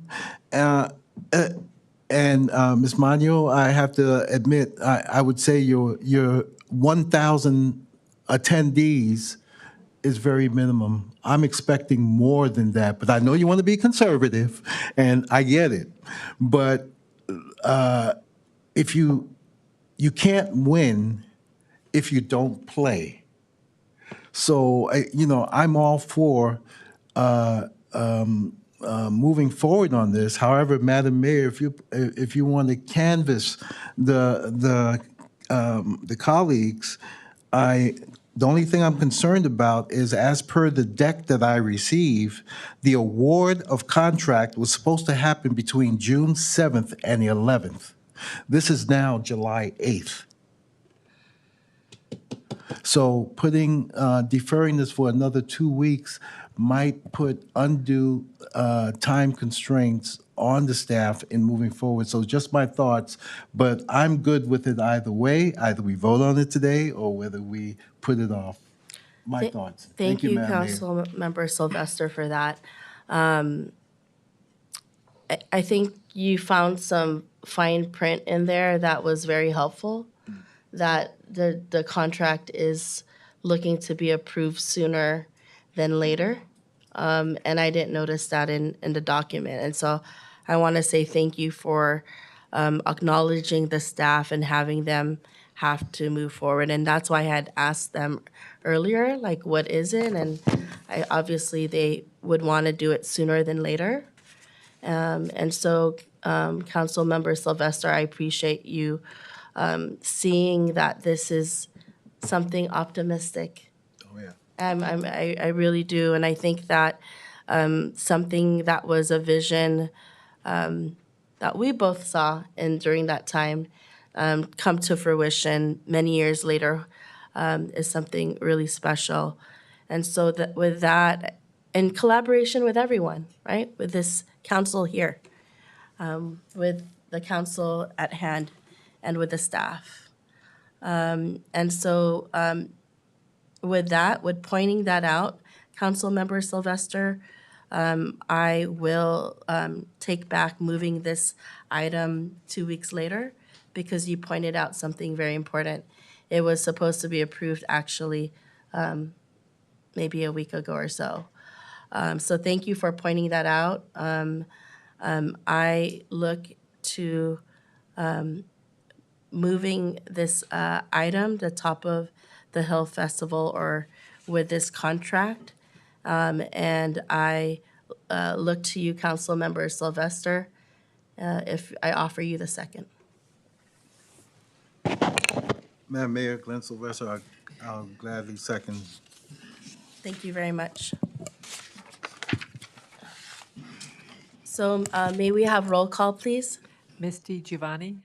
And Ms. Manuel, I have to admit, I would say your 1,000 attendees is very minimum. I'm expecting more than that, but I know you want to be conservative, and I get it. But if you can't win if you don't play. So, I'm all for moving forward on this. However, Madam Mayor, if you want to canvass the colleagues, the only thing I'm concerned about is, as per the deck that I received, the award of contract was supposed to happen between June 7th and the 11th. This is now July 8th. So deferring this for another 2 weeks might put undue time constraints on the staff in moving forward. So just my thoughts, but I'm good with it either way. Either we vote on it today or whether we put it off. My thoughts. Thank you, Madam Mayor. Councilmember Sylvester, for that. I think you found some fine print in there that was very helpful, that the contract is looking to be approved sooner than later. And I didn't notice that in the document. And so I want to say thank you for acknowledging the staff and having them have to move forward. And that's why I had asked them earlier, like, what is it? And obviously they would want to do it sooner than later. And so, Councilmember Sylvester, I appreciate you seeing that this is something optimistic. Oh, yeah. I really do, and I think that something that was a vision that we both saw and during that time come to fruition many years later is something really special. And so that with that, in collaboration with everyone, right, with this council here, with the council at hand, and with the staff. And so with that, with pointing that out, Councilmember Sylvester, I will take back moving this item 2 weeks later because you pointed out something very important. It was supposed to be approved actually maybe a week ago or so. So thank you for pointing that out. I look to moving this item, the Top of the Hill Festival, or with this contract. And I look to you, Councilmember Sylvester, if I offer you the second. Madam Mayor, Glenn Sylvester, I'll gladly second. Thank you very much. So may we have roll call, please? Ms. Giovanni?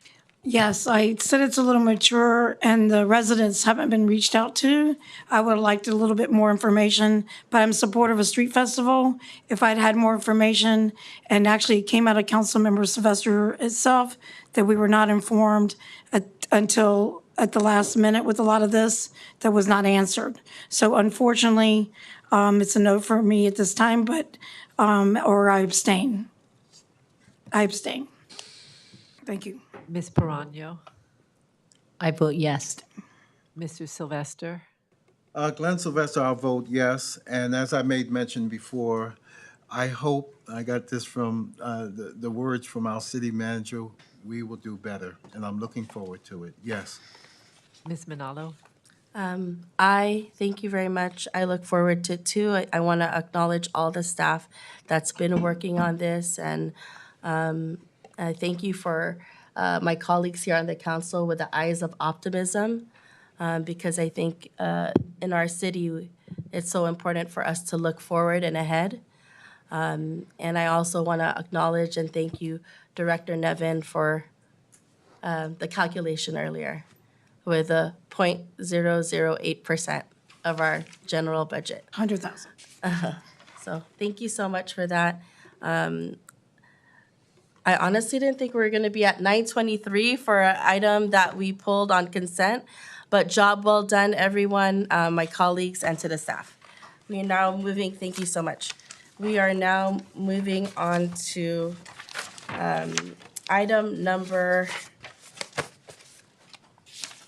Yes, I said it's a little mature and the residents haven't been reached out to. I would have liked a little bit more information, but I'm supportive of street festival. If I'd had more information, and actually it came out of Councilmember Sylvester itself, that we were not informed until at the last minute with a lot of this, that was not answered. So unfortunately, it's a no for me at this time, but, or I abstain. I abstain. Thank you. Ms. Perano? I vote yes. Mr. Sylvester? Glenn Sylvester, I'll vote yes. And as I made mention before, I hope, I got this from the words from our city manager, we will do better. And I'm looking forward to it. Yes. Ms. Manalo? I thank you very much. I look forward to it too. I want to acknowledge all the staff that's been working on this, and I thank you for my colleagues here on the council with the eyes of optimism, because I think in our city, it's so important for us to look forward and ahead. And I also want to acknowledge and thank you, Director Nevin, for the calculation earlier with a 0.008% of our general budget. 100,000. So thank you so much for that. I honestly didn't think we were going to be at 9:23 for an item that we pulled on consent, but job well done, everyone, my colleagues, and to the staff. We are now moving, thank you so much. We are now moving on to item number,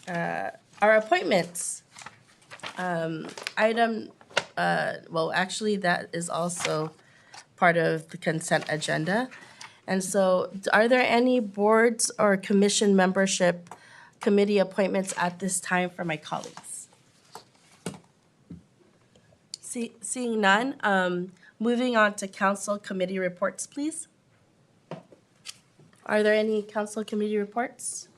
our appointments. Well, actually, that is also part of the consent agenda. And so are there any boards or commission membership committee appointments at this time for my colleagues? Seeing none, moving on to council committee reports, please. Are there any council committee reports?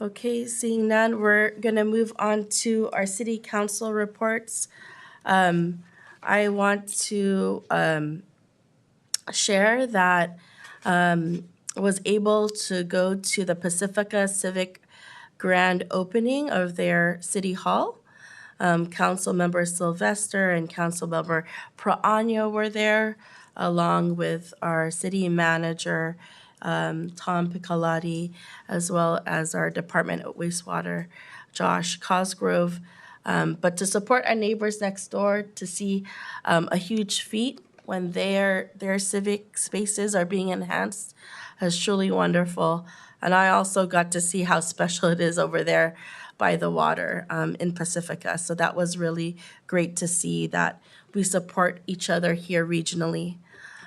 Okay, seeing none, we're gonna move on to our city council reports. I want to share that was able to go to the Pacifica Civic grand opening of their city hall. Councilmember Sylvester and Councilmember Praano were there, along with our city manager, Tom Piccolotti, as well as our Department of Wastewater, Josh Cosgrove. But to support our neighbors next door, to see a huge feat when their civic spaces are being enhanced is truly wonderful. And I also got to see how special it is over there by the water in Pacifica. So that was really great to see that we support each other here regionally.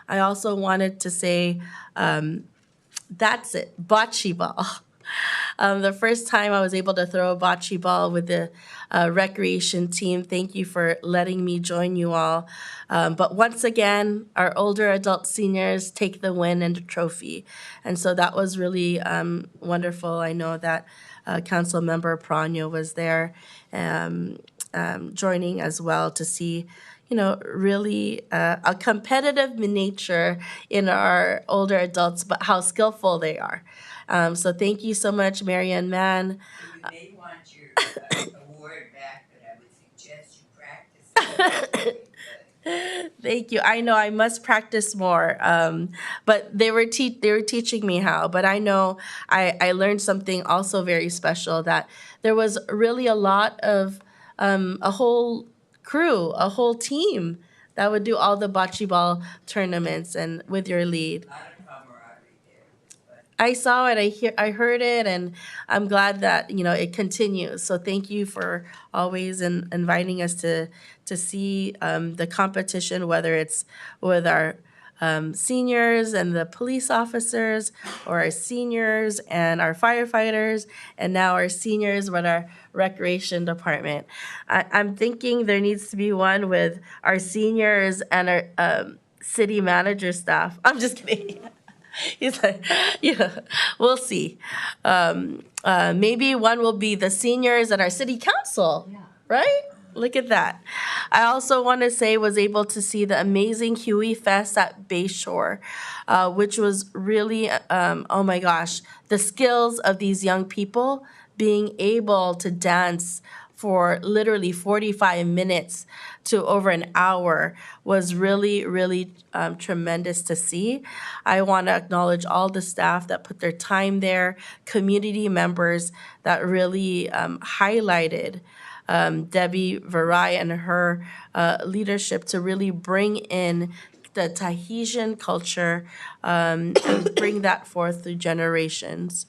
I also wanted to say, that's it, bocce ball. The first time I was able to throw a bocce ball with the recreation team. Thank you for letting me join you all. But once again, our older adult seniors take the win and the trophy. And so that was really wonderful. I know that Councilmember Praano was there joining as well to see, really a competitive nature in our older adults, but how skillful they are. So thank you so much, Marianne Mann. You may want your award back, but I would suggest you practice. Thank you. I know I must practice more, but they were teaching me how. But I know I learned something also very special, that there was really a lot of a whole crew, a whole team that would do all the bocce ball tournaments, and with your lead. I saw it, I heard it, and I'm glad that, it continues. So thank you for always inviting us to see the competition, whether it's with our seniors and the police officers, or our seniors and our firefighters, and now our seniors with our recreation department. I'm thinking there needs to be one with our seniors and our city manager staff. I'm just kidding. He's like, we'll see. Maybe one will be the seniors and our city council, right? Look at that. I also want to say was able to see the amazing Huey Fest at Bayshore, which was really, oh my gosh, the skills of these young people being able to dance for literally 45 minutes to over an hour was really, really tremendous to see. I want to acknowledge all the staff that put their time there, community members that really highlighted Debbie Varai and her leadership to really bring in the Tahitian culture and bring that forth through generations.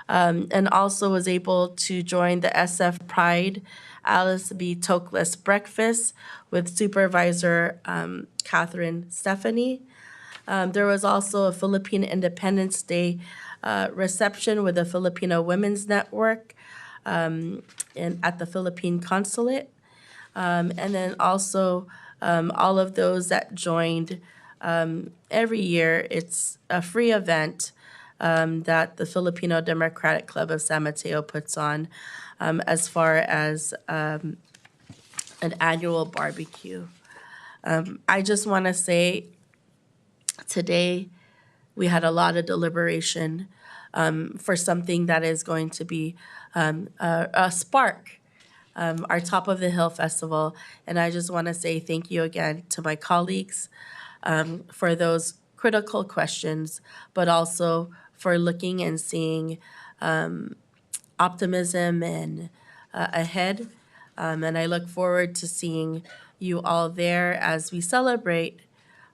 And also was able to join the SF Pride Alice B. Tokless breakfast with Supervisor Catherine Stephanie. There was also a Philippine Independence Day reception with the Filipino Women's Network at the Philippine Consulate. And then also all of those that joined every year. It's a free event that the Filipino Democratic Club of San Mateo puts on as far as an annual barbecue. I just want to say today we had a lot of deliberation for something that is going to be a spark, our Top of the Hill Festival. And I just want to say thank you again to my colleagues for those critical questions, but also for looking and seeing optimism and ahead. And I look forward to seeing you all there as we celebrate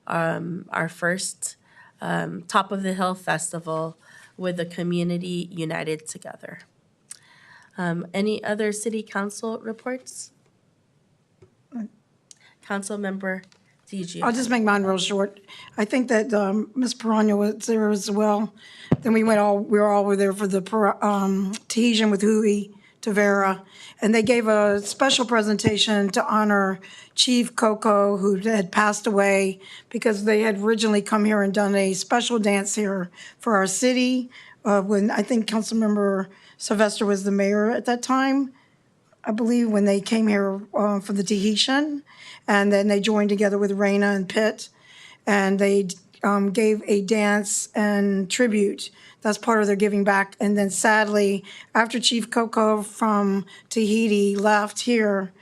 our first Top of the Hill Festival with the community united together. Any other city council reports? Council member DG. I'll just make mine real short. I think that Ms. Perano was there as well. Then we were all there for the Tahitian with Hui Tavera. And they gave a special presentation to honor Chief Coco, who had passed away, because they had originally come here and done a special dance here for our city when I think Councilmember Sylvester was the mayor at that time, I believe, when they came here for the Tahitian. And then they joined together with Raina and Pitt, and they gave a dance and tribute. That's part of their giving back. And then sadly, after Chief Coco from Tahiti left here,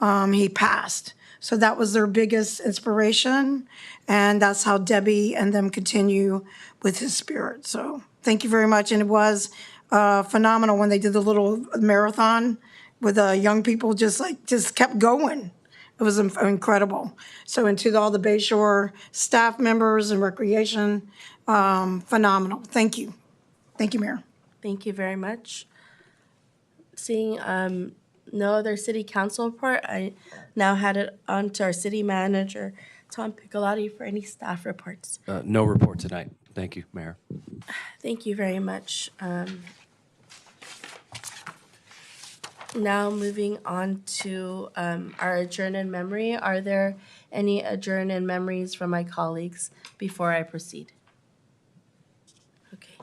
he passed. So that was their biggest inspiration, and that's how Debbie and them continue with his spirit. So thank you very much. And it was phenomenal when they did the little marathon with young people, just kept going. It was incredible. So, and to all the Bayshore staff members and recreation, phenomenal. Thank you. Thank you, Mayor. Thank you very much. Seeing no other city council report, I now had it on to our city manager, Tom Piccolotti, for any staff reports. No report tonight. Thank you, Mayor. Thank you very much. Now moving on to our adjourn in memory. Are there any adjourn in memories from my colleagues before I proceed? Okay.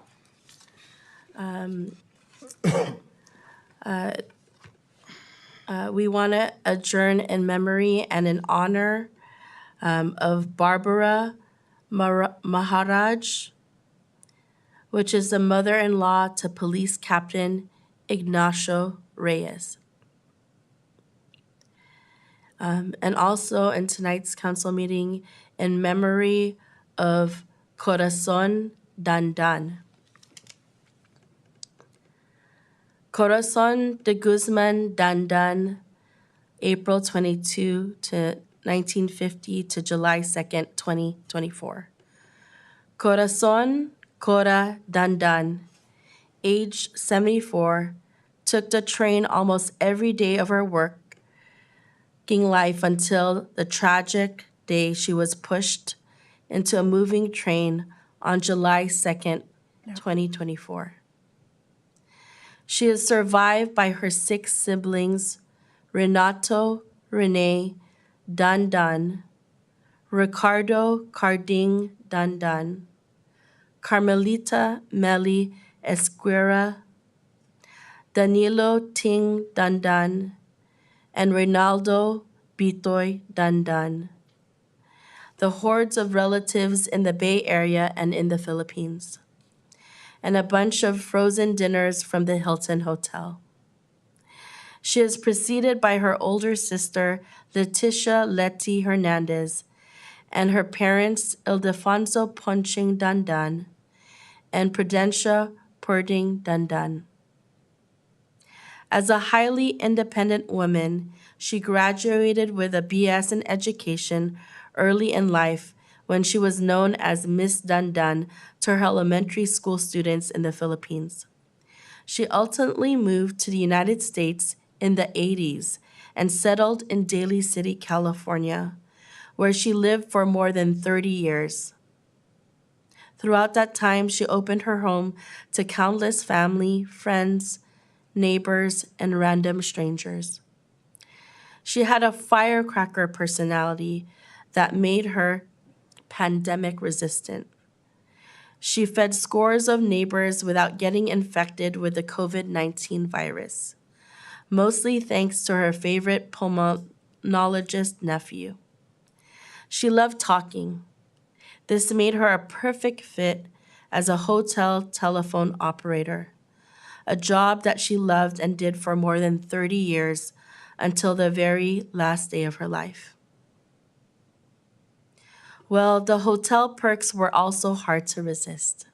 We want to adjourn in memory and in honor of Barbara Maharaj, which is the mother-in-law to Police Captain Ignacio Reyes. And also in tonight's council meeting, in memory of Corazon Dandan. Corazon de Guzman Dandan, April 22 to 1950 to July 2nd, 2024. Corazon Cora Dandan, age 74, took the train almost every day of her working life until the tragic day she was pushed into a moving train on July 2nd, 2024. She is survived by her 6 siblings, Renato Rene Dandan, Ricardo Carding Dandan, Carmelita Meli Esquera, Danilo Ting Dandan, and Reynaldo Bitoy Dandan. The hordes of relatives in the Bay Area and in the Philippines, and a bunch of frozen dinners from the Hilton Hotel. She is preceded by her older sister, Leticia Leti Hernandez, and her parents, Ildefonso Ponching Dandan and Prudencia Purding Dandan. As a highly independent woman, she graduated with a BS in education early in life when she was known as Miss Dandan to her elementary school students in the Philippines. She ultimately moved to the United States in the 80s and settled in Daly City, California, where she lived for more than 30 years. Throughout that time, she opened her home to countless family, friends, neighbors, and random strangers. She had a firecracker personality that made her pandemic resistant. She fed scores of neighbors without getting infected with the COVID-19 virus, mostly thanks to her favorite pulmonologist nephew. She loved talking. This made her a perfect fit as a hotel telephone operator, a job that she loved and did for more than 30 years until the very last day of her life. Well, the hotel perks were also hard to resist.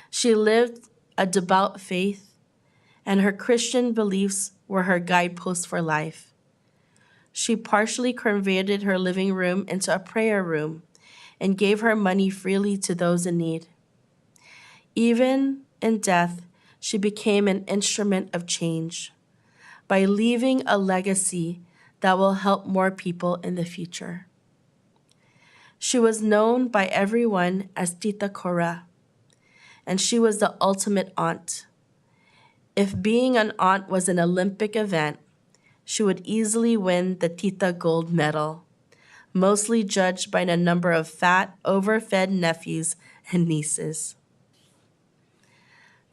She lived a devout faith, and her Christian beliefs were her guideposts for life. She partially converted her living room into a prayer room and gave her money freely to those in need. Even in death, she became an instrument of change by leaving a legacy that will help more people in the future. She was known by everyone as Tita Cora, and she was the ultimate aunt. If being an aunt was an Olympic event, she would easily win the Tita Gold Medal, mostly judged by a number of fat, overfed nephews and nieces.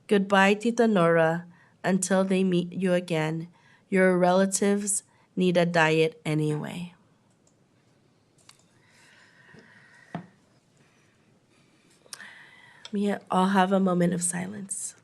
Goodbye, Tita Nora. Until they meet you again, your relatives need a diet anyway. May I all have a moment of silence.